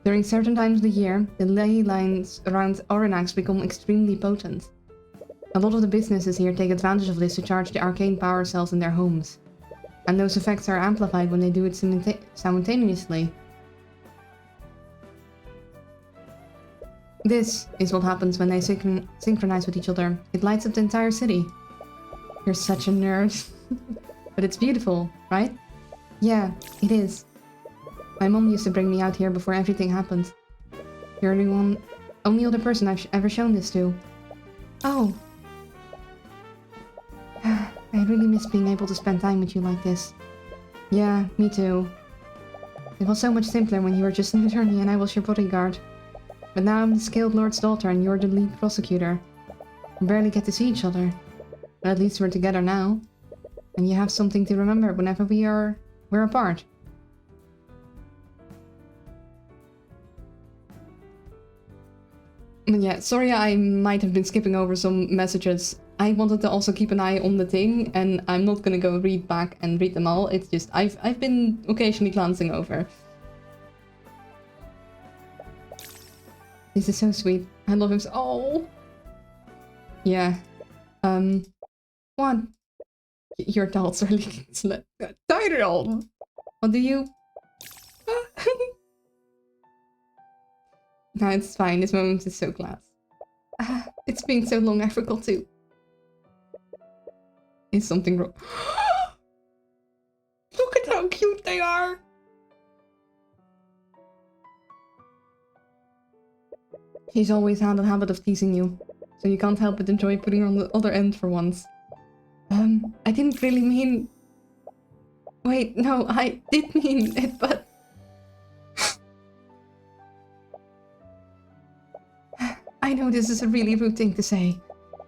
During certain times of the year, the ley lines around Oranax become extremely potent. A lot of the businesses here take advantage of this to charge the arcane power cells in their homes. And those effects are amplified when they do it simultaneously. This is what happens when they synchronize with each other. It lights up the entire city. You're such a nerd. But it's beautiful, right? Yeah, it is. My mom used to bring me out here before everything happened. You're the only other person I've ever shown this to. Oh. I really miss being able to spend time with you like this. Yeah, me too. It was so much simpler when you were just an attorney and I was your bodyguard. But now I'm the Scaled Lord's daughter and you're the lead prosecutor. We barely get to see each other. But at least we're together now. And you have something to remember whenever we're apart. Yeah, sorry I might have been skipping over some messages. I wanted to also keep an eye on the thing, and I'm not gonna go read back and read them all. It's just I've been occasionally glancing over. This is so sweet. I love him so— oh! Yeah. What? Your thoughts are leaking slut. Tyrell! What do you... No, it's fine. This moment is so glad. It's been so long I forgot to. Is something wrong? Look at how cute they are! He's always had a habit of teasing you, so you can't help but enjoy putting her on the other end for once. I didn't really mean... Wait, no, I did mean it, but... I know this is a really rude thing to say,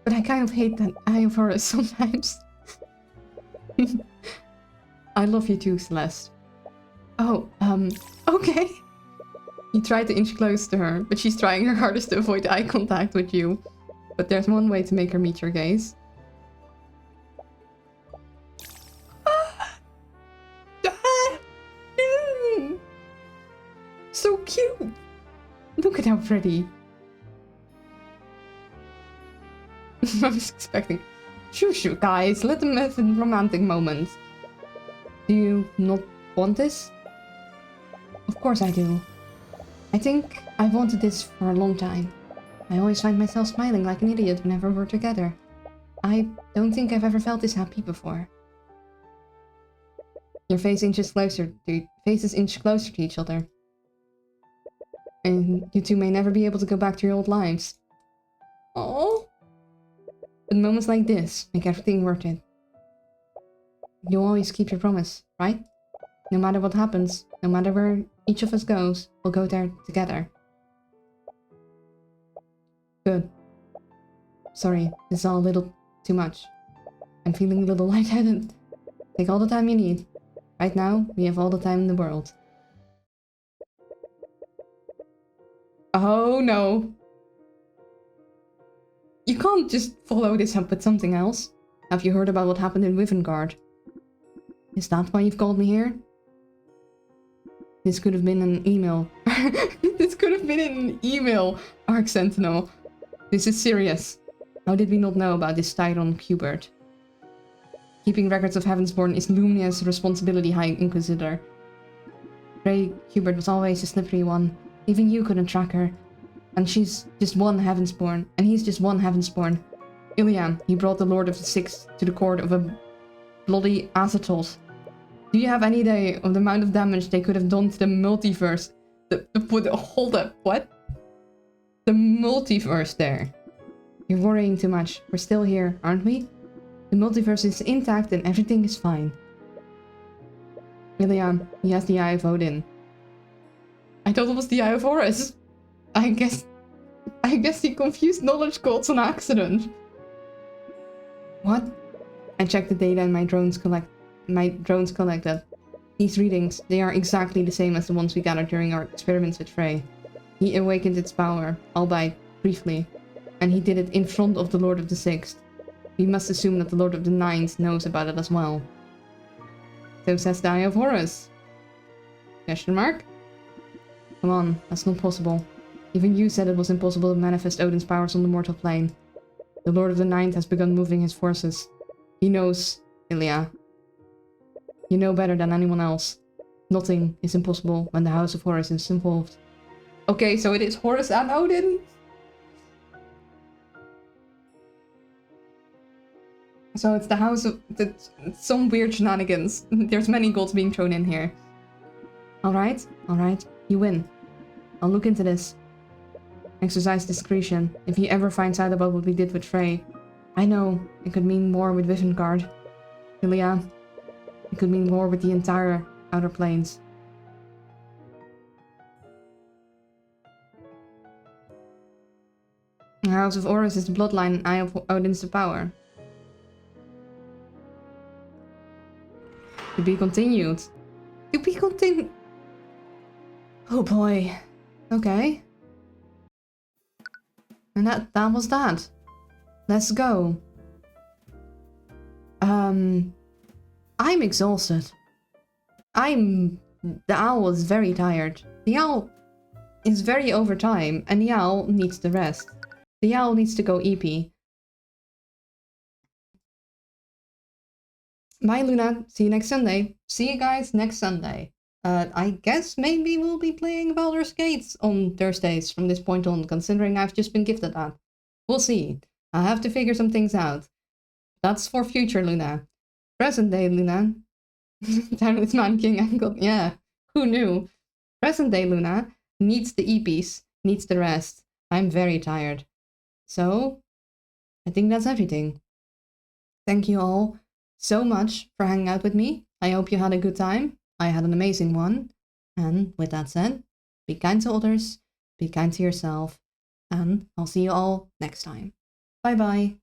but I kind of hate that I have her sometimes. I love you too, Celeste. Oh, okay. You try to inch close to her, but she's trying her hardest to avoid eye contact with you. But there's one way to make her meet your gaze. So cute! Look at how pretty. I was expecting... Shoo, guys, let them have a romantic moment. Do you not want this? Of course I do. I think I've wanted this for a long time. I always find myself smiling like an idiot whenever we're together. I don't think I've ever felt this happy before. Your faces inch closer to each other. And you two may never be able to go back to your old lives. Oh. But moments like this make everything worth it. You'll always keep your promise, right? No matter what happens, No matter where each of us goes, we'll go there together. Good. Sorry, this is all a little too much. I'm feeling a little lightheaded. Take all the time you need. Right now, we have all the time in the world. Oh no. You can't just follow this up with something else. Have you heard about what happened in Wivengard? Is that why you've called me here? This could have been an email. This could have been an email, Arc Sentinel. This is serious. How did we not know about this Tyron Hubert? Keeping records of Heavensborn is Lumia's responsibility, High Inquisitor. Grey Hubert was always a slippery one. Even you couldn't track her. And she's just one Heavensborn, and he's just one Heavensborn. Ilian, he brought the Lord of the Six to the court of a bloody Azathoth. Do you have any idea of the amount of damage they could have done to the multiverse? Hold up, what? The multiverse there. You're worrying too much. We're still here, aren't we? The multiverse is intact and everything is fine. Ilian, he has the Eye of Odin. I thought it was the Eye of Horus. I guess he confused knowledge codes on accident. What? I checked the data and my drones collected. These readings, they are exactly the same as the ones we gathered during our experiments with Frey. He awakened its power, albeit briefly, and he did it in front of the Lord of the Sixth. We must assume that the Lord of the Ninth knows about it as well. So says the Eye of Horus. Question mark? Come on, that's not possible. Even you said it was impossible to manifest Odin's powers on the mortal plane. The Lord of the Ninth has begun moving his forces. He knows, Ilia. You know better than anyone else. Nothing is impossible when the House of Horus is involved. Okay, so it is Horus and Odin? So it's the House of... some weird shenanigans. There's many gods being thrown in here. Alright, you win. I'll look into this. Exercise discretion. If he ever finds out about what we did with Frey. I know, it could mean war with Vivengard. Ilia, it could mean war with the entire Outer Planes. The House of Horus is the bloodline and Eye of Odin's the power. To be continued. To be continued. Oh boy. Okay. And that was that. Let's go. I'm exhausted. The owl is very tired. The owl is very over time, and the owl needs to rest. The owl needs to go EP. Bye, Luna. See you next Sunday. See you guys next Sunday. I guess maybe we'll be playing Baldur's Gate on Thursdays from this point on, considering I've just been gifted that. We'll see. I'll have to figure some things out. That's for future, Luna. Present day, Luna. Timeless Man King Angle. Yeah, who knew? Present day, Luna needs the EPs, needs the rest. I'm very tired. So, I think that's everything. Thank you all so much for hanging out with me. I hope you had a good time. I had an amazing one. And with that said, be kind to others, be kind to yourself, and I'll see you all next time. Bye bye.